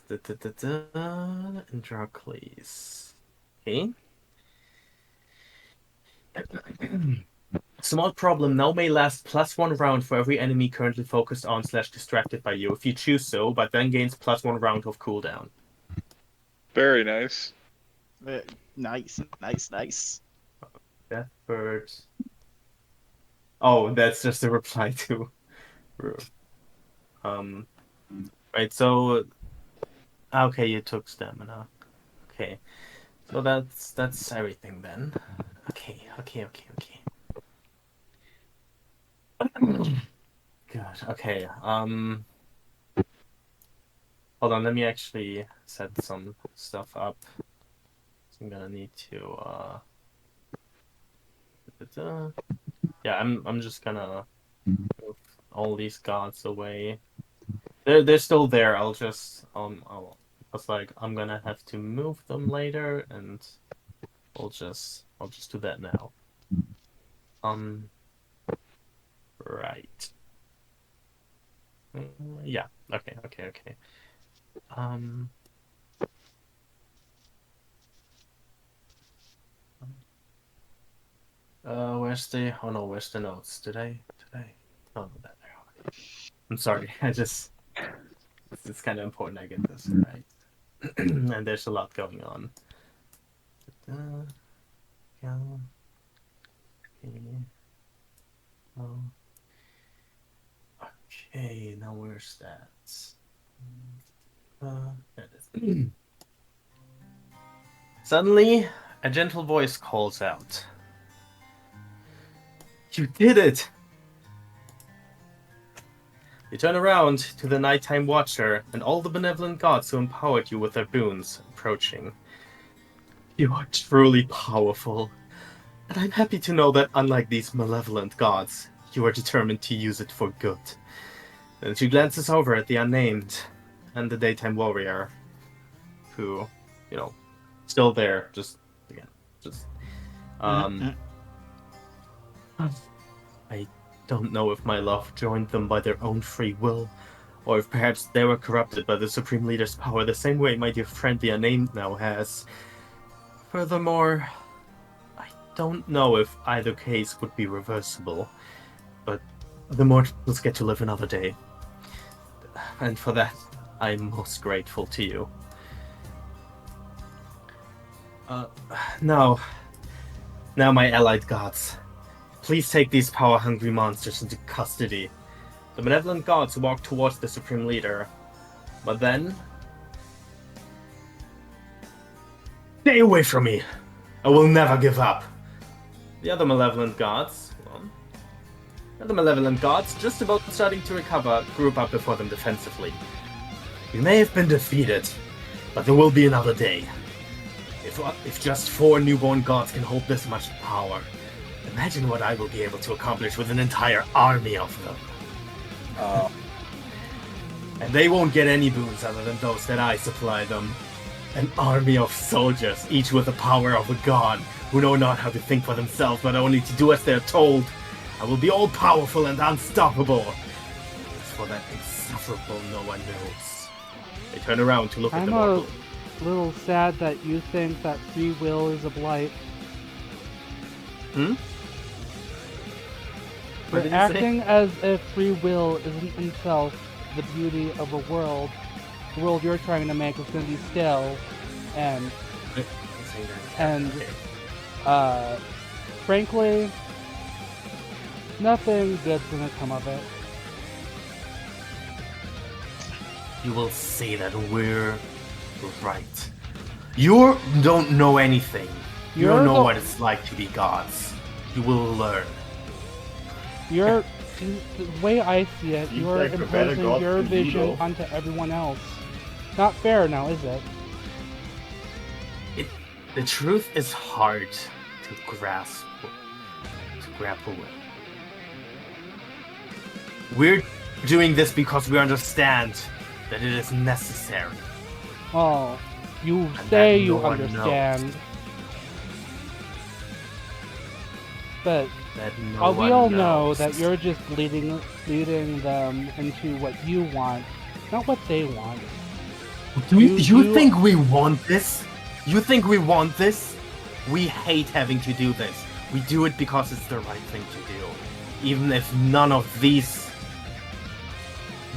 And Dracles. Okay. Small problem now may last +1 round for every enemy currently focused on / distracted by you if you choose so, but then gains +1 round of cooldown. Very nice. Nice, nice, nice. Deathbird. Oh, that's just a reply to. Right. So, okay, you took stamina. Okay, so that's everything then. Okay. Good. Okay. Hold on. Let me actually set some stuff up. So I'm gonna need to. Yeah, I'm just gonna move all these gods away. They're still there. It's like I'm gonna have to move them later, and I'll just do that now. Right. Yeah. Okay. Um. Where's the? Oh no, where's the notes? Today. Oh, that there. I'm sorry. It's kind of important I get this right. And there's a lot going on. Yeah. Okay. Oh. Okay, now where's that? There it is. Suddenly, a gentle voice calls out. You did it! You turn around to the nighttime watcher and all the benevolent gods who empowered you with their boons approaching. You are truly powerful, and I'm happy to know that unlike these malevolent gods, you are determined to use it for good. And she glances over at the unnamed and the daytime warrior, who, still there, I don't know if my love joined them by their own free will, or if perhaps they were corrupted by the Supreme Leader's power the same way my dear friend the Unnamed now has. Furthermore, I don't know if either case would be reversible, but the mortals get to live another day. And for that, I'm most grateful to you. Now, my allied gods, please take these power-hungry monsters into custody. The benevolent gods walk towards the Supreme Leader, but then... Stay away from me! I will never give up! The other malevolent gods, just about starting to recover, group up before them defensively. You may have been defeated, but there will be another day. If just 4 newborn gods can hold this much power, imagine what I will be able to accomplish with an entire army of them. And they won't get any boons other than those that I supply them. An army of soldiers, each with the power of a god, who know not how to think for themselves, but only to do as they are told. I will be all-powerful and unstoppable. As for that insufferable no one knows. They turn around to look at the mortal. I'm a little sad that you think that free will is a blight. What did You're you say? acting as if free will isn't itself the beauty of a world. The world you're trying to make is going to be stale, and frankly, nothing good's going to come of it. You will see that we're right. You don't know anything. You don't know what it's like to be gods. You will learn. The way I see it, Seems you're like a better imposing god your than you, vision though. onto everyone else. Not fair now, is it? The truth is hard to grapple with. We're doing this because we understand that it is necessary. Oh, you And say that you no one understand. knows. but that no we one all know knows. that you're just leading them into what you want, not what they want. You think we want this? You think we want this? We hate having to do this. We do it because it's the right thing to do. Even if none of these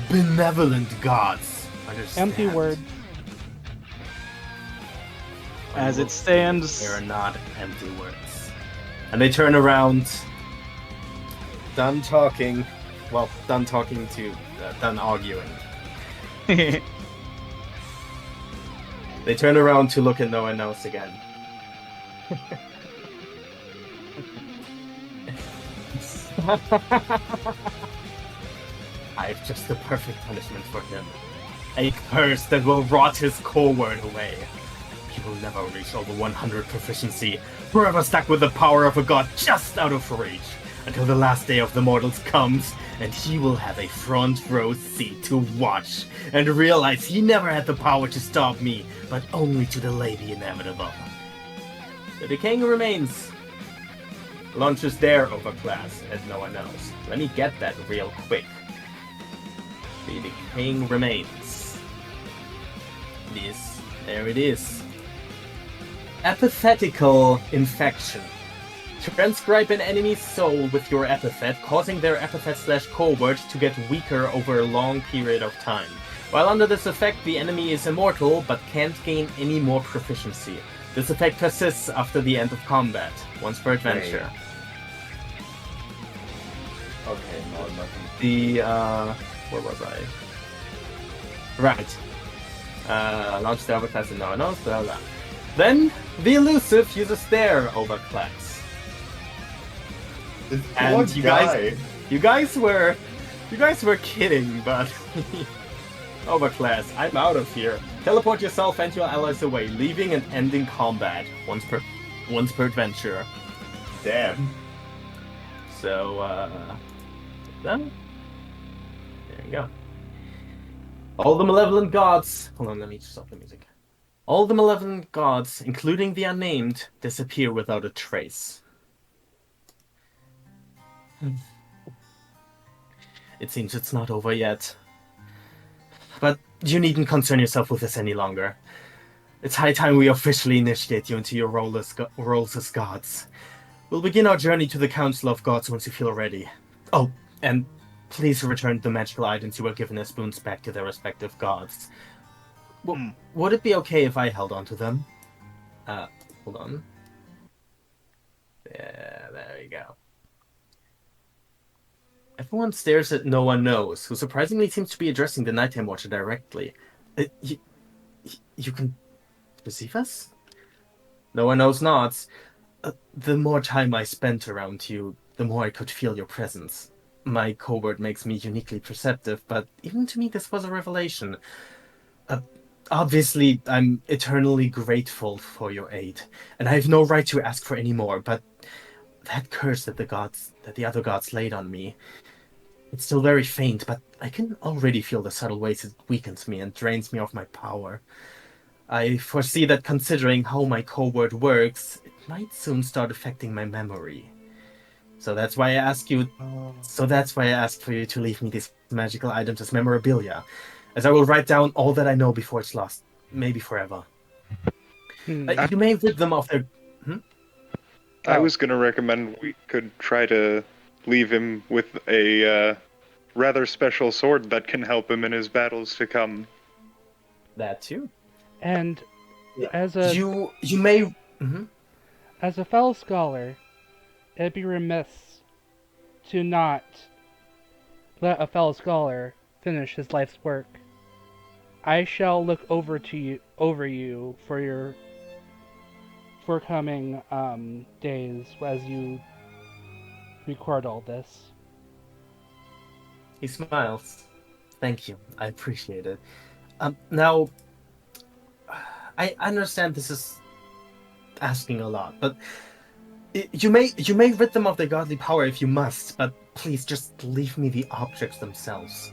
benevolent gods understand. Empty words. As it stands, They are not empty words. And they turn around, done talking. Well, done talking to, done arguing. They turn around to look at no one else again. I have just the perfect punishment for him. A curse that will rot his core word away. He will never reach over 100 proficiency, forever stuck with the power of a god just out of reach, until the last day of the mortals comes, and he will have a front row seat to watch, and realize he never had the power to stop me, but only to delay the inevitable. The decaying remains launches their overclass, as no one knows. Let me get that real quick. The decaying remains. There it is. Apathetical infection. Transcribe an enemy's soul with your epithet, causing their epithet/core word to get weaker over a long period of time. While under this effect, the enemy is immortal, but can't gain any more proficiency. This effect persists after the end of combat, once per adventure. Okay, no, nothing. The, where was I? Right. Launch the overclass and no one else, blah blah. Then, the elusive uses their overclass. This And poor you guy. guys were kidding, but overclass, I'm out of here. Teleport yourself and your allies away, leaving and ending combat once per adventure. Damn. So, then there you go. All the malevolent gods. Hold on, let me stop the music. All the malevolent gods, including the unnamed, disappear without a trace. It seems it's not over yet. But you needn't concern yourself with this any longer. It's high time we officially initiate you into your roles as gods. We'll begin our journey to the Council of Gods once you feel ready. Oh, and please return the magical items you were given as boons back to their respective gods. Would it be okay if I held on to them? Hold on. Yeah, there you go. Everyone stares at no one knows, who surprisingly seems to be addressing the Nighttime Watcher directly. You can perceive us? No one knows nods. The more time I spent around you, the more I could feel your presence. My covert makes me uniquely perceptive, but even to me this was a revelation. Obviously, I'm eternally grateful for your aid, and I have no right to ask for any more, but that curse that the other gods laid on me, it's still very faint, but I can already feel the subtle ways it weakens me and drains me of my power. I foresee that considering how my covert works, it might soon start affecting my memory. So that's why I asked for you to leave me these magical items as memorabilia, as I will write down all that I know before it's lost, maybe forever. You may rid them of their... I was going to recommend we could try to leave him with a rather special sword that can help him in his battles to come. That too. And as a You may... as a fellow scholar, it'd be remiss to not let a fellow scholar finish his life's work. I shall look over you for your forthcoming days as you record all this. He smiles. Thank you. I appreciate it. Now, I understand this is asking a lot, but you may rid them of their godly power if you must, but please just leave me the objects themselves.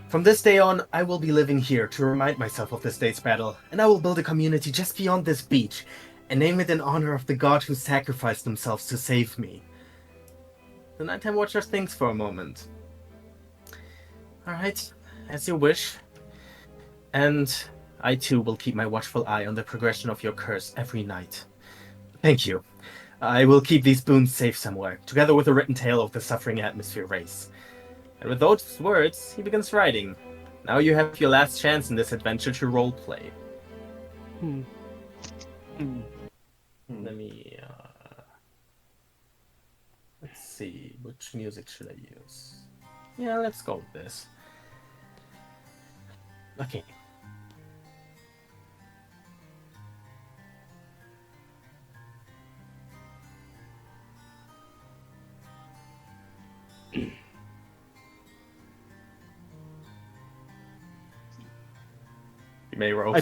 From this day on, I will be living here to remind myself of this day's battle, and I will build a community just beyond this beach, and name it in honor of the god who sacrificed themselves to save me. the Nighttime Watcher thinks for a moment. Alright, as you wish. And I too will keep my watchful eye on the progression of your curse every night. Thank you. I will keep these boons safe somewhere, together with a written tale of the suffering atmosphere race. And with those words, he begins writing. Now you have your last chance in this adventure to roleplay. Let me, let's see, which music should I use? Yeah, let's go with this. Okay. You may roll. I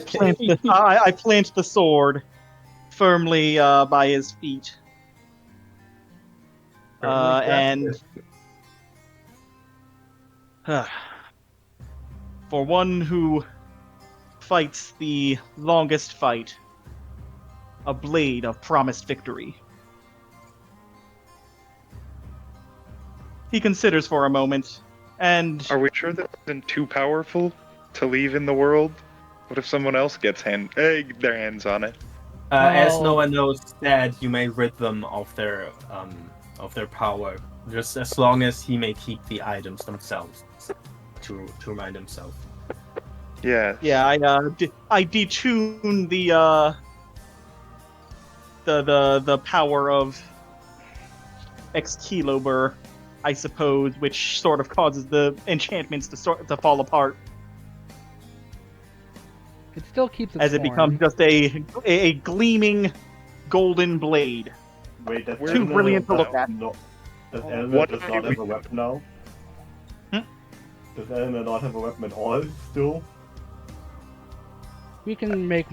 plant the sword firmly by his feet. And for one who fights the longest fight, a blade of promised victory. He considers for a moment, and Are we sure that isn't too powerful to leave in the world? What if someone else gets their hands on it? As Well- no one knows that, you may rid them of their power, just as long as he may keep the items themselves to remind himself. Yeah. yeah, I detune the power of Excalibur, I suppose, which sort of causes the enchantments to fall apart It still keeps its as it form. becomes just a gleaming golden blade. Wait, does Too Elena brilliant to not- look at. No, does Elena What does do not we- have a weapon now? Does Elena not have a weapon at all still? We can make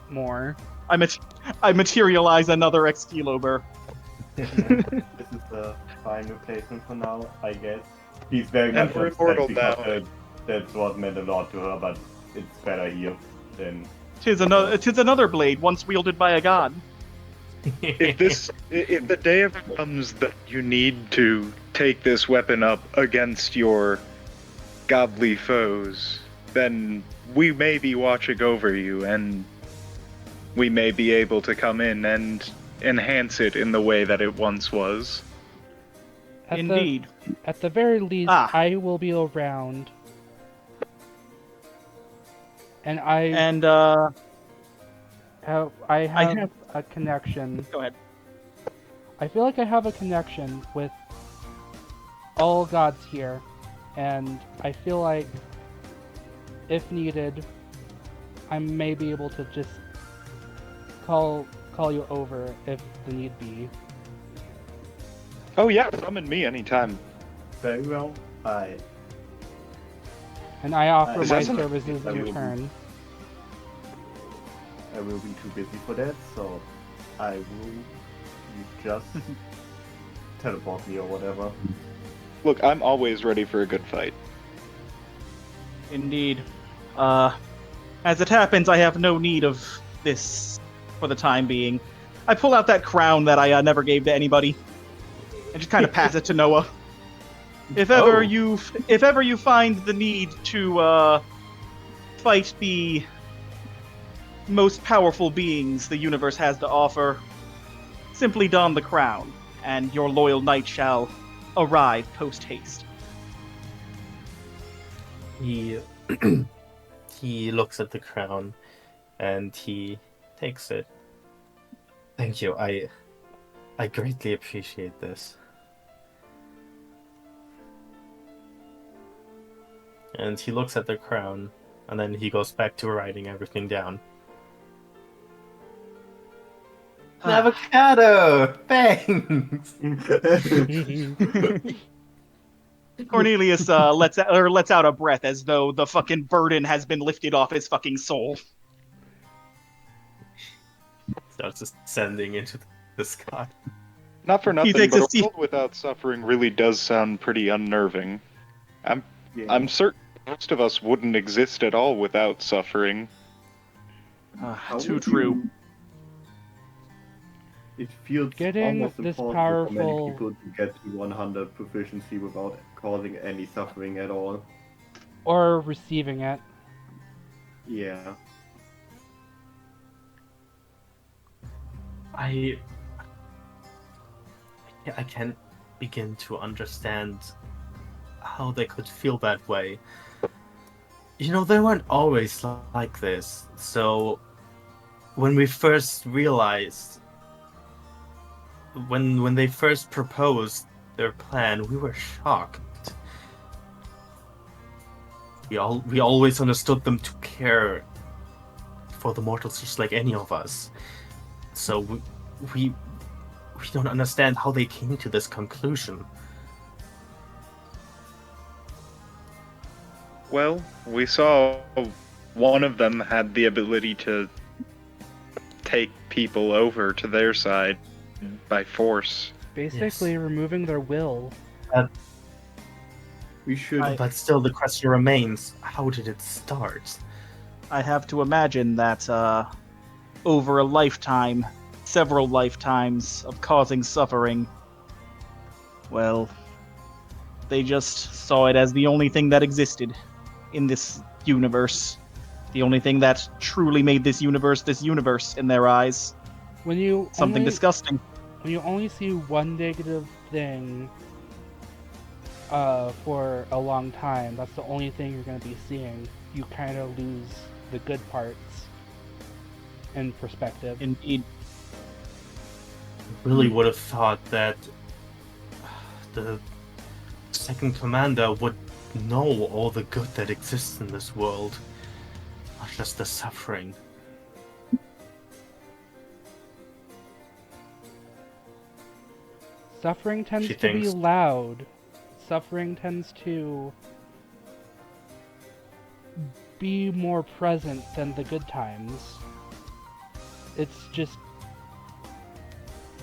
more. I materialize another Excalibur. This is the fine replacement for now, I guess. He's very And much we're upset immortal because now. that sword meant a lot to her, but it's better here than. Tis another blade once wielded by a god. If the day ever comes that you need to take this weapon up against your godly foes, then we may be watching over you, and we may be able to come in and enhance it in the way that it once was. Indeed. At the very least, Ah. I will be around. And I have a connection. Go ahead. I feel like I have a connection with all gods here, and I feel like if needed, I may be able to just call you over if the need be. Oh yeah, summon me anytime. Very well. And I offer Is my that something- services I in will- return. I will be too busy for that, so I will just teleport me or whatever. Look, I'm always ready for a good fight. Indeed. As it happens, I have no need of this for the time being. I pull out that crown that I never gave to anybody, and just kind of pass it to Noah. If ever you find the need to fight the most powerful beings the universe has to offer, simply don the crown, and your loyal knight shall arrive post haste. He he looks at the crown and he takes it. Thank you. I greatly appreciate this. And he looks at the crown and then he goes back to writing everything down. Avocado! Thanks! Cornelius lets out a breath as though the fucking burden has been lifted off his fucking soul. Starts ascending into the sky. Not for nothing, takes but a a seat. world without suffering really does sound pretty unnerving. Yeah. I'm certain most of us wouldn't exist at all without suffering. How Too would true. you- It feels Getting almost this impossible for many powerful- people to get to 100 proficiency without causing any suffering at all. Or receiving it. Yeah. I can't begin to understand how they could feel that way. You know, they weren't always like this. So when we first realized, when they first proposed their plan, we were shocked. We always understood them to care for the mortals just like any of us. So we don't understand how they came to this conclusion. Well, we saw one of them had the ability to take people over to their side by force. Basically removing their will. We should. But still, the question remains: how did it start? I have to imagine that over a lifetime, several lifetimes of causing suffering, well, they just saw it as the only thing that existed in this universe. The only thing that truly made this universe in their eyes. When you Something only, disgusting. when you only see one negative thing for a long time, that's the only thing you're going to be seeing. You kind of lose the good parts in perspective. Indeed. Really would have thought that the second commander would know all the good that exists in this world, not just the suffering. Suffering tends She to be thinks. loud. Suffering tends to be more present than the good times. It's just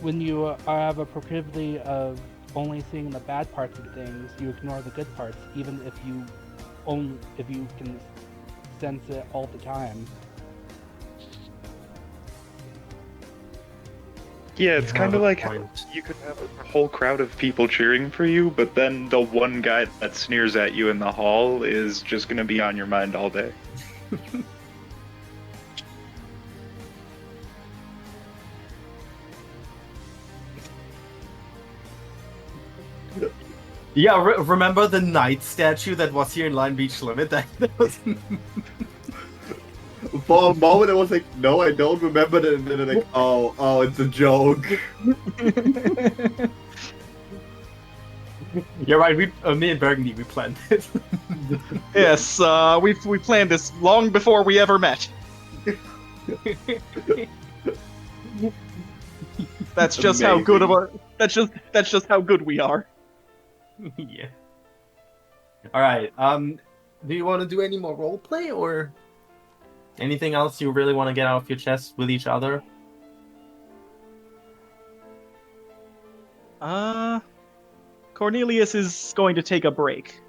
when you have a proclivity of only seeing the bad parts of things, you ignore the good parts, even if you can sense it all the time. Yeah, it's You kind have of a like how point. you could have a whole crowd of people cheering for you, but then the one guy that sneers at you in the hall is just going to be on your mind all day. Yeah, remember the knight statue that was here in Line Beach Limit? That was... For a moment, I was like, no, I don't remember that. And then I'm like, oh, it's a joke. You're right. Me and Burgundy, we planned it. Yes, we planned this long before we ever met. That's just how good of a. That's just how good we are. Yeah. All right. Do you want to do any more role play or anything else you really want to get out of your chest with each other? Cornelius is going to take a break.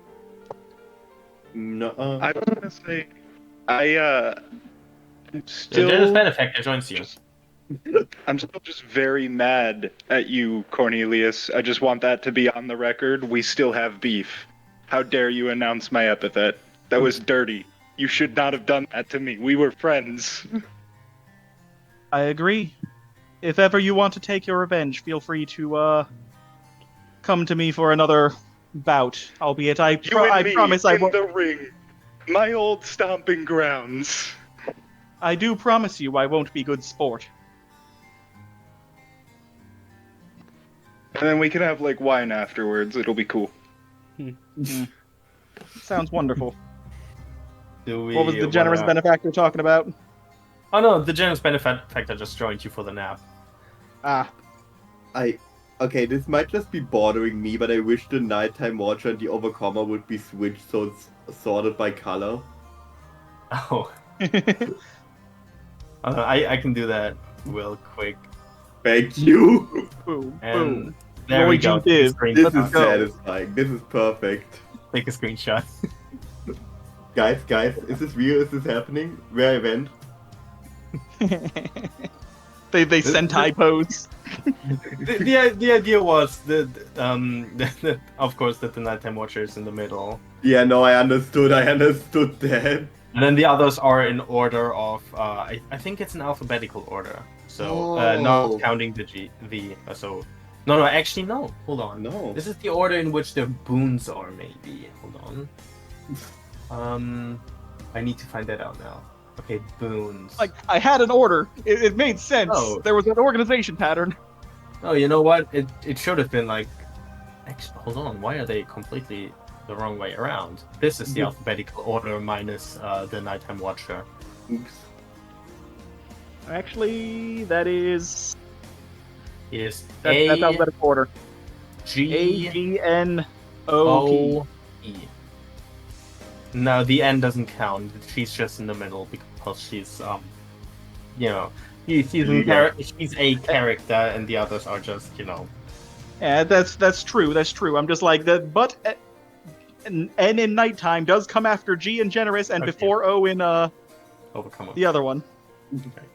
No. I was gonna say, I'm The Dennis still, benefactor joins you. I'm still just very mad at you, Cornelius. I just want that to be on the record. We still have beef. How dare you announce my epithet? That was dirty. You should not have done that to me. We were friends. I agree. If ever you want to take your revenge, feel free to come to me for another bout. Albeit I You and me promise I in won't. the ring. My old stomping grounds. I do promise you I won't be good sport. And then we can have like wine afterwards. It'll be cool. Sounds wonderful. Do we What was the generous wanna- benefactor talking about? Oh no, the generous benefactor just joined you for the nap. Ah, Okay, this might just be bothering me, but I wish the nighttime watcher and the overcomer would be switched so it's sorted by color. Oh, I can do that real quick. Thank you. boom, And boom. there Roy we go. G. Div. This Let's is go. satisfying. This is perfect. Take a screenshot. Guys, is this real? Is this happening? Rare event? They Sentai pose. The idea was that of course that the nighttime watcher is in the middle, Yeah, no, I understood that. and then the others are in order of I think it's an alphabetical order. So Oh. not counting the so no actually no, hold on. No. This is the order in which the boons are, maybe. Hold on. I need to find that out now. Okay, boons. Like, I had an order. It made sense. Oh. There was an organization pattern. Oh, you know what? It should have been like. Actually, hold on. Why are they completely the wrong way around? This is the alphabetical order minus the nighttime watcher. Oops. Actually, that is... Is That's alphabetical order. G A-G-N-O-P. O E. No, the N doesn't count. She's just in the middle because she's you know, she's a character, and the others are just, you know. Yeah, that's true. That's true. I'm just like that. But N in nighttime does come after G in generous and Okay. before O in Overcomer. the other one. Okay.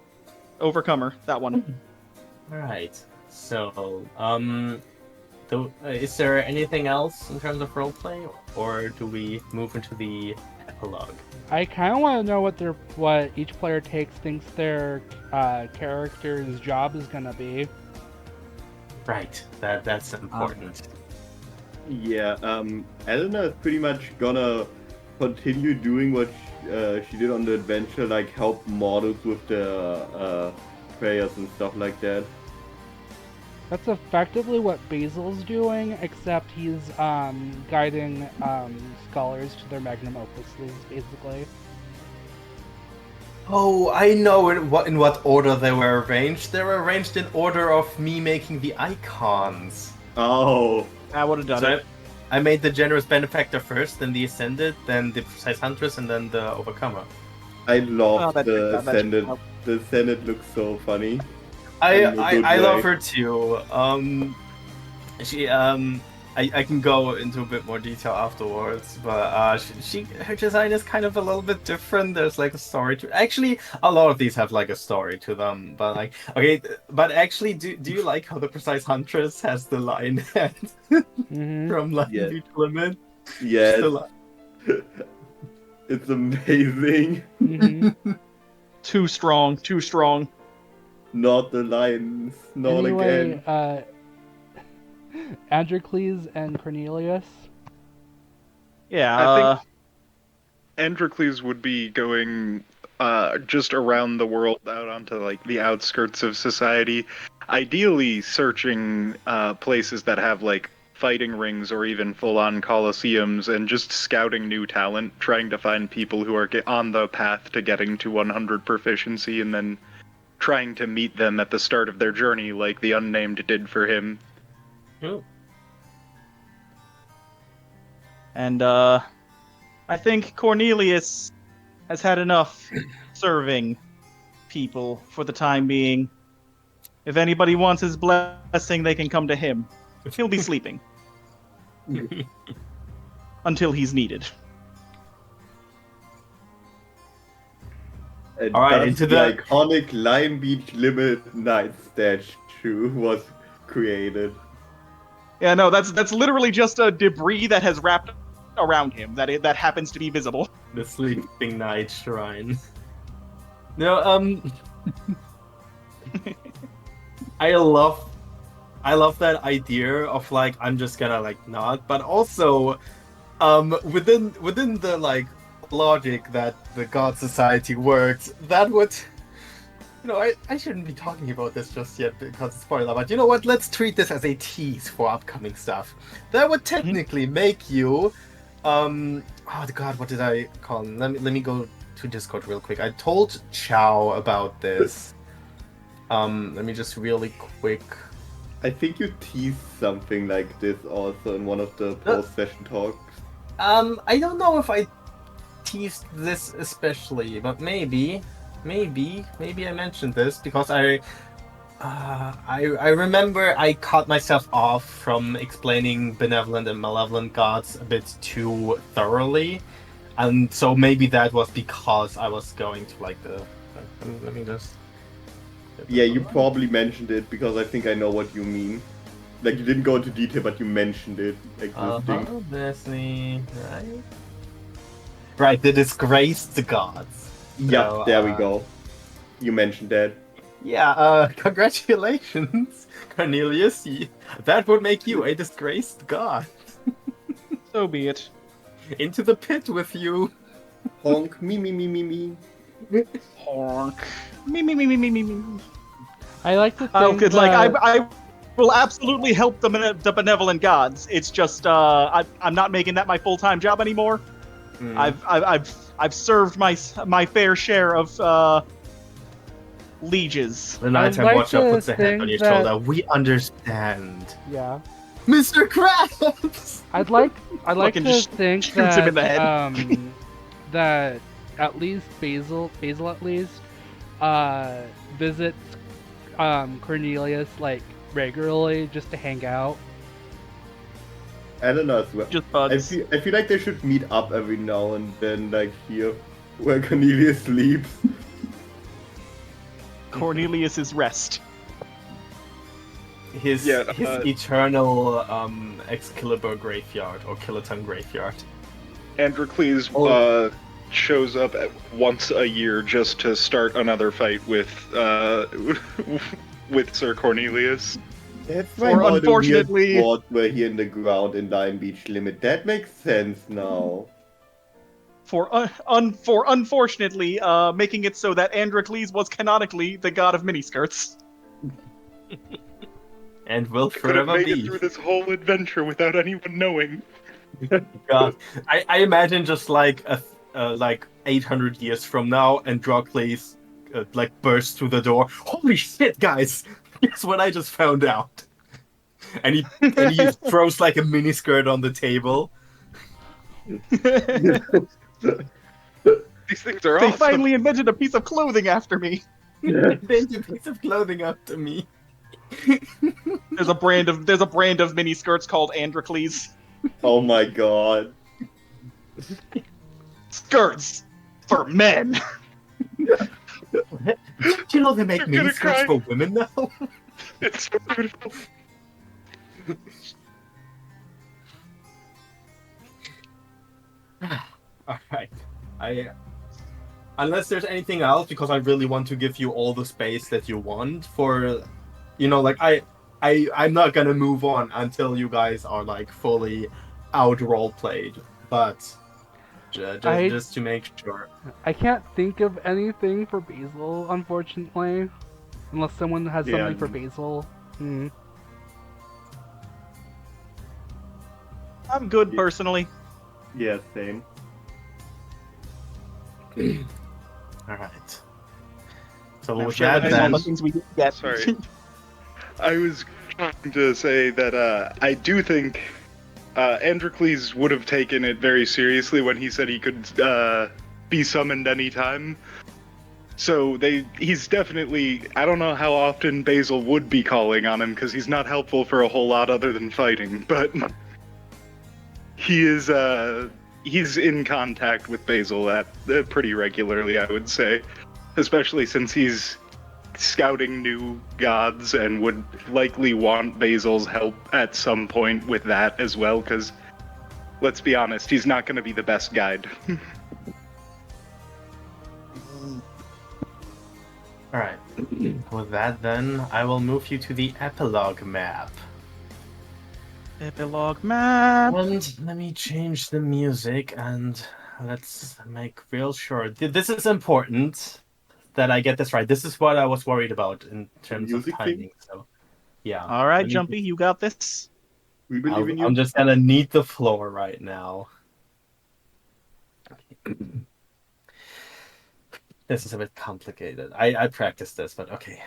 Overcomer. That one. All right. So, is there anything else in terms of roleplay, or do we move into the epilogue? I kind of want to know what each player thinks their character's job is gonna be. Right. That's important. Yeah, Elena is pretty much gonna continue doing what she did on the adventure, like help models with the prayers and stuff like that. That's effectively what Basil's doing, except he's guiding scholars to their magnum opuses, basically. Oh, I know in what order they were arranged. They were arranged in order of me making the icons. Oh, I would have done So it. I made the generous benefactor first, then the ascended, then the precise huntress, and then the overcomer. I love that the checks out, that Ascended. checks out. The Ascended looks so funny. I In a good love way. her too. She I can go into a bit more detail afterwards, but her design is kind of a little bit different. There's like a story to. Actually, a lot of these have like a story to them, but like okay, but actually, do you like how the precise huntress has the lion head Mm-hmm. from like Yeah. Beach Limit? Yes, The li- it's amazing. Mm-hmm. Too strong. Too strong. Not the lions, not Anyway, again. Androcles and Cornelius. Yeah. I Androcles would be going just around the world out onto like the outskirts of society, ideally searching places that have like fighting rings or even full-on coliseums, and just scouting new talent, trying to find people who are on the path to getting to 100 proficiency, and then trying to meet them at the start of their journey like the Unnamed did for him. Oh. And I think Cornelius has had enough serving people for the time being. If anybody wants his blessing, they can come to him. He'll be sleeping. Until he's needed. And All right, thus into the the- iconic Lion Beach Limit Night statue was created. Yeah, no, that's literally just a debris that has wrapped around him that happens to be visible. The Sleeping Night Shrine. No, I love that idea of like I'm just gonna like nod, but also within the like logic that the God Society works, that would, you know, I shouldn't be talking about this just yet because it's spoiler, but you know what? Let's treat this as a tease for upcoming stuff. That would technically make you oh god, what did I call him? Let me go to Discord real quick. I told Chow about this. Let me just really quick. I think you teased something like this also in one of the post-session talks. I don't know if I teased this especially, but maybe I mentioned this because I remember I caught myself off from explaining benevolent and malevolent gods a bit too thoroughly, and so maybe that was because I was going to like the. Let me just. Yeah, you probably mentioned it because I think I know what you mean. Like you didn't go into detail, but you mentioned it existing. Disney, right? Right, the disgraced gods. Yep, So, there we go. You mentioned that. yeah, congratulations, Cornelius. That would make you a disgraced god. So be it. Into the pit with you. Honk, me. Honk. Me. I like to think Oh, good. Like that- I will absolutely help the benevolent gods. It's just I'm not making that my full-time job anymore. I've served my fair share of lieges. The nighttime like watcher to puts a hand on your think that- shoulder. We understand. Yeah. Mr. Krabs! I'd like Fucking to just think shoots that him in the head. that at least Basil at least visits Cornelius like regularly just to hang out. I don't know as well. Just I bugs. feel like they should meet up every now and then, like here, where Cornelius sleeps. Cornelius's rest. His Yeah, eternal Excalibur graveyard or Kiloton graveyard. Androcles shows up once a year just to start another fight with with Sir Cornelius. That's Or why unfortunately- the weird spots were here in the ground in Lime Beach Limit. That makes sense now. Unfortunately, making it so that Androcles was canonically the god of miniskirts. And will I could have forever made it be. through this whole adventure without anyone knowing. God. I imagine just like like 800 years from now, Androcles like bursts through the door. Holy shit, guys! Guess what I just found out. And he throws like a miniskirt on the table. These things are They awesome. finally invented a piece of clothing after me. Invent a piece of clothing up to me. There's a brand of miniskirts called Androcles. Oh my god. Skirts for men. Do you know they make I'm gonna miniskirts cry. for women now? It's so beautiful. Alright. Unless there's anything else, because I really want to give you all the space that you want for, like I'm not gonna move on until you guys are like fully out role played, but just to make sure. I can't think of anything for Basil, unfortunately, unless someone has Yeah. something for Basil. I'm good personally. Yeah, same. Alright. So I'm with sure that that's all then, the things we did get. Sorry. I was trying to say that I do think Androcles would have taken it very seriously when he said he could be summoned anytime. So he's definitely, I don't know how often Basil would be calling on him because he's not helpful for a whole lot other than fighting, but he is he's in contact with Basil pretty regularly, I would say, especially since he's scouting new gods and would likely want Basil's help at some point with that as well, because let's be honest, he's not going to be the best guide. alright. With that then, I will move you to the epilogue map. Epilogue map. And let me change the music and let's make real sure. This is important that I get this right. This is what I was worried about in terms of Music timing. thing? So, yeah. All right, Let me- Jumpy, you got this. We believe in you. I'm just gonna knead the floor right now. This is a bit complicated. I practiced this, but okay.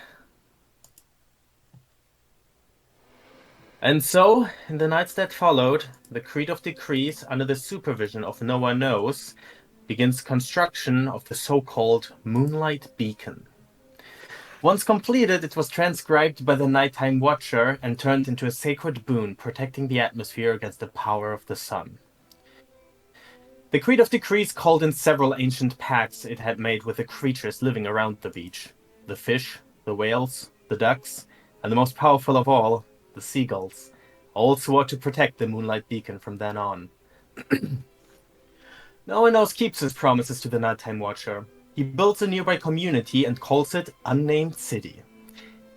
And so, in the nights that followed, the Creed of Decrees, under the supervision of no one knows, begins construction of the so-called Moonlight Beacon. Once completed, it was transcribed by the Nighttime Watcher and turned into a sacred boon protecting the atmosphere against the power of the sun. The Creed of Decrees called in several ancient pacts it had made with the creatures living around the beach. The fish, the whales, the ducks, and the most powerful of all, the seagulls, all swore to protect the Moonlight Beacon from then on. No one else keeps his promises to the Nighttime Watcher. He builds a nearby community and calls it Unnamed City.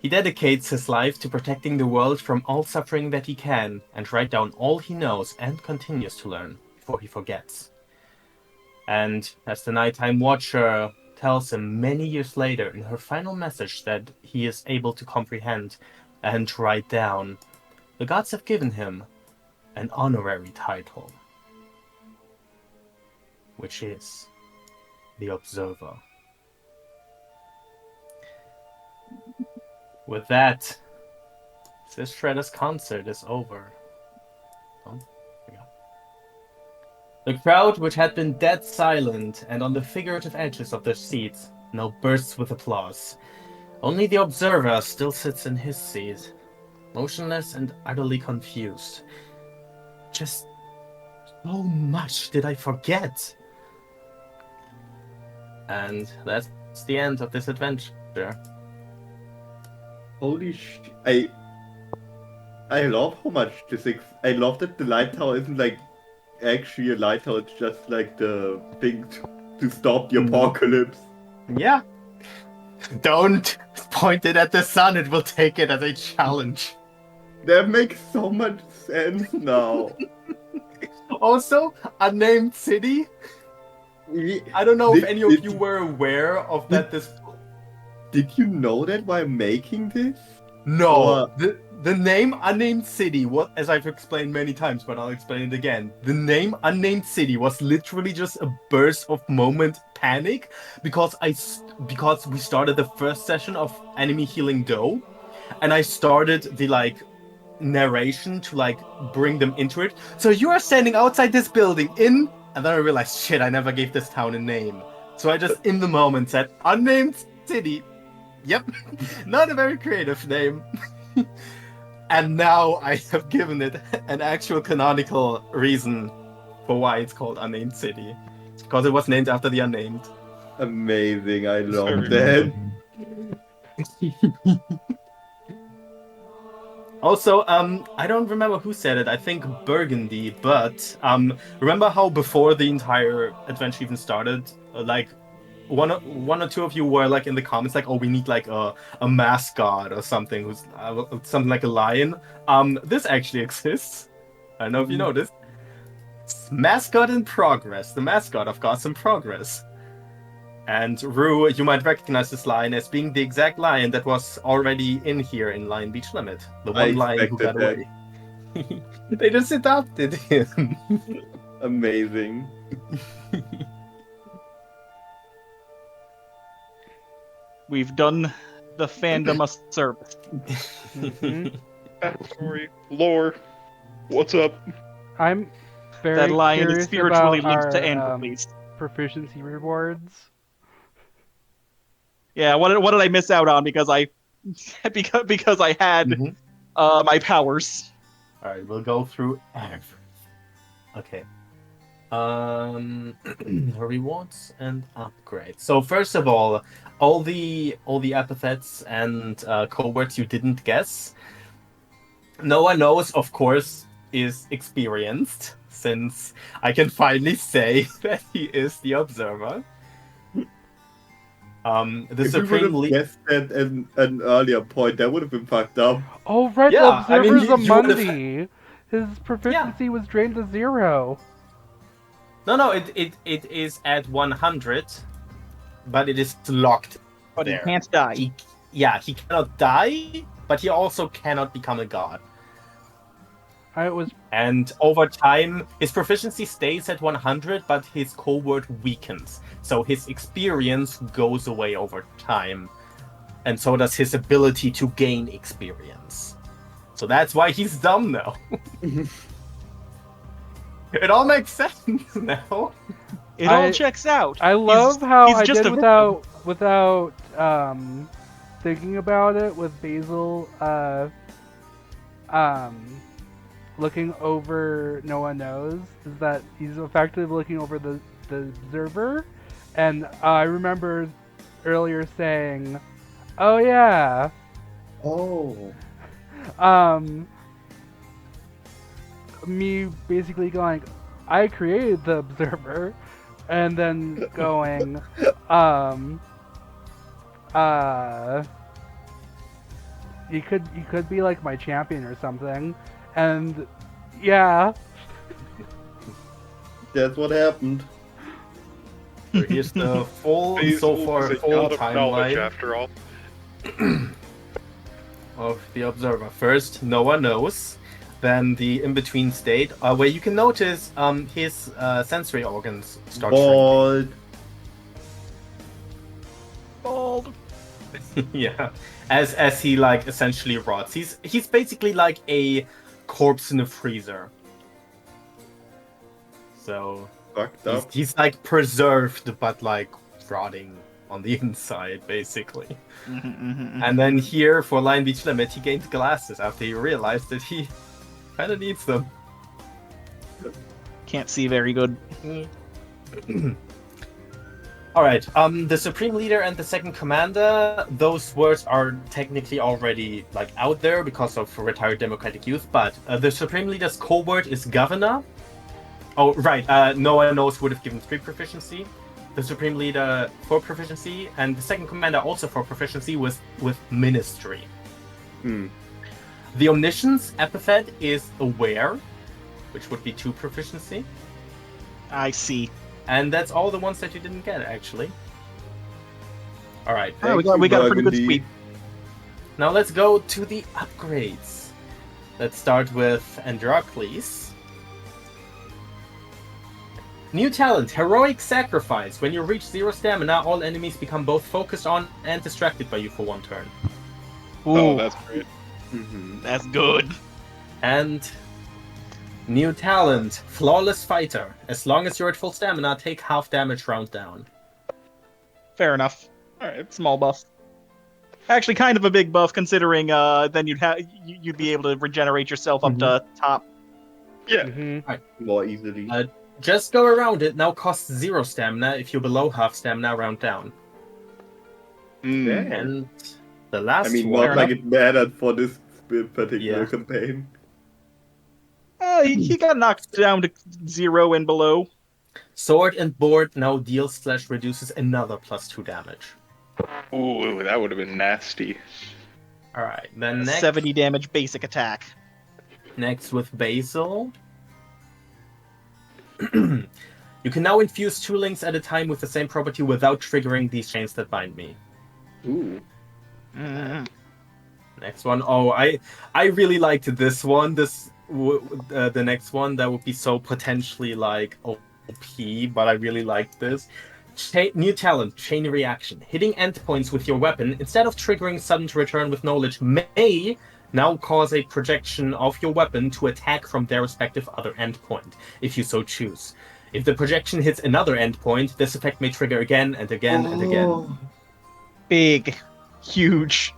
He dedicates his life to protecting the world from all suffering that he can, and write down all he knows and continues to learn before he forgets. And as the Nighttime Watcher tells him many years later in her final message that he is able to comprehend and write down, the gods have given him an honorary title, which is the Observer. With that, Sis Shredder's concert is over. Oh, here we go. The crowd, which had been dead silent and on the figurative edges of their seats, now bursts with applause. Only the Observer still sits in his seat, motionless and utterly confused. Just so much did I forget. And that's the end of this adventure. Holy shit. I love how much I love that the light tower isn't like actually a light tower, it's just like the thing to stop the apocalypse. Yeah. Don't point it at the sun, it will take it as a challenge. That makes so much sense now. Also, Unnamed City. I don't know if any of you were aware of that. Did you know that while making this? No. The name Unnamed City, as I've explained many times, but I'll explain it again. The name Unnamed City was literally just a burst of moment panic because we started the first session of Enemy Healing Doe, and I started the narration to bring them into it. So you are standing outside this building and then I realized, shit, I never gave this town a name. So I just in the moment said Unnamed City. Yep, not a very creative name. And now I have given it an actual canonical reason for why it's called Unnamed City. Because it was named after the unnamed. Amazing, I love very that. Also, I don't remember who said it. I think Burgundy, but remember how before the entire adventure even started, one or two of you were in the comments oh, we need a mascot or something who's something like a lion. This actually exists. I don't know if you noticed. Mascot in progress. The mascot of Gods in Progress. And Rue, you might recognize this lion as being the exact lion that was already in here in Lion Beach Limit. The one lion who got away. They just adopted him. Amazing. We've done the fandom a service. Backstory, lore, what's up? I'm very That lion curious is spiritually about linked to our, Andrew, please. proficiency rewards. Yeah, what did I miss out on because I had my powers? Alright, we'll go through everything. Okay. Rewards and upgrades. So first of all the epithets and code words you didn't guess. No one knows, of course, is experienced, since I can finally say that he is the Observer. The If we would Supreme have Leader. guessed that at an earlier point, that would have been fucked up. Oh, right, Yeah, the I mean, Observer's you a would've- Mundi. His proficiency was drained to 0. No, it is at 100, but it is locked. But there. he can't die. He cannot die, but he also cannot become a god. And over time, his proficiency stays at 100, but his covert weakens. So his experience goes away over time. And so does his ability to gain experience. So that's why he's dumb now. It all makes sense now. It all checks out. I love how he's I just did a without thinking about it with Basil looking over No One Knows, is that he's effectively looking over the observer. And I remember earlier saying Oh yeah. Oh. Me basically going, I created the observer, and then going, uh, you could be like my champion or something, and yeah. That's what happened. So here's the full Basil is a god of knowledge, timeline after all. of the observer. First, no one knows. Then the in-between state, where you can notice his sensory organs start Bald. Bald. shrinking. Yeah, as he like essentially rots. He's basically like a corpse in a freezer. So Fucked up. he's like preserved, but like rotting on the inside, basically. And then here for Lion Beach Limit, he gained glasses after he realized that he kind of needs them. Can't see very good. All right. The Supreme Leader and the Second Commander. Those words are technically already like out there because of retired Democratic Youth. But the Supreme Leader's code word is Governor. Oh, right. No one knows would have given 3 proficiency. The Supreme Leader 4 proficiency, and the Second Commander also 4 proficiency with Ministry. The Omniscience epithet is Aware, which would be 2 proficiency. I see. And that's all the ones that you didn't get, actually. All right. Oh, we got a pretty good sweep. Now let's go to the upgrades. Let's start with Androcles. New talent, Heroic Sacrifice. When you reach 0 stamina, all enemies become both focused on and distracted by you for 1 turn. Oh, that's great. That's good. And new talent, Flawless Fighter. As long as you're at full stamina, take half damage round down. Fair enough. All right, small buff. Actually, kind of a big buff considering then you'd be able to regenerate yourself up to top. Yeah. More easily. Just go around it. Now costs 0 stamina if you're below half stamina round down. And the last I mean, one. not like it mattered for this particular Yeah. campaign. He got knocked down to 0 and below. Sword and Board now deals/reduces another +2 damage. Ooh, that would have been nasty. Alright, then next, 70 damage basic attack. next with Basil. You can now infuse 2 links at a time with the same property without triggering these chains that bind me. Ooh. Next one. Oh, I really liked this one. The next one that would be so potentially like OP, but I really liked this. New talent, Chain Reaction. Hitting endpoints with your weapon instead of triggering sudden to return with knowledge may now cause a projection of your weapon to attack from their respective other endpoint, if you so choose. If the projection hits another endpoint, this effect may trigger again and again and again. Big. Huge.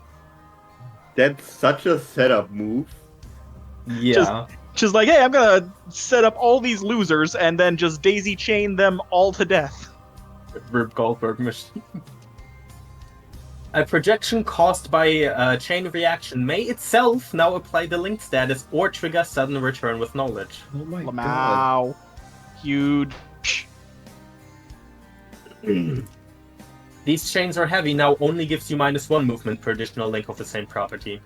That's such a setup move. Yeah. Just like, hey, I'm gonna set up all these losers and then just daisy chain them all to death. Rip Goldberg machine. A projection caused by a chain reaction may itself now apply the link status or trigger sudden return with knowledge. Oh my god. Wow. Huge. These chains are heavy now only gives you -1 movement per additional link of the same property.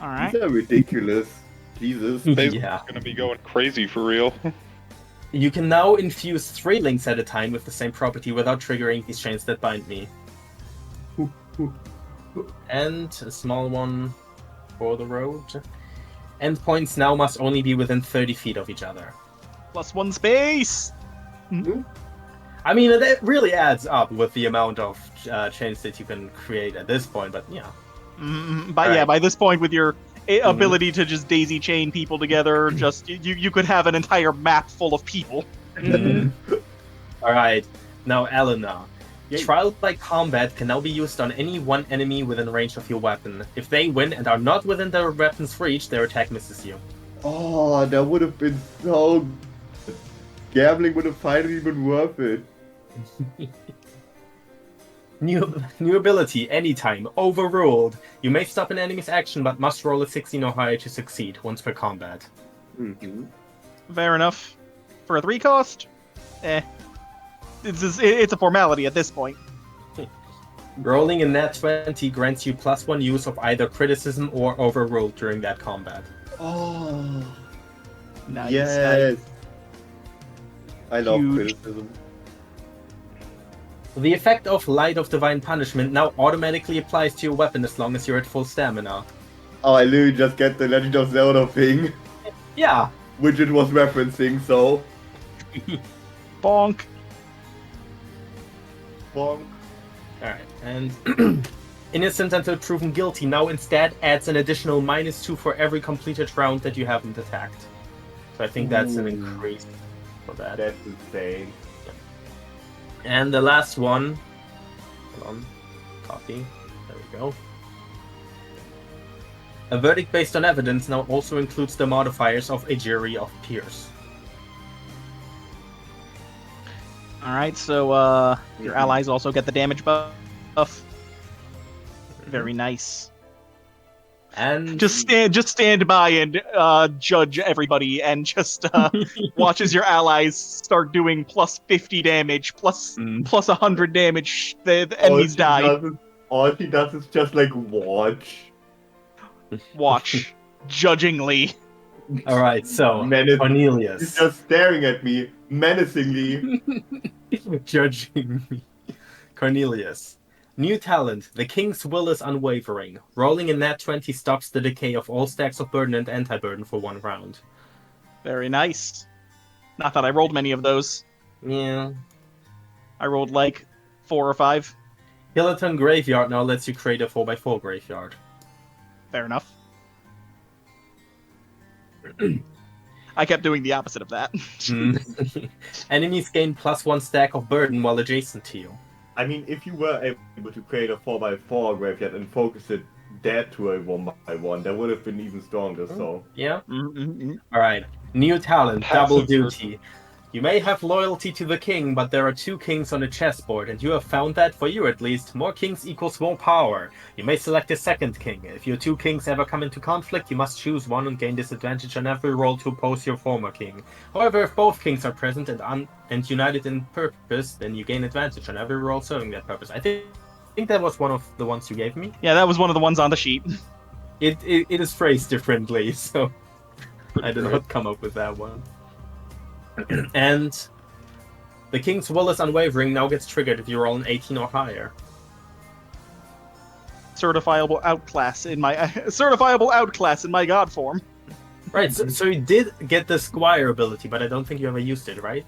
Alright. These are ridiculous. Jesus. Basil's Yeah. gonna be going crazy for real. You can now infuse 3 links at a time with the same property without triggering these chains that bind me. And a small one for the road. Endpoints now must only be within 30 feet of each other. +1 space! I mean, it really adds up with the amount of chains that you can create at this point, but yeah. By this point, with your ability to just daisy chain people together, just you could have an entire map full of people. Alright, now Elena. Yay. Trial by combat can now be used on any one enemy within range of your weapon. If they win and are not within their weapon's reach, their attack misses you. Oh, that would have been so good. Gambling would have finally been worth it. New ability, anytime, overruled. You may stop an enemy's action, but must roll a 16 or higher to succeed, once per combat. Mm-hmm. Fair enough. For a 3 cost, it's a formality at this point. Rolling a nat 20 grants you +1 use of either criticism or overruled during that combat. Oh, Nice. yes. I love Huge. criticism. The effect of Light of Divine Punishment now automatically applies to your weapon as long as you're at full stamina. Oh, I literally just get the Legend of Zelda thing, Yeah. which it was referencing, so... Bonk. Bonk. Alright, and innocent until proven guilty now instead adds an additional -2 for every completed round that you haven't attacked. So I think that's an Ooh. increase for that. That's insane. And the last one, hold on, copy, there we go. A verdict based on evidence now also includes the modifiers of a jury of peers. Alright, so your allies also get the damage buff. Very nice. And Just stand by and judge everybody, and just watch as your allies start doing +50 damage, plus 100 damage. The enemies die. All he does is just like watch. Watch judgingly. all right, so He's Cornelius just staring at me menacingly. judging me. Cornelius. New talent, the King's Will is unwavering. Rolling a nat 20 stops the decay of all stacks of burden and anti-burden for 1 round. Very nice. Not that I rolled many of those. Yeah. I rolled like 4 or 5. Skeleton Graveyard now lets you create a 4x4 graveyard. Fair enough. I kept doing the opposite of that. Enemies gain +1 stack of burden while adjacent to you. I mean, if you were able to create a 4x4 graveyard and focus it dead to a 1x1, that would have been even stronger, so... Yeah? Mm-hmm. Alright. New talent, Passive double duty. You may have loyalty to the king, but there are 2 kings on the chessboard, and you have found that, for you at least, more kings equals more power. You may select a second king. If your 2 kings ever come into conflict, you must choose one and gain disadvantage on every roll to oppose your former king. However, if both kings are present and united in purpose, then you gain advantage on every roll serving that purpose. I think that was one of the ones you gave me. Yeah, that was one of the ones on the sheet. It is phrased differently, so I did not come up with that one. And the King's Will is unwavering now gets triggered if you roll an 18 or higher. Certifiable outclass in my god form. Right, so you did get the Squire ability, but I don't think you ever used it, right?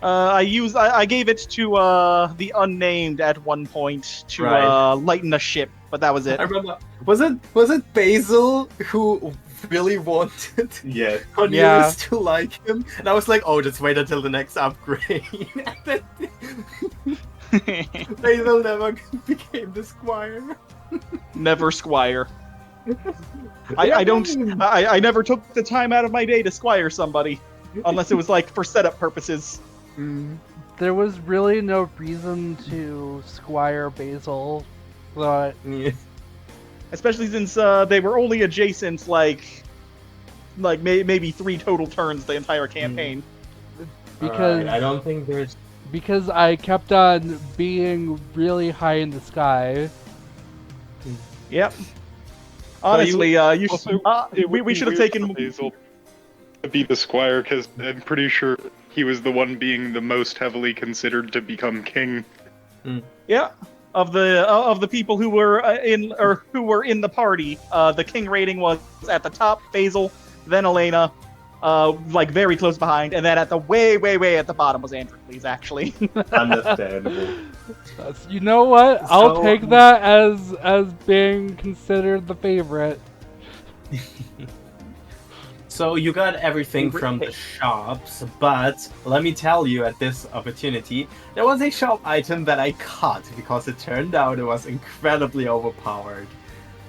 I gave it to the unnamed at one point to Right. lighten a ship, but that was it. I remember. Was it Basil who really wanted Yes. Cornelius to like him? And I was like, oh, just wait until the next upgrade. And then Basil never became the Squire. Never Squire. I never took the time out of my day to Squire somebody, unless it was like for setup purposes. There was really no reason to Squire Basil, but Yeah. Especially since they were only adjacent like maybe 3 total turns the entire campaign. because Alright, I don't think there's. because I kept on being really high in the sky. Yep. Honestly, Also, we should have taken. Basil to be the squire, because I'm pretty sure he was the one being the most heavily considered to become king. Yeah, of the people who were in the party, the king rating was at the top, Basil, then Elena, like very close behind, and then at the way at the bottom was Androcles, actually. Understandable. You know what? I'll So- take that as being considered the favorite. So you got everything from the shops, but let me tell you at this opportunity, there was a shop item that I cut because it turned out it was incredibly overpowered.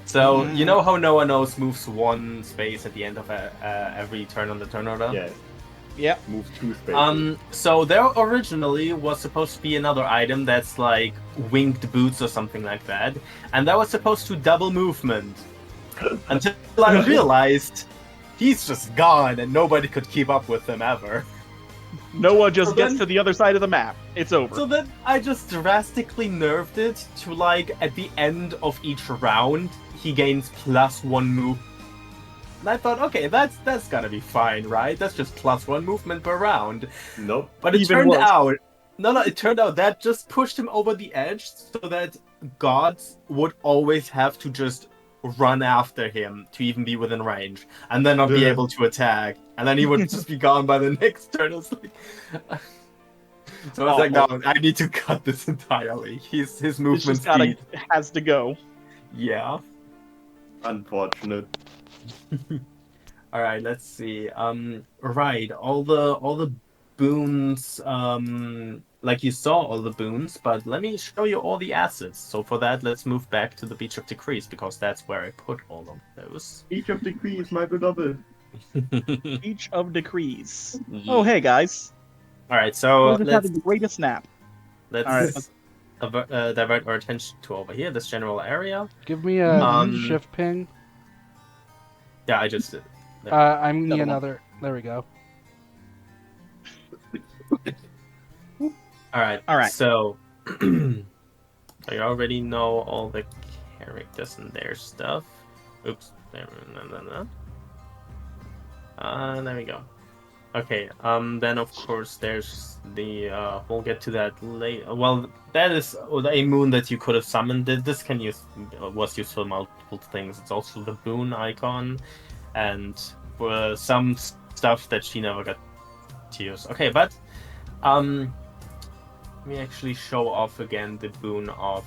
So you know how No One Knows moves 1 space at the end of every turn on the turn order? Yes. Yeah. Move 2 spaces. So there originally was supposed to be another item that's like winged boots or something like that, and that was supposed to double movement. Until I realized he's just gone and nobody could keep up with him ever. Noah just So gets then- to the other side of the map. It's over. So then I just drastically nerfed it to like at the end of each round he gains +1 move. And I thought, okay, that's gotta be fine, right? That's just +1 movement per round. Nope. But it Even turned worse. out, it turned out that just pushed him over the edge so that gods would always have to just run after him to even be within range, and then not be Yeah. able to attack, and then he would just be gone by the next turn. It's like... So I was like, no, I need to cut this entirely. His It's movement just gotta speed, has to go. yeah. Unfortunate. All right, let's see. Right, all the boons. Like you saw all the boons, but let me show you all the assets. So for that, let's move back to the Beach of Decrees because that's where I put all of those. Each of Decrees, my beloved. Each of decrees. Oh, hey guys. All right, so Who's having the greatest nap? let's divert our attention to over here, this general area. Give me a Um, shift ping. Yeah, I just did. I'm Double the one. another. There we go. All right. All right. So, you already know all the characters and their stuff. Oops. There we go. Okay. Then of course there's the. We'll get to that later. Well, that is a moon that you could have summoned. This can use was used for multiple things. It's also the boon icon, and for some stuff that she never got to use. Okay, but let me actually show off again the boon of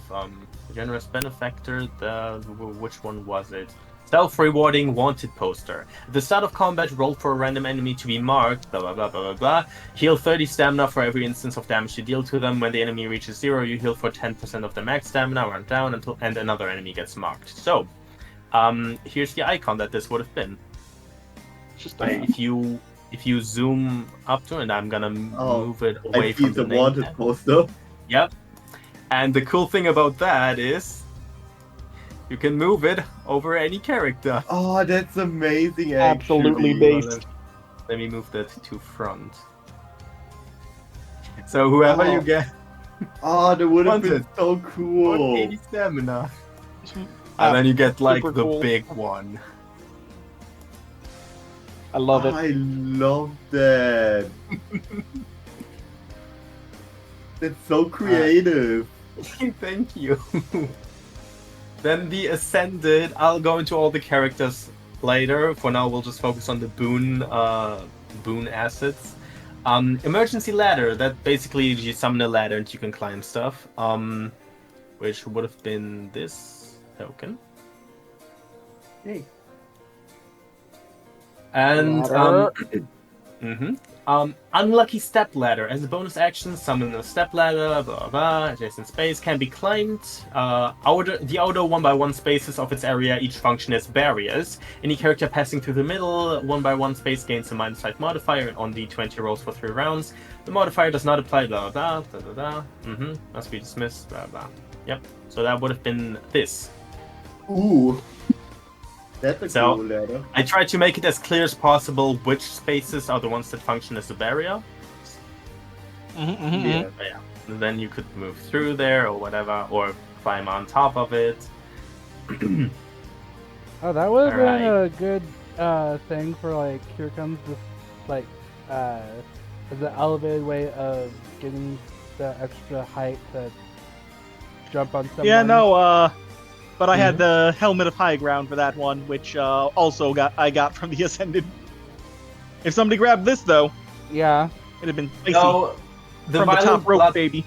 Generous Benefactor. Which one was it? Self-rewarding wanted poster. At the start of combat, roll for a random enemy to be marked, blah blah blah blah blah blah. Heal 30 stamina for every instance of damage you deal to them. When the enemy reaches 0, you heal for 10% of the max stamina, run down until another enemy gets marked. So, here's the icon that this would have been. Just If you zoom up to it, I'm gonna move it I away see from the name wanted tag. poster. Yep. And the cool thing about that is you can move it over any character. Oh, that's amazing, Absolutely actually. based. Let me move that to front. So whoever you get, Oh, that would have been Wanted. so cool. 80 stamina. And then you get like Super the cool. big one. I love it. I love that. That's so creative. Thank you. Then the Ascended, I'll go into all the characters later. For now, we'll just focus on the boon assets. Emergency ladder, that basically you summon a ladder and you can climb stuff. Which would have been this token. Hey. And Ladder. unlucky step ladder. As a bonus action, summon a step ladder, blah blah blah. Adjacent space can be climbed. The outer 1x1 spaces of its area each function as barriers. Any character passing through the middle 1x1 space gains a -5 modifier on d20 rolls for 3 rounds. The modifier does not apply, blah blah blah blah blah. Must be dismissed, blah blah. Yep. So that would have been this. Ooh. That's a So- cool ladder. I tried to make it as clear as possible which spaces are the ones that function as a barrier. Yeah. But yeah, and then you could move through there or whatever, or climb on top of it. Oh, that would have been Alright. a good thing for like here comes this like as an elevated way of getting the extra height to jump on someone. Yeah, no, but I had the Helmet of High Ground for that one, which also I got from the Ascended. If somebody grabbed this though, Yeah. it'd have been spicy. So, the from the violent top rope, blood, baby.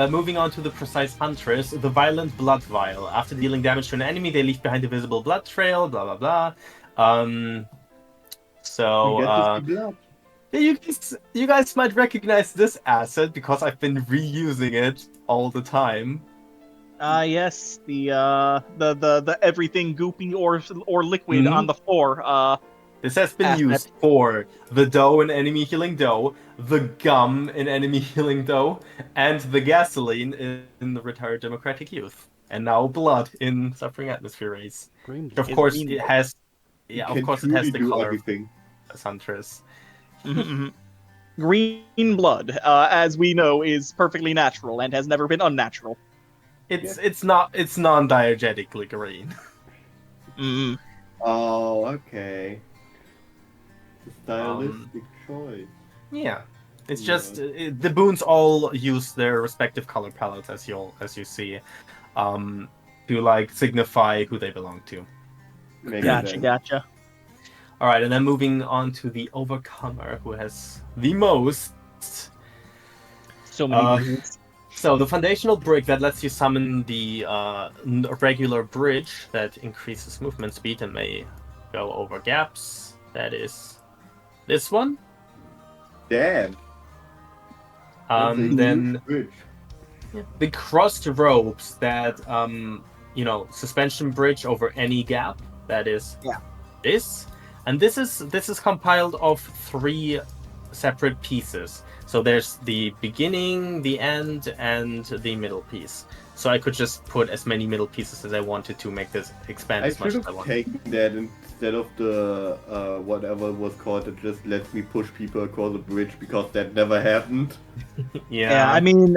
moving on to the precise huntress, the violent blood vial. After dealing damage to an enemy, they leave behind a visible blood trail. Blah blah blah. So You get to see blood. yeah, you guys might recognize this asset because I've been reusing it all the time. Yes, the everything goopy or liquid Mhm. on the floor. This has been Asset. used for the dough in enemy healing dough, the gum in enemy healing dough, and the gasoline in the retired democratic youth. And now blood in suffering atmosphere race. Green Of Is course, green it blood. has. You Yeah, of can course, it has truly the do color everything. of Huntress. Green blood, as we know, is perfectly natural and has never been unnatural. It's non-diegetically green. Mm. Oh, okay. Stylistic choice. Yeah, it's Yeah. just the boons all use their respective color palettes as you see, to like signify who they belong to. Makes Gotcha, sense. gotcha. All right, and then moving on to the Overcomer, who has the most. So many Uh, boons. So the foundational brick that lets you summon the regular bridge that increases movement speed and may go over gaps. That is this one. Damn. That's a Then huge bridge. the crossed ropes that suspension bridge over any gap. That is this, and this is compiled of 3 separate pieces. So there's the beginning, the end, and the middle piece. So I could just put as many middle pieces as I wanted to make this expand I as much should as I have wanted. taken that instead of the whatever it was called that just lets me push people across the bridge because that never happened. Yeah, I mean,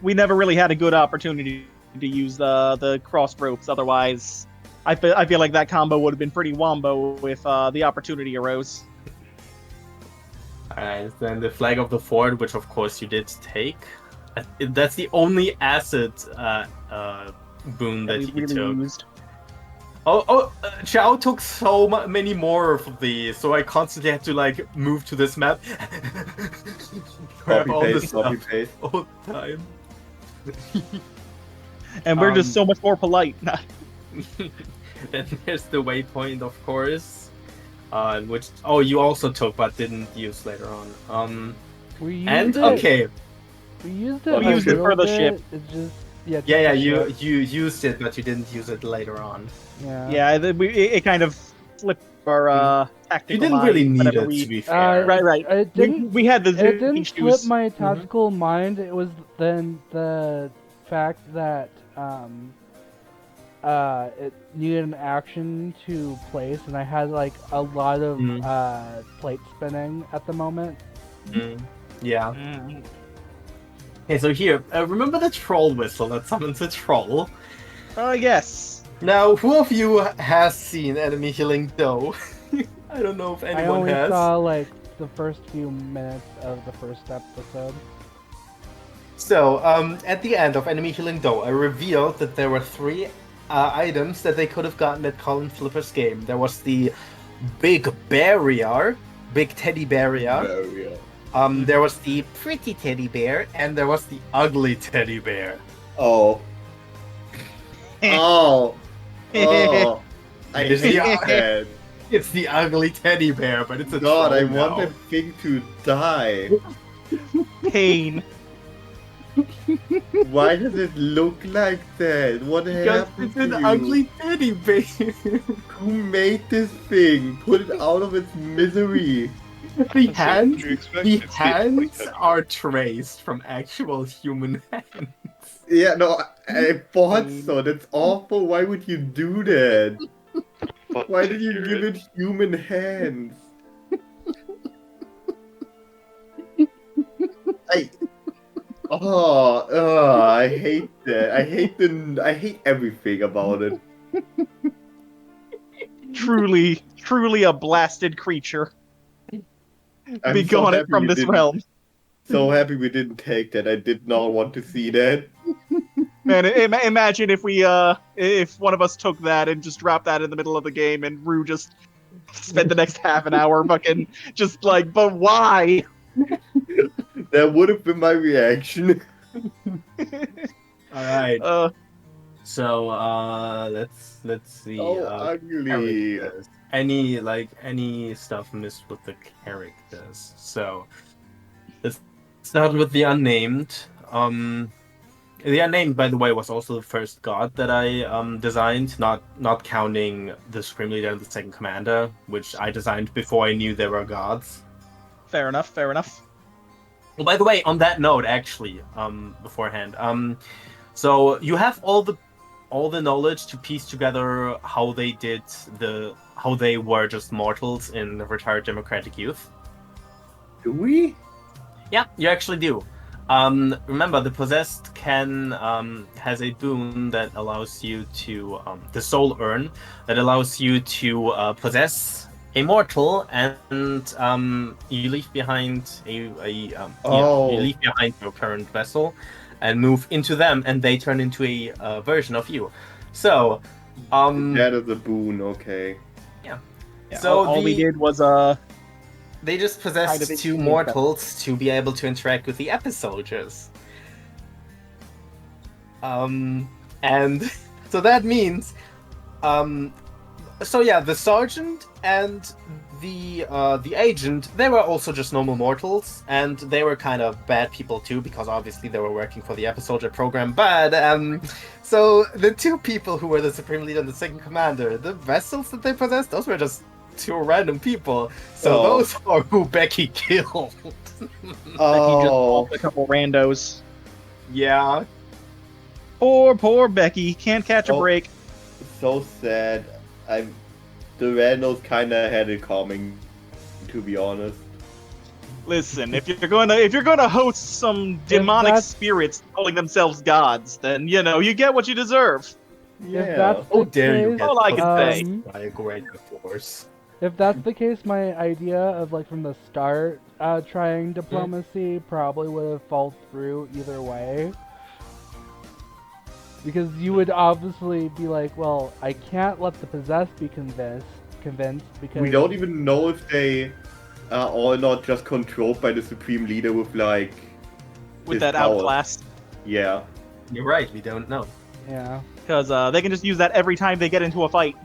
we never really had a good opportunity to use the cross ropes. Otherwise, I feel like that combo would have been pretty wombo if the opportunity arose. Alright, then the flag of the fort, which of course you did take. That's the only acid boon that we you really took. used. Chao took so many more of these, so I constantly had to like move to this map. Grab Copy all this paste, copy stuff paste. all the time. And we're just so much more polite. Then there's the waypoint, of course, which you also took but didn't use later on. We used And it. okay, We used it. We a used it for the little ship. bit. It's just yeah. yeah, just the you ship. you used it, but you didn't use it later on. Yeah. Yeah, it kind of flipped our tactical. You didn't really mind need whenever it, to be fair. Right. It didn't. We had the It zoom didn't shoes. flip my tactical mind. It was then the fact that it needed an action to place, and I had like a lot of plate spinning at the moment. Yeah. Mm. Okay, so here, remember the troll whistle that summons a troll? Yes. Now, who of you has seen enemy healing dough? I don't know if I anyone only has. saw like the first few minutes of the first episode. So, at the end of Enemy Healing Dough, I revealed that there were 3 items that they could have gotten at Colin Flipper's game. There was the big barrier, big teddy barrier. There was the pretty teddy bear, and there was the ugly teddy bear. Oh. Oh. Oh. I It's hate the- that. It's the ugly teddy bear, but it's a God, I troll want now. that thing to die. Pain. Why does it look like that? What Because happened it's to an you? ugly teddy bear. Who made this thing? Put it out of its misery. The hands, You expect the it's basically hands teddy are traced from actual human hands. Yeah, no, I thought so. That's awful. Why would you do that? But Why to did you hear give it human hands? I hate that. I hate everything about it. Truly a blasted creature. I'm Be so gone happy from we this didn't- realm. So happy we didn't take that. I did not want to see that. Man, imagine if if one of us took that and just dropped that in the middle of the game, and Rue just spent the next half an hour fucking just like, but why? That would have been my reaction. All right. So let's see. So ugly. Characters. Any stuff missed with the characters. So let's start with the unnamed. The Unnamed, by the way, was also the first god that I designed, not counting the Supreme Leader and the Second Commander, which I designed before I knew they were gods. Fair enough. Fair enough. Well, by the way, on that note, actually, beforehand, so you have all the knowledge to piece together how they were just mortals in the Retired Democratic Youth. Do we? Yeah, you actually do. Remember, the Possessed has a boon that allows you to the Soul Urn that allows you to possess a mortal, and you leave behind you leave behind your current vessel, and move into them, and they turn into a version of you. So, That is a boon. Okay. Yeah, So all we did was they just possessed Kind of two explains mortals to be able to interact with the Epi soldiers. And so that means, so yeah, the sergeant and the agent, they were also just normal mortals, and they were kind of bad people too, because obviously they were working for the Epi soldier program. But so the two people who were the Supreme Leader and the Second Commander, the vessels that they possessed, those were just two random people. So those are who Becky killed. Becky just killed a couple randos. Yeah. Poor Becky can't catch a break. So sad. The randos kind of had it coming, to be honest. Listen, if you're gonna host some demonic that's- spirits calling themselves gods, then you get what you deserve. Yeah. If that's Oh, the dare you case, get All I can say. by a great force. If that's the case, my idea of like from the start trying diplomacy probably would have fallen through either way. Because you would obviously be like, well, I can't let the possessed be convinced because We don't even know if they are all not just controlled by the Supreme Leader with With his that powers. outclassed. Yeah. You're right, we don't know. Yeah. Because they can just use that every time they get into a fight.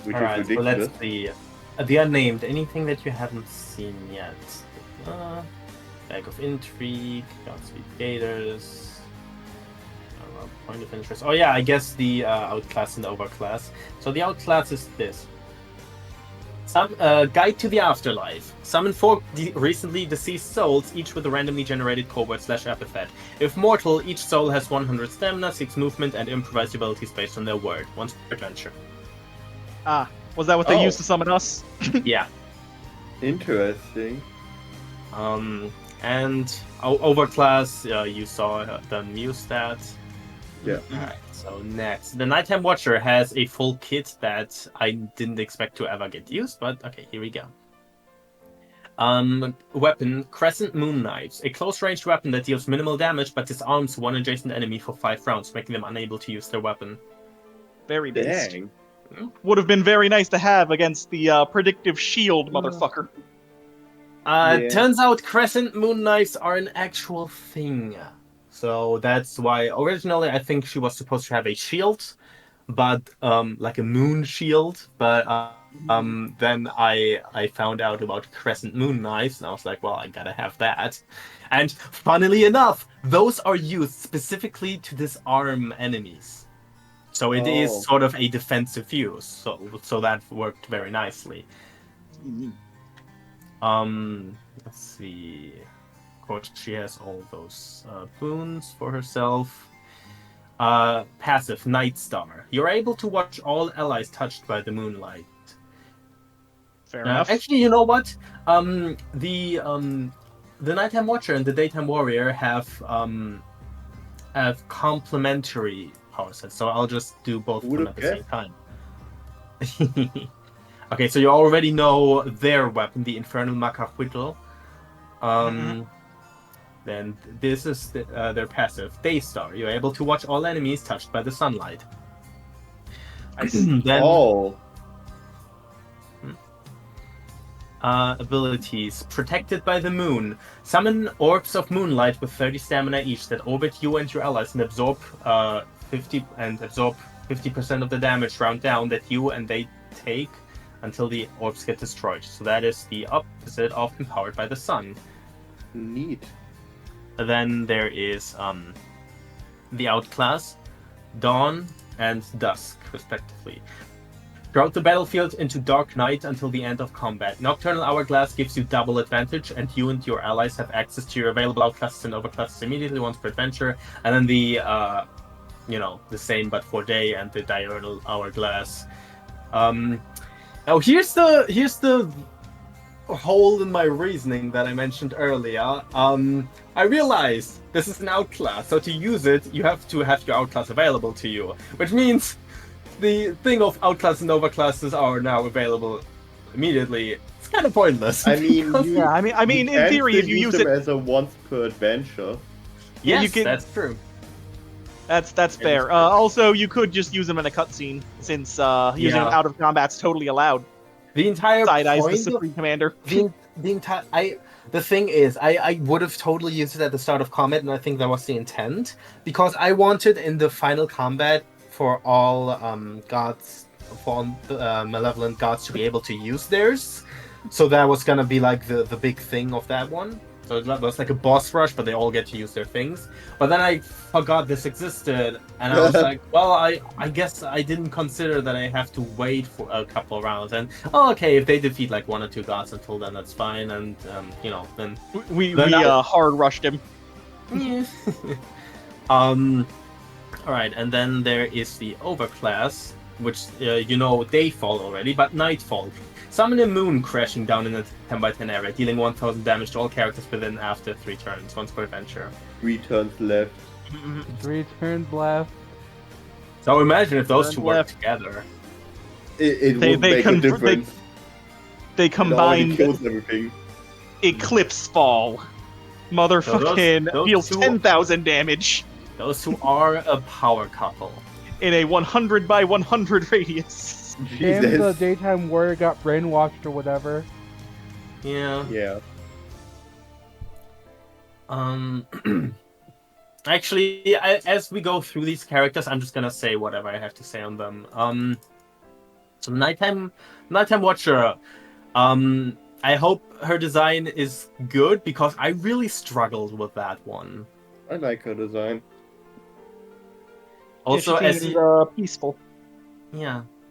Which Alright, is so ridiculous. let's see. The Unnamed, anything that you haven't seen yet? Bag of Intrigue, Godspeed Gators. Point of interest. Oh yeah, I guess the outclass and the overclass. So the outclass is this. Some Guide to the Afterlife. Summon 4 recently deceased souls, each with a randomly generated coward/epithet. If mortal, each soul has 100 stamina, 6 movement, and improvised abilities based on their word. Once per adventure. Ah, was that what they Oh. used to summon us? Yeah. Interesting. And overclass, you saw the new stat. Yeah. Alright, so next. The Nighttime Watcher has a full kit that I didn't expect to ever get used, but okay, here we go. Weapon, Crescent Moon Knives. A close-range weapon that deals minimal damage but disarms one adjacent enemy for 5 rounds, making them unable to use their weapon. Very based. Dang. Would have been very nice to have against the predictive shield, motherfucker. Yeah. Turns out Crescent Moon Knives are an actual thing. So that's why originally I think she was supposed to have a shield, but like a moon shield. But then I found out about Crescent Moon Knives, and I was like, well, I gotta have that. And funnily enough, those are used specifically to disarm enemies. So it is Oh. sort of a defensive use. So that worked very nicely. Let's see. Of course, she has all those boons for herself. Passive, Night Star. You're able to watch all allies touched by the moonlight. Fair enough. Actually, you know what? The Nighttime Watcher and the Daytime Warrior have complementary power sets, so I'll just do both of them at the same time. Okay, so you already know their weapon, the Infernal Macahuitl. Then this is their passive, Daystar. You're able to watch all enemies touched by the sunlight. Then, abilities, Protected by the Moon. Summon orbs of moonlight with 30 stamina each that orbit you and your allies and absorb 50% of the damage round down that you and they take until the orbs get destroyed. So that is the opposite of Empowered by the Sun. Neat. Then there is the outclass, Dawn and Dusk, respectively. Throughout the battlefield into Dark Night until the end of combat. Nocturnal Hourglass gives you double advantage, and you and your allies have access to your available outclasses and overclasses immediately once per adventure. And then the, the same but for day, and the Diurnal Hourglass. Now here's the hole in my reasoning that I mentioned earlier. I realized this is an outclass, so to use it, you have to have your outclass available to you, which means the thing of outclass and overclasses are now available immediately. It's kind of pointless. I mean, Yeah, I mean, in theory, if you use them it, as a once per adventure. yes, you can- that's true. that's fair. Also, you could just use them in a cutscene, since using them out of combat's totally allowed. The entire Side eyes the point Supreme Commander. the entire the thing is, I would have totally used it at the start of combat, and I think that was the intent, because I wanted in the final combat for all gods, for all malevolent gods to be able to use theirs. So that was gonna be like the big thing of that one. So it was like a boss rush, but they all get to use their things. But then I forgot this existed, and I was like, well, I guess I didn't consider that I have to wait for a couple of rounds. And okay, if they defeat like 1 or 2 gods until then, that's fine. And then We Then I- hard rushed him. All right, and then there is the overclass, which Dayfall already, but Nightfall. Summon a moon crashing down in a 10x10 area, dealing 1000 damage to all characters within after 3 turns, once per adventure. 3 turns left. 3 turns left. So imagine if those Turn two work left. together. It They- would they make a conver- they- difference. They It already combined kills everything. Eclipse Fall. Motherfucking those deals two- 10,000 damage Those two are a power couple. in a 100 by 100 radius. Shame the Jesus. daytime warrior got brainwashed or whatever. Yeah. Yeah. Actually, as we go through these characters, I'm just gonna say whatever I have to say on them. So Nighttime Watcher. I hope her design is good, because I really struggled with that one. I like her design. Also, She as seems, you, peaceful.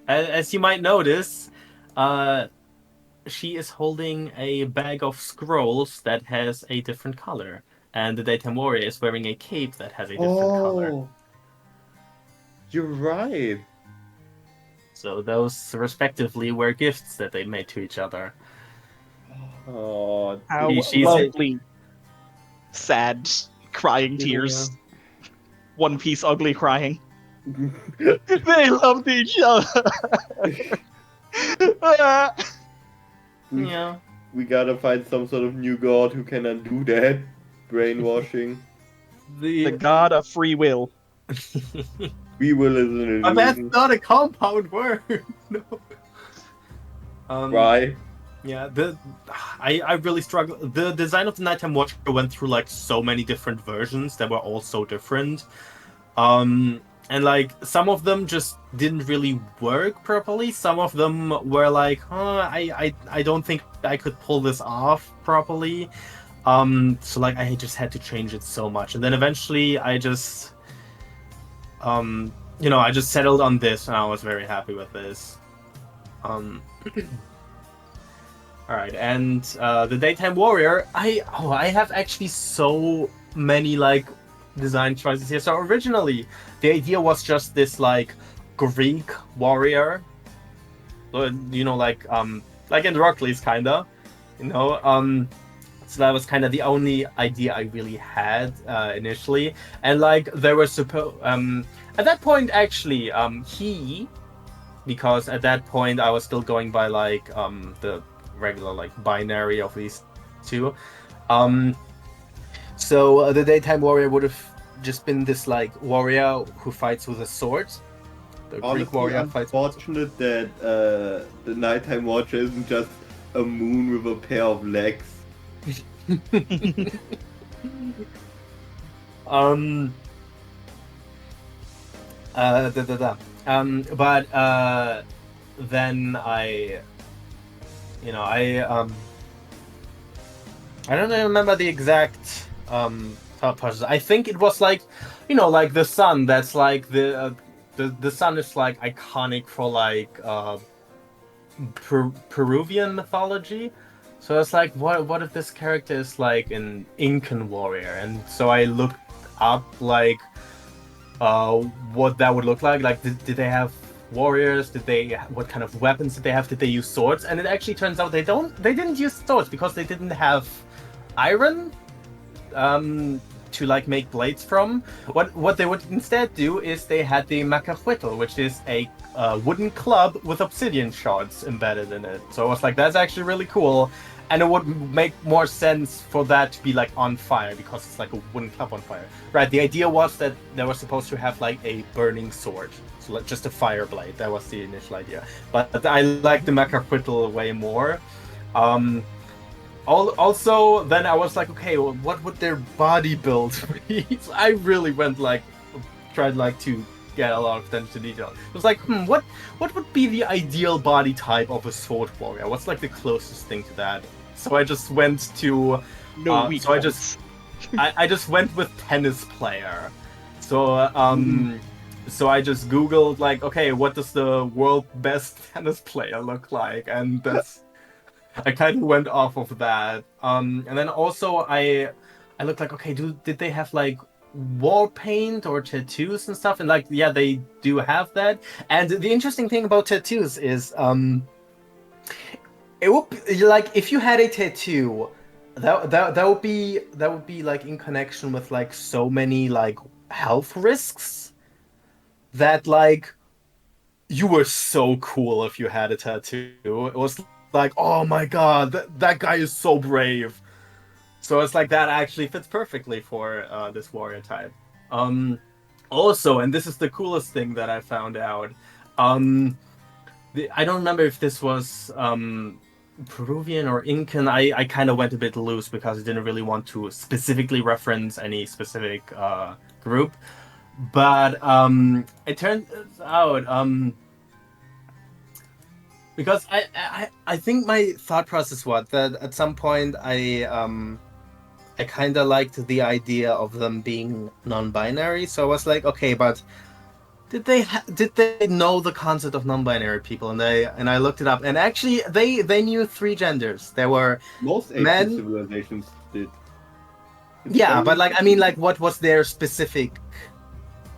as you might notice, she is holding a bag of scrolls that has a different color, and the Daytime Warrior is wearing a cape that has a different color. You're right. So those respectively were gifts that they made to each other. Oh, How she's- lovely. Sad, crying tears. One Piece ugly crying. They loved each other. Yeah. we gotta find some sort of new god who can undo that brainwashing. The god of free will. We will is an But that's illusion. not a compound word. No. Why? Yeah, I really struggle. The design of the Nighttime Watcher went through like so many different versions that were all so different. And like some of them just didn't really work properly. Some of them were like, I don't think I could pull this off properly. So like I just had to change it so much. And then eventually I just I just settled on this, and I was very happy with this. All right, and the Daytime Warrior, I have actually so many like design choices here. So originally, the idea was just this like Greek warrior, like in Rockley's kinda, So that was kind of the only idea I really had initially, and like there were at that point actually because at that point I was still going by like the regular like binary of these two. So the Daytime Warrior would have just been this like warrior who fights with a sword. The Greek Honestly, warrior fights with a sword. unfortunate that the Nighttime Watcher isn't just a moon with a pair of legs. But then I don't remember the exact time thought process. I think it was like, like the sun. That's like the sun is like iconic for like Peruvian mythology. So it's like, what if this character is like an Incan warrior? And so I looked up like what that would look like. Like, did they have warriors? What kind of weapons did they have? Did they use swords? And it actually turns out they didn't use swords because they didn't have iron to like make blades from. What they would instead do is they had the macahuitl, which is a wooden club with obsidian shards embedded in it. So I was like, that's actually really cool. And it would make more sense for that to be like on fire because it's like a wooden club on fire. Right, the idea was that they were supposed to have like a burning sword. So like just a fire blade. That was the initial idea. But I like the macahuitl way more. Also, then I was like, okay, well, what would their body build be? So I really went tried to get a lot of attention to detail. It was like, what would be the ideal body type of a sword warrior? What's like the closest thing to that? So I just went to I just went with tennis player. So so I just googled like, okay, what does the world best tennis player look like? And that's I kind of went off of that. And then also I looked like, okay, did they have like wall paint or tattoos and stuff? And like, yeah, they do have that. And the interesting thing about tattoos is it would be, like, if you had a tattoo, that would be like in connection with like so many like health risks that like you were so cool if you had a tattoo. It was like, oh my god, that guy is so brave. So it's like that actually fits perfectly for this warrior type. Also, and this is the coolest thing that I found out, I don't remember if this was Peruvian or Incan. I kind of went a bit loose because I didn't really want to specifically reference any specific group. But it turns out, because I think my thought process was that at some point I kind of liked the idea of them being non-binary. So I was like, okay, but did they know the concept of non-binary people? And I looked it up, and actually they knew 3 genders. There were Most ancient men. civilizations did. Yeah, but like, I mean, like, what was their specific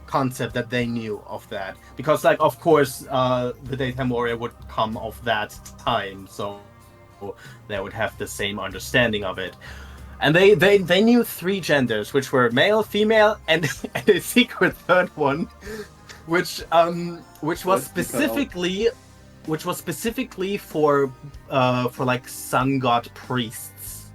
concept that they knew of that? Because like, of course, the daytime warrior would come of that time, so they would have the same understanding of it. And they knew 3 genders, which were male, female, and a secret third one, which was specifically for like sun god priests.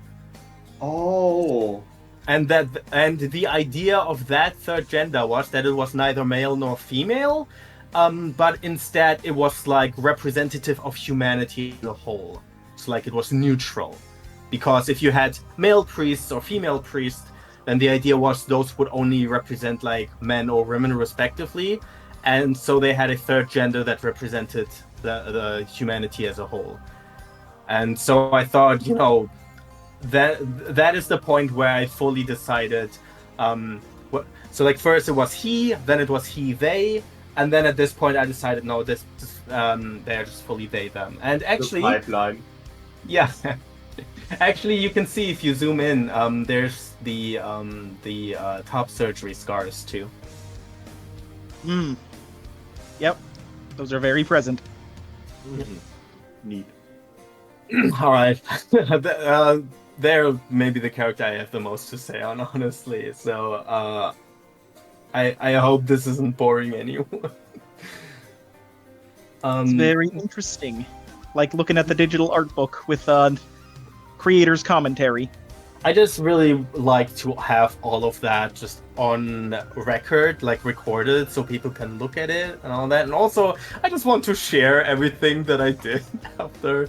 Oh. And the idea of that third gender was that it was neither male nor female, but instead it was like representative of humanity as a whole. So like it was neutral. Because if you had male priests or female priests, then the idea was those would only represent like men or women respectively. And so they had a third gender that represented the humanity as a whole. And so I thought, that is the point where I fully decided. So like first it was he, then it was he, they, and then at this point I decided no, they are just fully they, them. And actually, the pipeline. Yeah. Actually, you can see if you zoom in, there's the top surgery scars too. Yep, those are very present. Mm-hmm. Neat. All right, they're maybe the character I have the most to say on, honestly. So I hope this isn't boring anyone. It's very interesting, like looking at the digital art book with creator's commentary. I just really like to have all of that just on record, like recorded, so people can look at it and all that. And also, I just want to share everything that I did after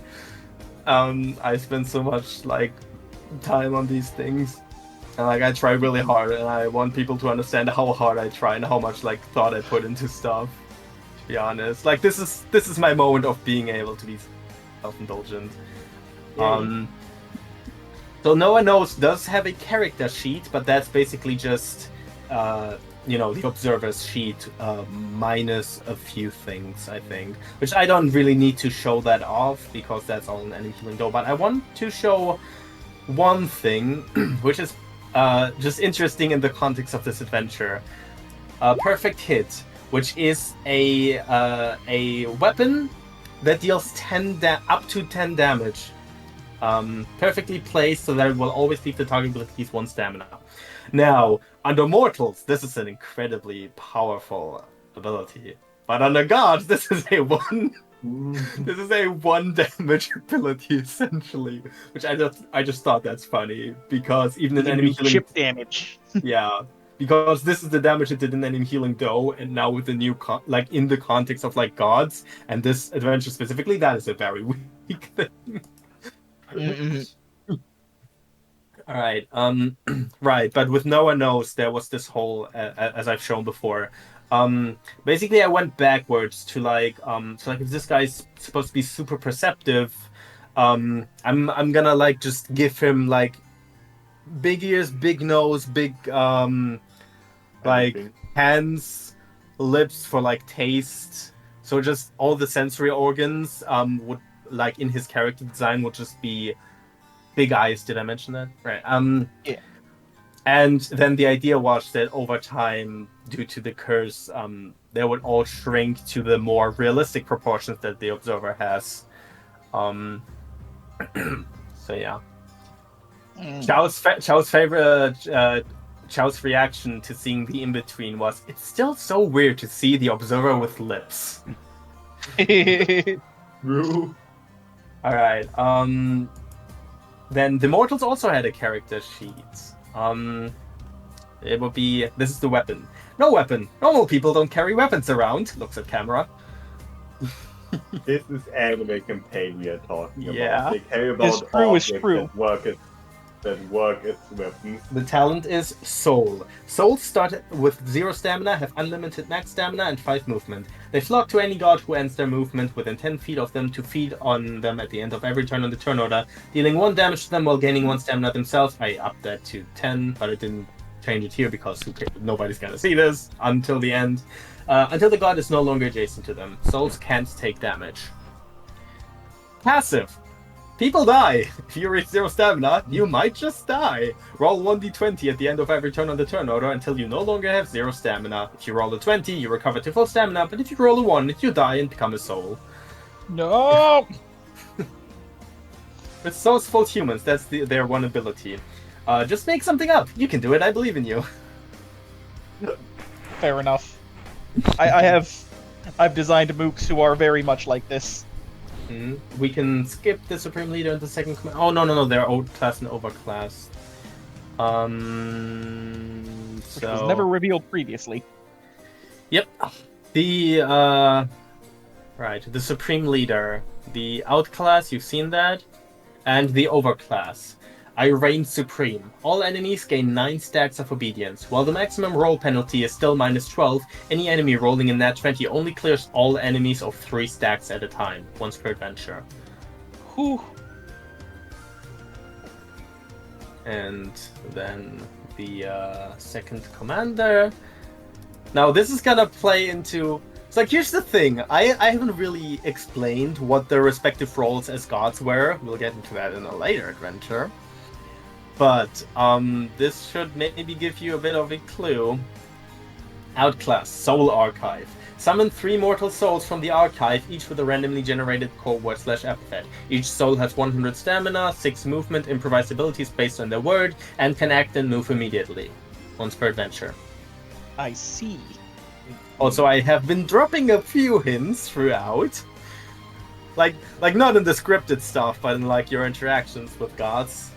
I spent so much like time on these things. And like I try really hard, and I want people to understand how hard I try and how much like thought I put into stuff. To be honest, like this is my moment of being able to be self-indulgent. So No One Knows does have a character sheet, but that's basically just, the observer's sheet minus a few things, I think. Which I don't really need to show that off, because that's all in enemy healing though. But I want to show one thing, which is just interesting in the context of this adventure. Perfect Hit, which is a weapon that deals up to 10 damage. Perfectly placed so that it will always leave the target with at least 1 stamina. Now, under mortals, this is an incredibly powerful ability. But under gods, this is a 1 this is a 1 damage ability essentially. Which I just thought that's funny, because even in enemy healing chip damage. yeah. Because this is the damage it did in enemy healing though, and now with the new in the context of like gods and this adventure specifically, that is a very weak thing. All right. Right. But with No One Knows, there was this whole, as I've shown before. Basically, I went backwards to if this guy's supposed to be super perceptive, I'm gonna just give him big ears, big nose, big hands, lips for taste. So just all the sensory organs would in his character design would just be big eyes. Did I mention that? Right. Yeah. And then the idea was that over time, due to the curse, they would all shrink to the more realistic proportions that the observer has. So yeah. Chao's reaction to seeing the in-between was, it's still so weird to see the observer with lips. True. Alright, then the mortals also had a character sheet. It would be, this is the weapon. No weapon. Normal people don't carry weapons around. Looks at camera. This is anime campaign we are talking about. Yeah. They care about It's true, objects it's true. that work as weapons. The talent is Soul. Souls start with 0 stamina, have unlimited max stamina, and 5 movement. They flock to any god who ends their movement within 10 feet of them to feed on them at the end of every turn on the turn order, dealing 1 damage to them while gaining 1 stamina themselves. I upped that to 10, but I didn't change it here because nobody's gonna see this until the end. Until the god is no longer adjacent to them. Souls can't take damage. Passive. People die. If you reach 0 stamina, you might just die. Roll 1d20 at the end of every turn on the turn order until you no longer have 0 stamina. If you roll a 20, you recover to full stamina, but if you roll a 1, you die and become a soul. No! With souls full humans, that's their one ability. Just make something up. You can do it, I believe in you. Fair enough. I've designed mooks who are very much like this. We can skip the Supreme Leader and the second command. Oh, no, they're old class and overclass. Which was never revealed previously. Yep. The, right, the Supreme Leader. The outclass, you've seen that. And the overclass. I reign supreme. All enemies gain 9 stacks of obedience. While the maximum roll penalty is still -12, any enemy rolling in that 20 only clears all enemies of 3 stacks at a time, once per adventure. Whew. And then the second commander. Now this is gonna play into... It's here's the thing. I haven't really explained what the respective roles as gods were. We'll get into that in a later adventure. But this should maybe give you a bit of a clue. Outclass, Soul Archive. Summon 3 mortal souls from the archive, each with a randomly generated core word/epithet. Each soul has 100 stamina, 6 movement, improvised abilities based on their word, and can act and move immediately. Once per adventure. I see. Also, I have been dropping a few hints throughout. Like not in the scripted stuff, but in your interactions with gods.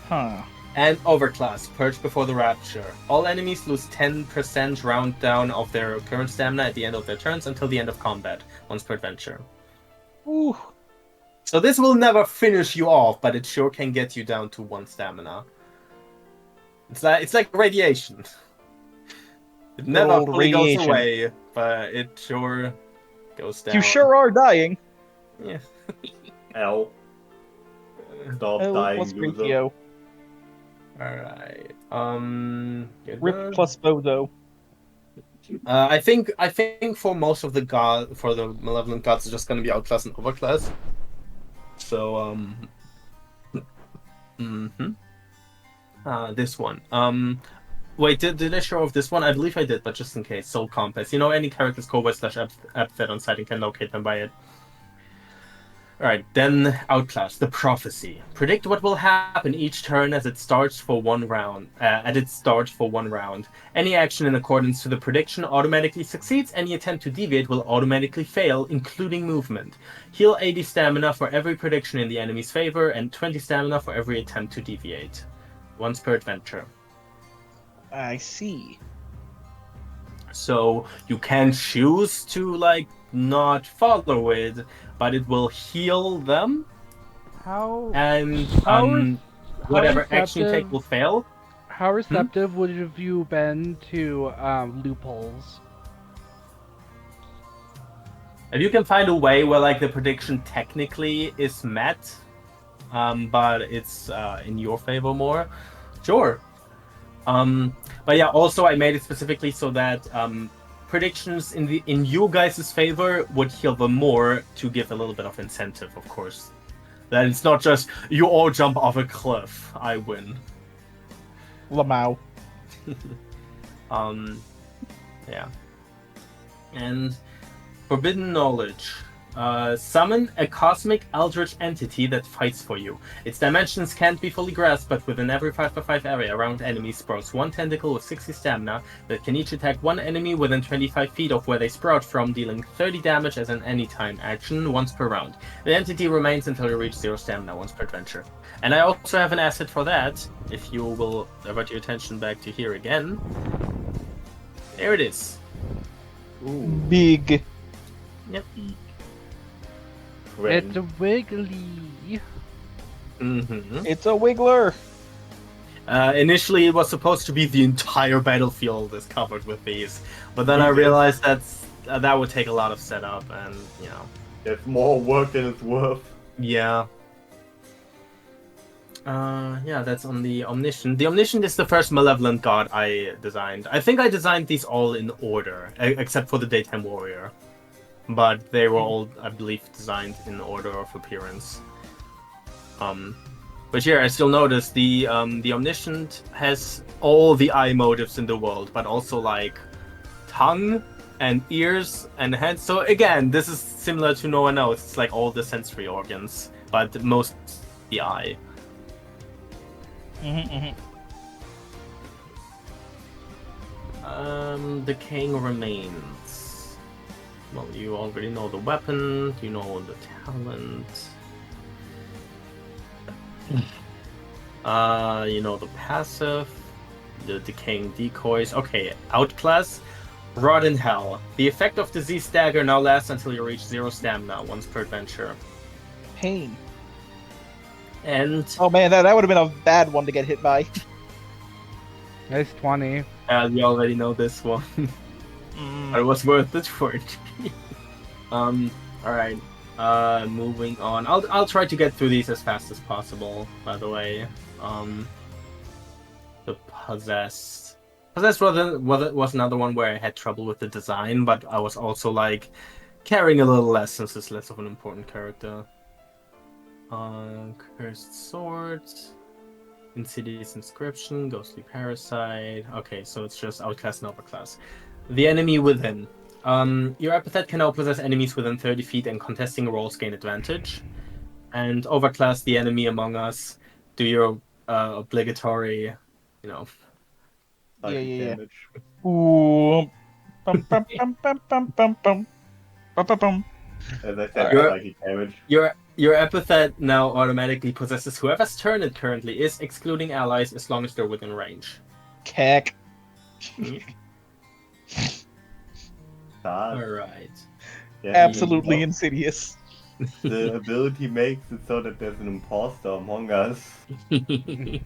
Huh. And Overclass, Purge Before the Rapture. All enemies lose 10% round down of their current stamina at the end of their turns until the end of combat, once per adventure. Ooh. So this will never finish you off, but it sure can get you down to 1 stamina. It's like radiation. It never old fully goes radiation. away, but it sure goes down. You sure are dying. Yeah. L. Stop L dying, plus loser. ratio. Alright. Get Rip that. plus Bozo. I think for most of the for the malevolent gods, it's just gonna be outclass and overclass. So this one. Wait, did I show off this one? I believe I did, but just in case. Soul Compass. You know, any character's /epithet on site and can locate them by it. Alright, then Outclass, the Prophecy. Predict what will happen each turn as it starts for one round. Any action in accordance to the prediction automatically succeeds. Any attempt to deviate will automatically fail, including movement. Heal 80 stamina for every prediction in the enemy's favor, and 20 stamina for every attempt to deviate. Once per adventure. I see. So you can choose to not follow it, but it will heal them, How and how whatever action you receptive- take will fail. how receptive would have you been to loopholes? If you can find a way where the prediction technically is met, but it's in your favor more, sure. But yeah, also I made it specifically so that predictions in you guys' favor would heal them more to give a little bit of incentive, of course. That it's not just you all jump off a cliff, I win. Lamau. Yeah. And Forbidden Knowledge. Summon a cosmic eldritch entity that fights for you. Its dimensions can't be fully grasped, but within every 5x5 area around enemies sprouts one tentacle with 60 stamina that can each attack one enemy within 25 feet of where they sprout from, dealing 30 damage as an anytime action once per round. The entity remains until you reach 0 stamina once per adventure. And I also have an asset for that, if you will divert your attention back to here again. There it is. Ooh, Big. Yep. friend. It's a wiggly. Mm-hmm. It's a Wiggler. Initially, it was supposed to be the entire battlefield is covered with these, but then I realized that would take a lot of setup, and It's more work than it's worth. yeah. Yeah, that's on the Omniscient. The Omniscient is the first malevolent god I designed. I think I designed these all in order, except for the Daytime Warrior. But they were all, I believe, designed in order of appearance. But yeah, as you'll notice, the Omniscient has all the eye motives in the world, but also tongue and ears and hands. So again, this is similar to No One Knows. It's all the sensory organs, but most the eye. Decaying Remains. Well, you already know the weapon, you know the talent. You know the passive, the decaying decoys. Okay, Outclass. Rot in Hell. The effect of Disease Dagger now lasts until you reach 0 stamina once per adventure. Pain. And Oh man, that would have been a bad one to get hit by. Nice 20. you already know this one. But it was worth it for it. Alright. Moving on. I'll try to get through these as fast as possible, by the way. The Possessed. Possessed was another one where I had trouble with the design, but I was also caring a little less since it's less of an important character. Cursed Sword. Insidious Inscription, Ghostly Parasite. Okay, so it's just Outclass and Overclass. The Enemy Within. Your epithet can now possess enemies within 30 feet, and contesting rolls gain advantage. And Overclass, the enemy among us. Do your obligatory, Psychic Yeah. damage. Ooh. Bum, bum, bum, bum, bum, bum, bum. Bum, bum, bum. As I said, Alright. psychic damage. Your epithet now automatically possesses whoever's turn it currently is, excluding allies, as long as they're within range. Keck. Alright. Yeah, Absolutely insidious. The ability makes it so that there's an imposter among us. Did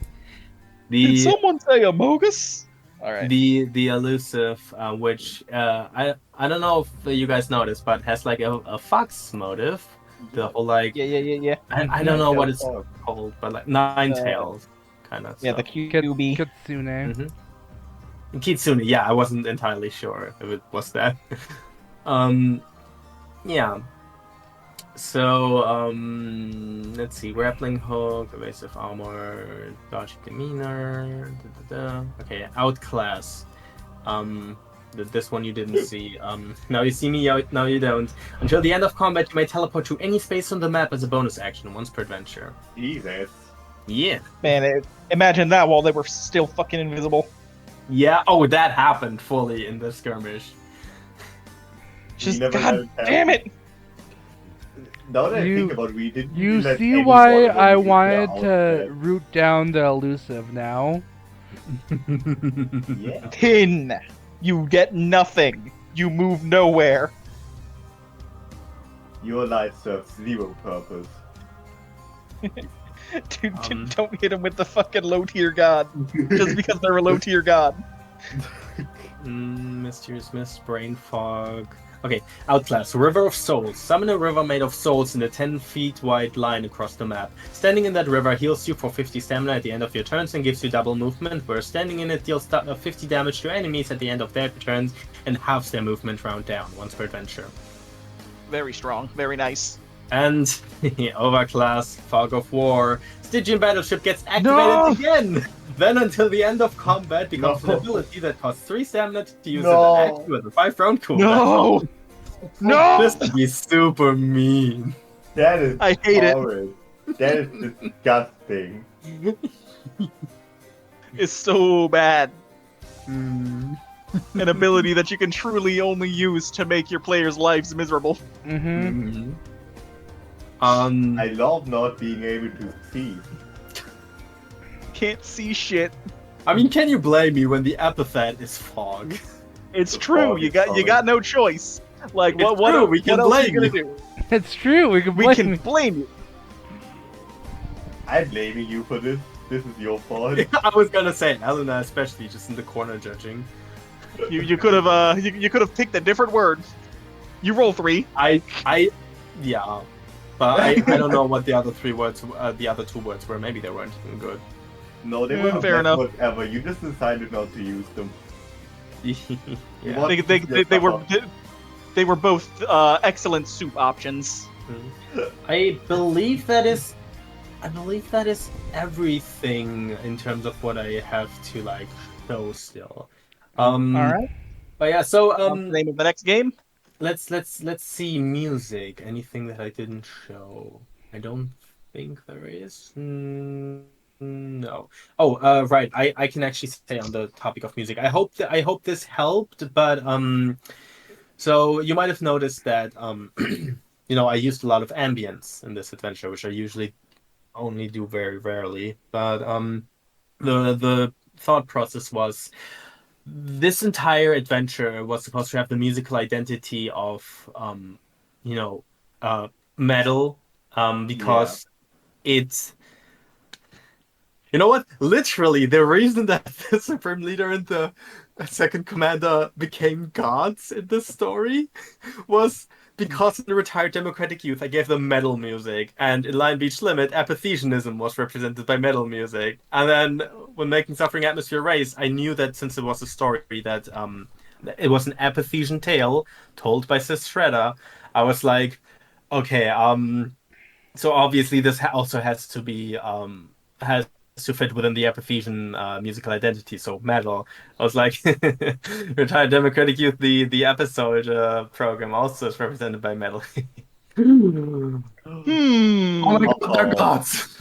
The someone say Amogus? Alright. the elusive, which I don't know if you guys noticed, but has a fox motive. The whole like Yeah. I don't know what it's Tails. called, but like nine Uh, tails kind of Yeah, the stuff. QB. Kitsune. Kitsune, yeah, I wasn't entirely sure if it was that. um, yeah. So, let's see. Grappling hook, evasive armor, dodge demeanor. Okay, outclass. This one you didn't see. Now you see me, now you don't. Until the end of combat, you may teleport to any space on the map as a bonus action once per adventure. Jesus. Yeah. Man, imagine that while they were still fucking invisible. Yeah. Oh, that happened fully in the skirmish. Just never god let it happen. damn it! Now that I You- think about it, we didn't You let see any why one of them I use their wanted to outfit. root down the elusive now? Yeah. Pin! You get nothing. You move nowhere. Your life serves zero purpose. Dude, don't hit him with the fucking low tier god. Just because they're a low tier god. Mysterious Mist, Brain Fog. Okay, Outclass, River of Souls. Summon a river made of souls in a 10 feet wide line across the map. Standing in that river heals you for 50 stamina at the end of your turns and gives you double movement, where standing in it deals 50 damage to enemies at the end of their turns and halves their movement round down once per adventure. Very strong. Very nice. And Overclass, Fog of War. Stygian Battleship gets activated again! Then until the end of combat becomes an ability that costs 3 stamina to use No. an action with a 5-round cooldown. No! No! This would be super mean. That is I hate it. horrid. That is disgusting. It's so bad. Hmm. An ability that you can truly only use to make your players' lives miserable. Mm-hmm. I love not being able to see. Can't see shit. I mean, can you blame me when the epithet is fog? It's The true. fog You is got solid. no choice. Like It's what? true, we What can else are blame you gonna you. do? It's true. We can We blame can you. blame you. I'm blaming you for this. This is your fault. I was gonna say Elena, especially, just in the corner judging. You could have you could have picked a different word. You roll 3. Yeah, but I don't know what the other 2 words were. Maybe they weren't even good. No, they Yeah, were the fair best enough. words ever. You just decided not to use them. Yeah. What? They were both excellent soup options. I believe that is everything in terms of what I have to like show still. All right. But yeah, so What's the name of the next game? let's see music. Anything that I didn't show? I don't think there is. No. Oh, right. I can actually say on the topic of music. I hope this helped, but so you might have noticed that I used a lot of ambience in this adventure, which I usually only do very rarely. But the thought process was this entire adventure was supposed to have the musical identity of metal, because it's you know what? Literally, the reason that the Supreme Leader and the Second Commander became gods in this story was because in the Retired Democratic Youth, I gave them metal music, and in Lion Beach Limit, apathesianism was represented by metal music. And then when making Suffering Atmosphere Race, I knew that since it was a story that it was an apathesian tale told by Sis Shredder, I was like, okay, so obviously this also has to be has to fit within the apathesian musical identity, so metal. I was like, Retired Democratic Youth, the episode program also is represented by metal. Oh my god, they're gods!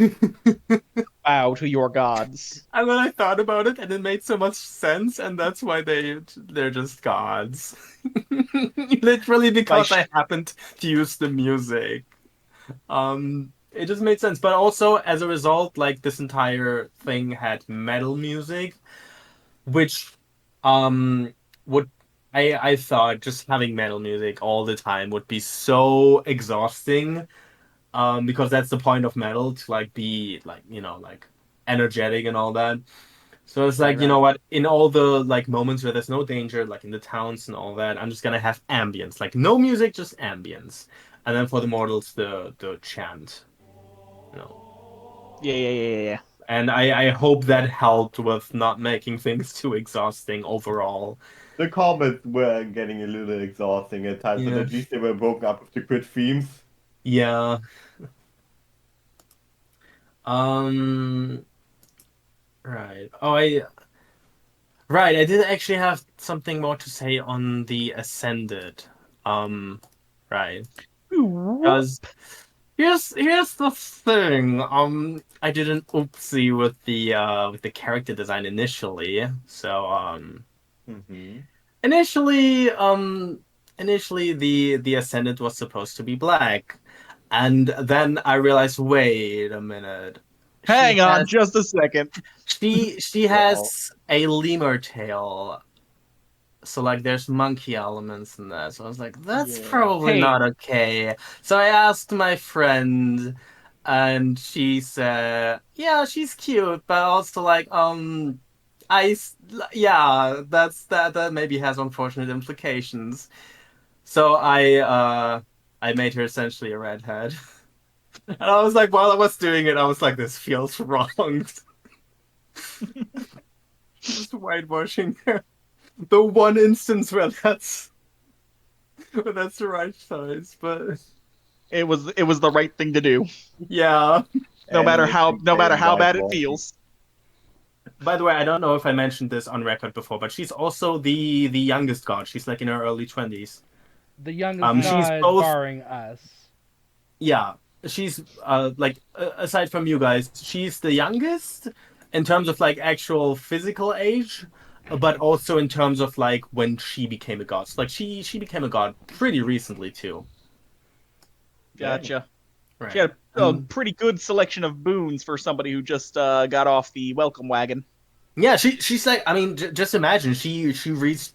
Bow to your gods. And then I thought about it, and it made so much sense, and that's why they're just gods. Literally because I happened to use the music. It just made sense, but also as a result, like this entire thing had metal music, which would I thought just having metal music all the time would be so exhausting, because that's the point of metal, to like be like like energetic and all that. So it's like, Right, you know right. what, in all the like moments where there's no danger, like in the towns and all that, I'm just gonna have ambience, like no music, just ambience. and then for the mortals, the chant. You know. Yeah. And I hope that helped with not making things too exhausting overall. The comments were getting a little exhausting at times, but Yeah. at least they were broken up with the good themes. Yeah. Um. Right. Right. I did actually have something more to say on the Ascended. Right. Because here's the thing. I did an oopsie with the character design initially. So Mm-hmm. initially initially the Ascendant was supposed to be black. And then I realized, wait a minute. She Hang on has just a second. she Uh-oh. has a lemur tail. So like there's monkey elements in that. So I was like, that's Yeah. probably Hey, not okay. So I asked my friend and she said, yeah, she's cute, but also like yeah, that maybe has unfortunate implications. So I made her essentially a redhead. And I was like, while I was doing it, I was like, this feels wrong. Just whitewashing her. The one instance where that's the right size, but it was the right thing to do. yeah. And it No matter became how bad it whitewashing. feels. By the way, I don't know if I mentioned this on record before, but she's also the youngest god. She's like in her early 20s. The youngest She's god both barring us. yeah, she's like aside from you guys, she's the youngest in terms of like actual physical age, but also in terms of like when she became a god. So, like she became a god pretty recently too. Dang. Gotcha. She Right. had a pretty good selection of boons for somebody who just got off the welcome wagon. Yeah, she's like I mean just imagine she reached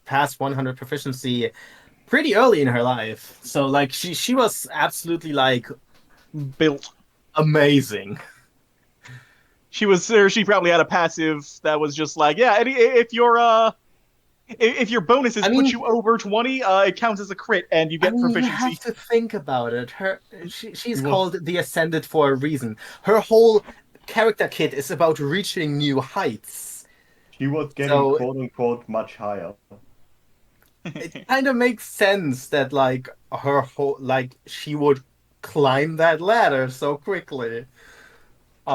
past 100 proficiency pretty early in her life. So like she was absolutely like Built. amazing. She probably had a passive that was just like, yeah, if your bonuses I put mean, you over 20, it counts as a crit and you I get mean, you have proficiency. to think about it. He She's was called the Ascended for a reason. Her whole character kit is about reaching new heights. she was getting So quote unquote much higher. it kind of makes sense that like her whole like she would climb that ladder so quickly.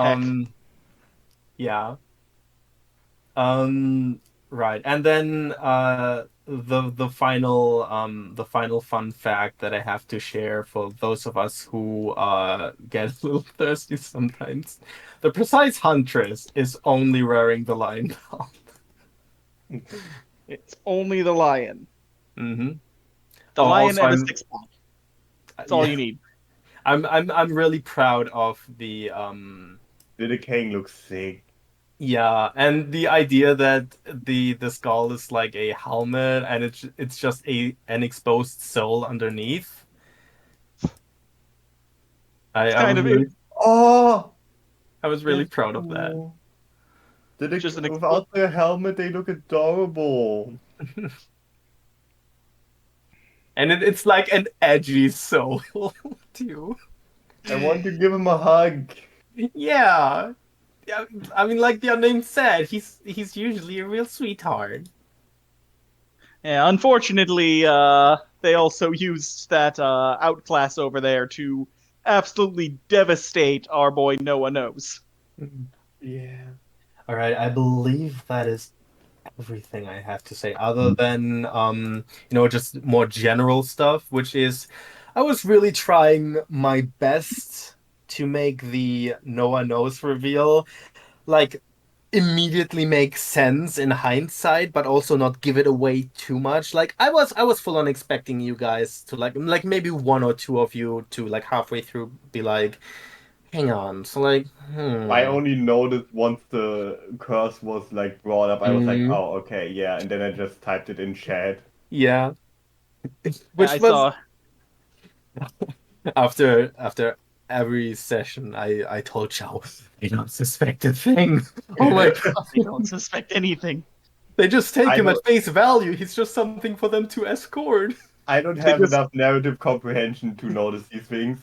Heck. Um, yeah. Right. And then the final fun fact that I have to share for those of us who get a little thirsty sometimes. The precise huntress is only wearing the lion belt. It's only the lion. Mm-hmm. The Oh, lion also and a six pack. That's all yeah, you need. I'm really proud of the The king looks sick. yeah, and the idea that the skull is like a helmet and it's just an exposed soul underneath. It's I kind was of really Oh, really they're proud of that. cool. just an Without their helmet, they look adorable. And it's like an edgy soul too. I want to give him a hug. Yeah. Yeah, I mean like the name said, he's usually a real sweetheart. Yeah, unfortunately, they also used that outclass over there to absolutely devastate our boy Noah Knows. Yeah. All right, I believe that is everything I have to say other than just more general stuff, which is I was really trying my best to make the Noah knows reveal like immediately make sense in hindsight, but also not give it away too much. Like I was full on expecting you guys to like maybe one or two of you to like halfway through be like, hang on, so like I only noticed once the curse was like brought up. I was like, mm, oh, okay, yeah, and then I just typed it in chat. yeah. Yeah, Which I was saw. after every session I told Chow they don't suspect a thing. Oh my god. They don't suspect anything. They just take I him at don't. face value. He's just something for them to escort. I don't have Because- enough narrative comprehension to notice these things.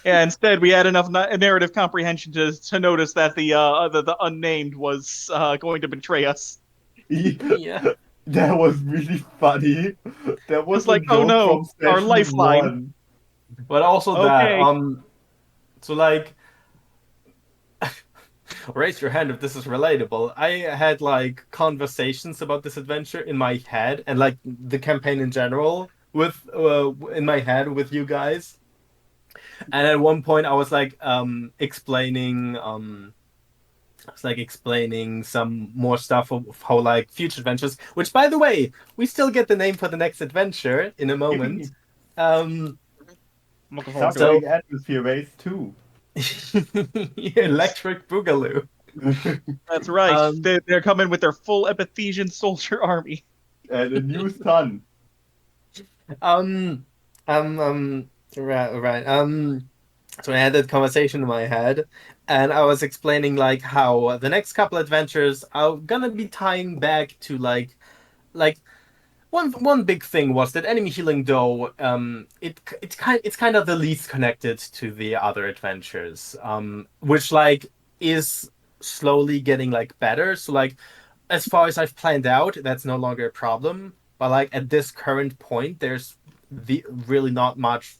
Yeah, instead we had enough narrative comprehension to notice that the unnamed was going to betray us. Yeah. That was really funny. That was It's a like, oh joke no, from our session lifeline. one. But also that, Okay. so like, raise your hand if this is relatable. I had like conversations about this adventure in my head and like the campaign in general with in my head with you guys. And at one point I was like explaining some more stuff of how like future adventures, which by the way, we still get the name for the next adventure in a moment. Um I'm looking forward to it. so Suffering Atmosphere Race 2. Electric Boogaloo. That's right. Um They're coming with their full Epithesian soldier army. And a new sun. Um, right. So I had that conversation in my head, and I was explaining like how the next couple adventures are gonna be tying back to like one big thing was that enemy healing though it's kind of the least connected to the other adventures, which like is slowly getting like better. So like as far as I've planned out, that's no longer a problem. But like at this current point, there's really not much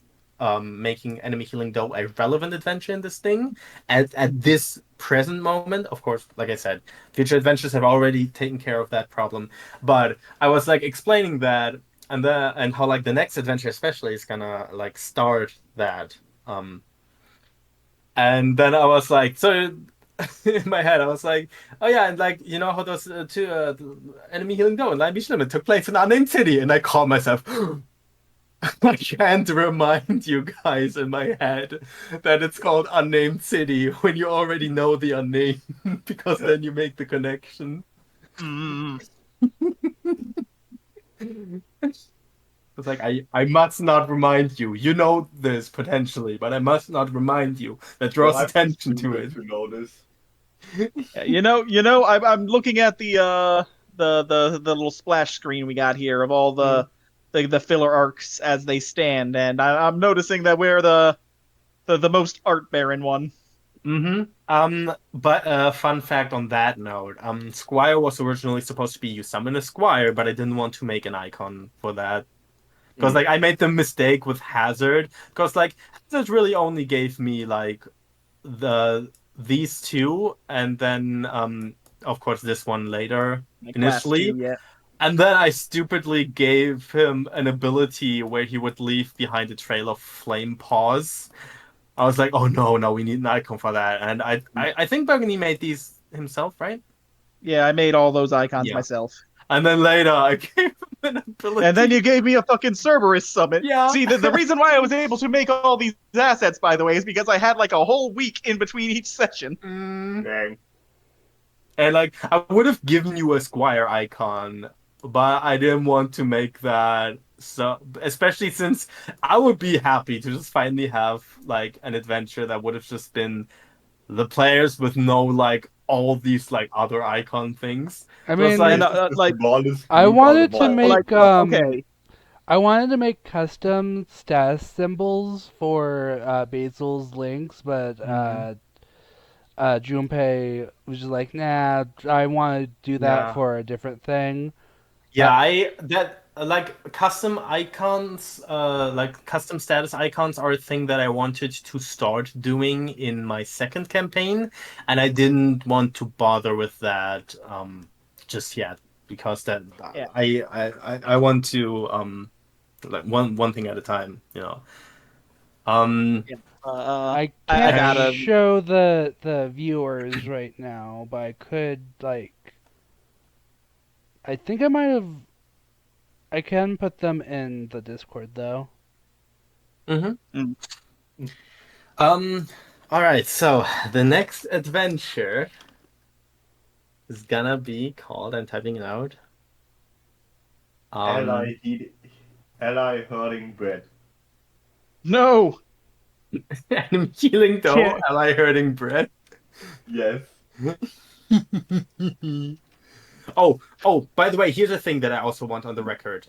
making enemy healing though a relevant adventure in this thing. At this present moment, of course, like I said, future adventures have already taken care of that problem. But I was like explaining that and how like the next adventure especially is gonna like start that. And then I was like, so in my head, I was like, oh yeah, and like you know how those two enemy healing go and Line Beach Limit took place in an unnamed city, and I called myself. I can't remind you guys in my head that it's called Unnamed City when you already know the unnamed because then you make the connection. Mm. It's like I must not remind you. You know this potentially, but I must not remind you. That Well, draws I'm attention to stupid it. to notice. Yeah, I'm looking at the little splash screen we got here of all the filler arcs as they stand, and I'm noticing that we're the most art barren one. Mm-hmm. But fun fact on that note, Squire was originally supposed to be you summon a Squire, but I didn't want to make an icon for that. Because like I made the mistake with Hazard, because like Hazard really only gave me like these two, and then of course this one later My class initially, two, yeah. and then I stupidly gave him an ability where he would leave behind a trail of flame paws. I was like, oh no, no, we need an icon for that. And I think Burgundy made these himself, right? Yeah, I made all those icons Yeah. myself. And then later I gave him an ability. And then you gave me a fucking Cerberus summit. Yeah. See, the reason why I was able to make all these assets, by the way, is because I had like a whole week in between each session. Dang. And like I would have given you a Squire icon, but I didn't want to make that so especially since I would be happy to just finally have like an adventure that would have just been the players with no like all these like other icon things. I So it's mean, And like The like, smallest I group out wanted of to all. like, make okay, I wanted to make custom status symbols for Basil's links, but Junpei was just like, nah, I want to do that yeah. for a different thing. Yeah, I that like custom icons, like custom status icons are a thing that I wanted to start doing in my second campaign, and I didn't want to bother with that just yet because that yeah. I want to like one thing at a time, you know. Um Yeah. I I can't gotta. show the viewers right now, but I could like. I think I might have. I can put them in the Discord though. mhm. Mm. Um all right, so the next adventure is gonna be called, I'm typing it out. Ally, ally hurting bread. No, I'm healing though. can't. Am I hurting bread? Yes. Oh, by the way, here's a thing that I also want on the record.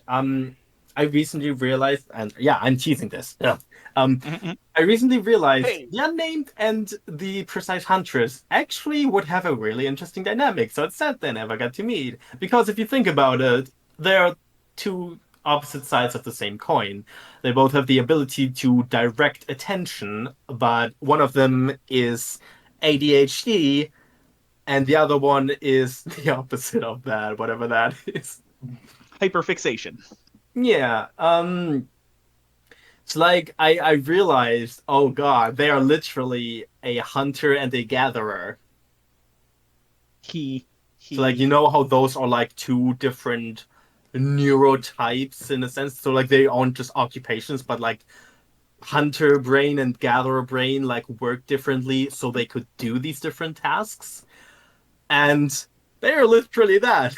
I recently realized, and yeah, I'm teasing this. Yeah. Mhm. I recently realized Hey. the unnamed and the precise huntress actually would have a really interesting dynamic. So it's sad they never got to meet. Because if you think about it, they're two opposite sides of the same coin. They both have the ability to direct attention, but one of them is ADHD, and the other one is the opposite of that, whatever that is. Hyperfixation. Yeah, it's like I realized, oh god, they are literally a hunter and a gatherer. He. So like you know how those are like two different neurotypes in a sense. So like they aren't just occupations, but like hunter brain and gatherer brain like work differently so they could do these different tasks. And they're literally that.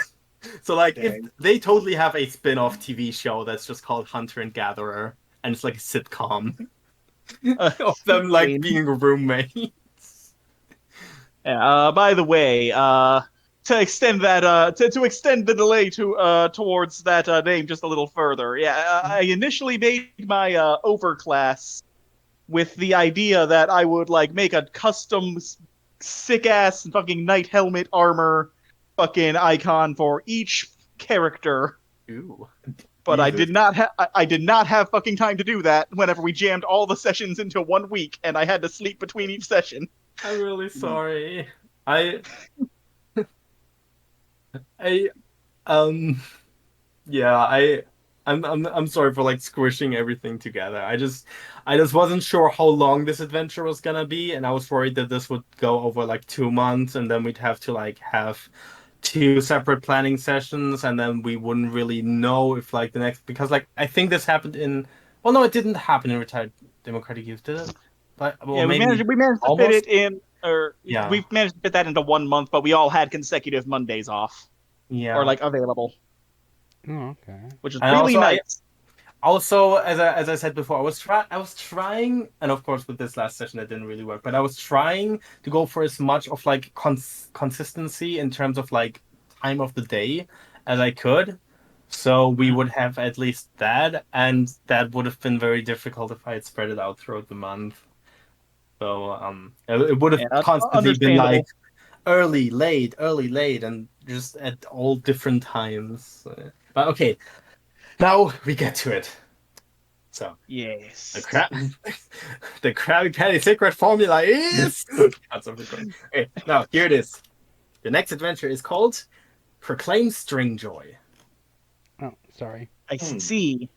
So like if Dang. they totally have a spin-off TV show that's just called Hunter and Gatherer, and it's like a sitcom of them like being roommates. By the way, to extend that, to extend the delay to towards that name just a little further. Yeah, I initially made my overclass with the idea that I would like make a custom sick ass fucking knight helmet armor fucking icon for each character. Ooh. But I Jesus. did not have I did not have fucking time to do that whenever we jammed all the sessions into 1 week and I had to sleep between each session. I'm really sorry. I I um yeah, I'm sorry for like squishing everything together. I just wasn't sure how long this adventure was gonna be, and I was worried that this would go over like 2 months, and then we'd have to like have two separate planning sessions, and then we wouldn't really know if like the next because like I think this happened in well no, it didn't happen in Retired Democratic Youth, did it? But well Yeah, maybe we managed to fit almost. it in, or Yeah. we've managed to fit that into 1 month, but we all had consecutive Mondays off or Yeah. like available, Oh, okay. which is And really also I nice. also as I said before, I was trying, and of course with this last session it didn't really work, but I was trying to go for as much of like consistency in terms of like time of the day as I could. So we would have at least that, and that would have been very difficult if I had spread it out throughout the month. So it would have Yeah, constantly been like understandable. early, late, and just at all different times. But okay, now we get to it. So the Yes. crab, the Krabby Patty secret formula is. Okay, now here it is. The next adventure is called Proclaim String Joy. Oh, sorry. I see.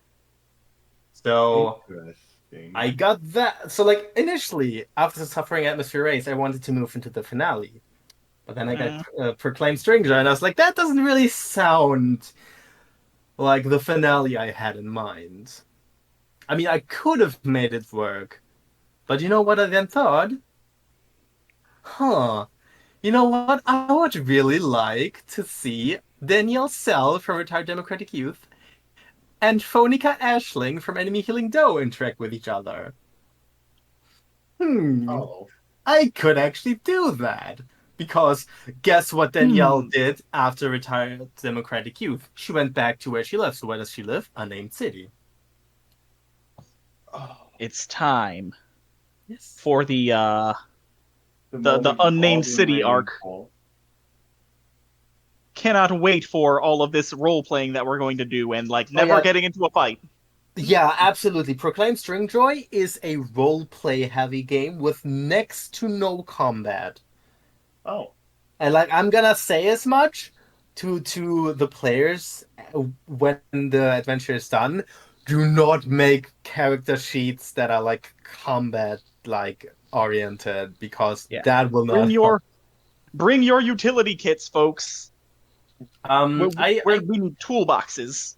So Interesting. I got that. So like initially, after the Suffering Atmosphere race, I wanted to move into the finale, but then I got Proclaim String Joy, and I was like, that doesn't really sound like the finale I had in mind. I mean, I could have made it work, but you know what I then thought? Huh. You know what? I would really like to see Danielle Sell from Retired Democratic Youth and Phonica Ashling from Enemy Healing Doe interact with each other. Oh. I could actually do that. Because guess what Danielle did after Retired Democratic Youth? She went back to where she lives. So where does she live? Unnamed city. It's time Yes. for the moment we've unnamed all been city waiting arc. for. Cannot wait for all of this role playing that we're going to do and like never yeah. getting into a fight. Yeah, absolutely. Proclaim String Joy is a role-play heavy game with next to no combat. Oh. And like I'm gonna say as much to the players when the adventure is done. Do not make character sheets that are like combat like oriented because Yeah. that will not help. Bring your utility kits, folks. I We need toolboxes.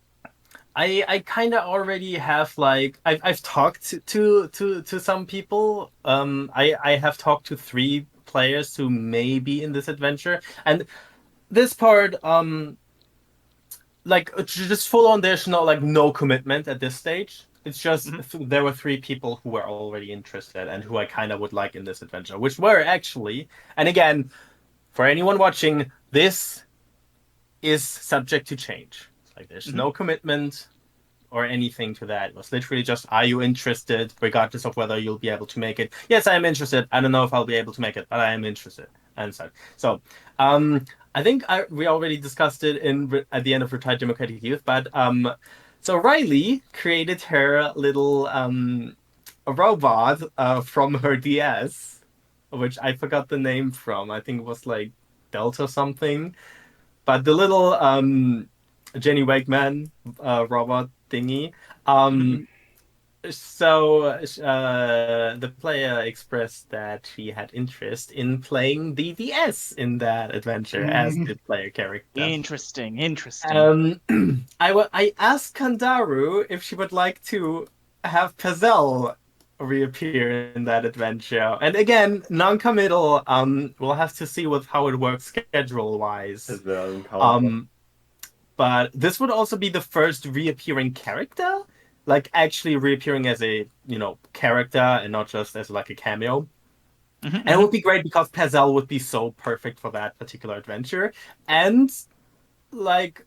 I kind of already have like I've talked to some people. I have talked to 3 players who may be in this adventure, and this part like just full on. There's no commitment at this stage. It's just there were 3 people who were already interested and who I kind of would like in this adventure, which were actually, and again, for anyone watching, this is subject to change. Like there's no commitment. or anything to that. It was literally just, are you interested, regardless of whether you'll be able to make it? Yes, I am interested. I don't know if I'll be able to make it, but I am interested. And so, I think we already discussed it at the end of Retired Democratic Youth, but so Riley created her little a robot from her DS, which I forgot the name from. I think it was like Delta something. But the little Jenny Wakeman robot thingy. So the player expressed that she had interest in playing the DS in that adventure as the player character. Interesting. I asked Kandaru if she would like to have Pazel reappear in that adventure. And again, non-committal. We'll have to see with how it works schedule-wise. As well encounter. But this would also be the first reappearing character, like actually reappearing as a character and not just as like a cameo. And it would be great because Pazel would be so perfect for that particular adventure, and like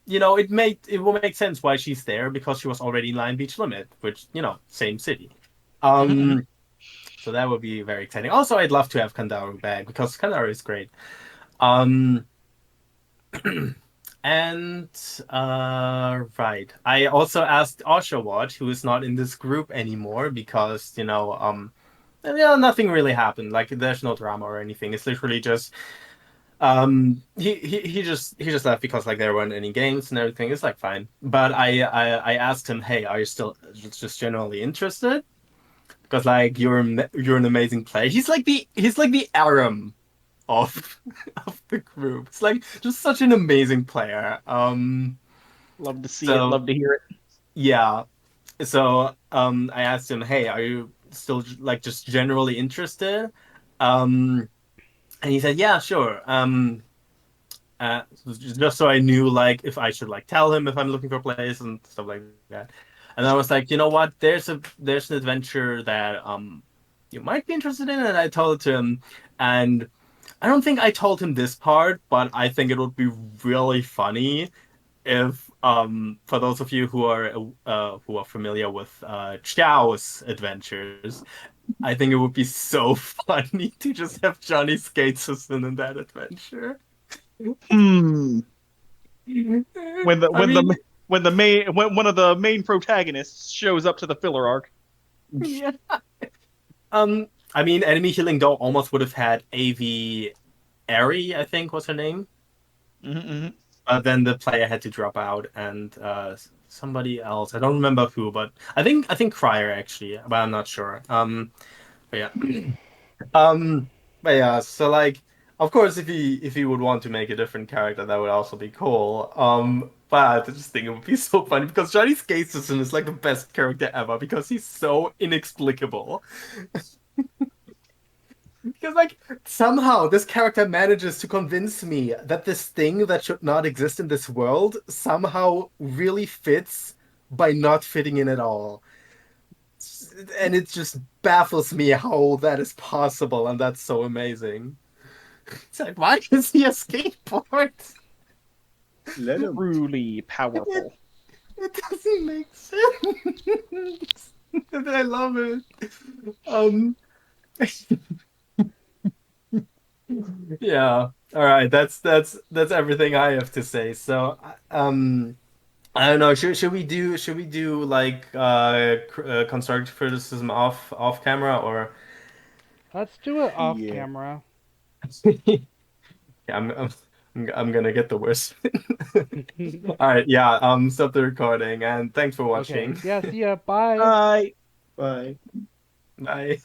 it will make sense why she's there because she was already in Lion Beach Limit, which same city. So that would be very exciting. Also, I'd love to have Kandaru back because Kandaru is great. And right, I also asked Oshawott, who is not in this group anymore, because nothing really happened. Like there's no drama or anything. It's literally just he just left because like there weren't any games and everything. It's like fine. But I asked him, hey, are you still just generally interested? Because like you're an amazing player. He's like the Aram of the group. It's like just such an amazing player. Love to see it. Love to hear it. Yeah. So I asked him, hey, are you still like just generally interested? And he said, yeah, sure. Just so I knew like if I should like tell him if I'm looking for plays and stuff like that. And I was like, you know what? There's an adventure that you might be interested in, and I told it to him. And I don't think I told him this part, but I think it would be really funny if for those of you who are familiar with Chow's adventures, I think it would be so funny to just have Johnny Skatesson in that adventure. When one of the main protagonists shows up to the filler arc. Yeah. I mean, Enemy Healing Doll almost would have had AV Ari, I think was her name. But then the player had to drop out, and somebody else. I don't remember who, but I think Cryer actually, but I'm not sure. But yeah. But yeah, so like, of course, if he would want to make a different character, that would also be cool. But I just think it would be so funny because Johnny Skatesson is like the best character ever because he's so inexplicable. Because like somehow this character manages to convince me that this thing that should not exist in this world somehow really fits by not fitting in at all. And it just baffles me how that is possible, and that's so amazing. It's like, why is he a skateboard? Let him. Truly powerful. It doesn't make sense. And I love it. Yeah. All right. That's everything I have to say. So, I don't know. Should we do like constructive criticism off camera or? Let's do it off Yeah. camera. Yeah, I'm gonna get the worst. All right. Yeah. Stop the recording and thanks for watching. Okay. Yeah. See ya. Bye. Bye. Bye. Bye.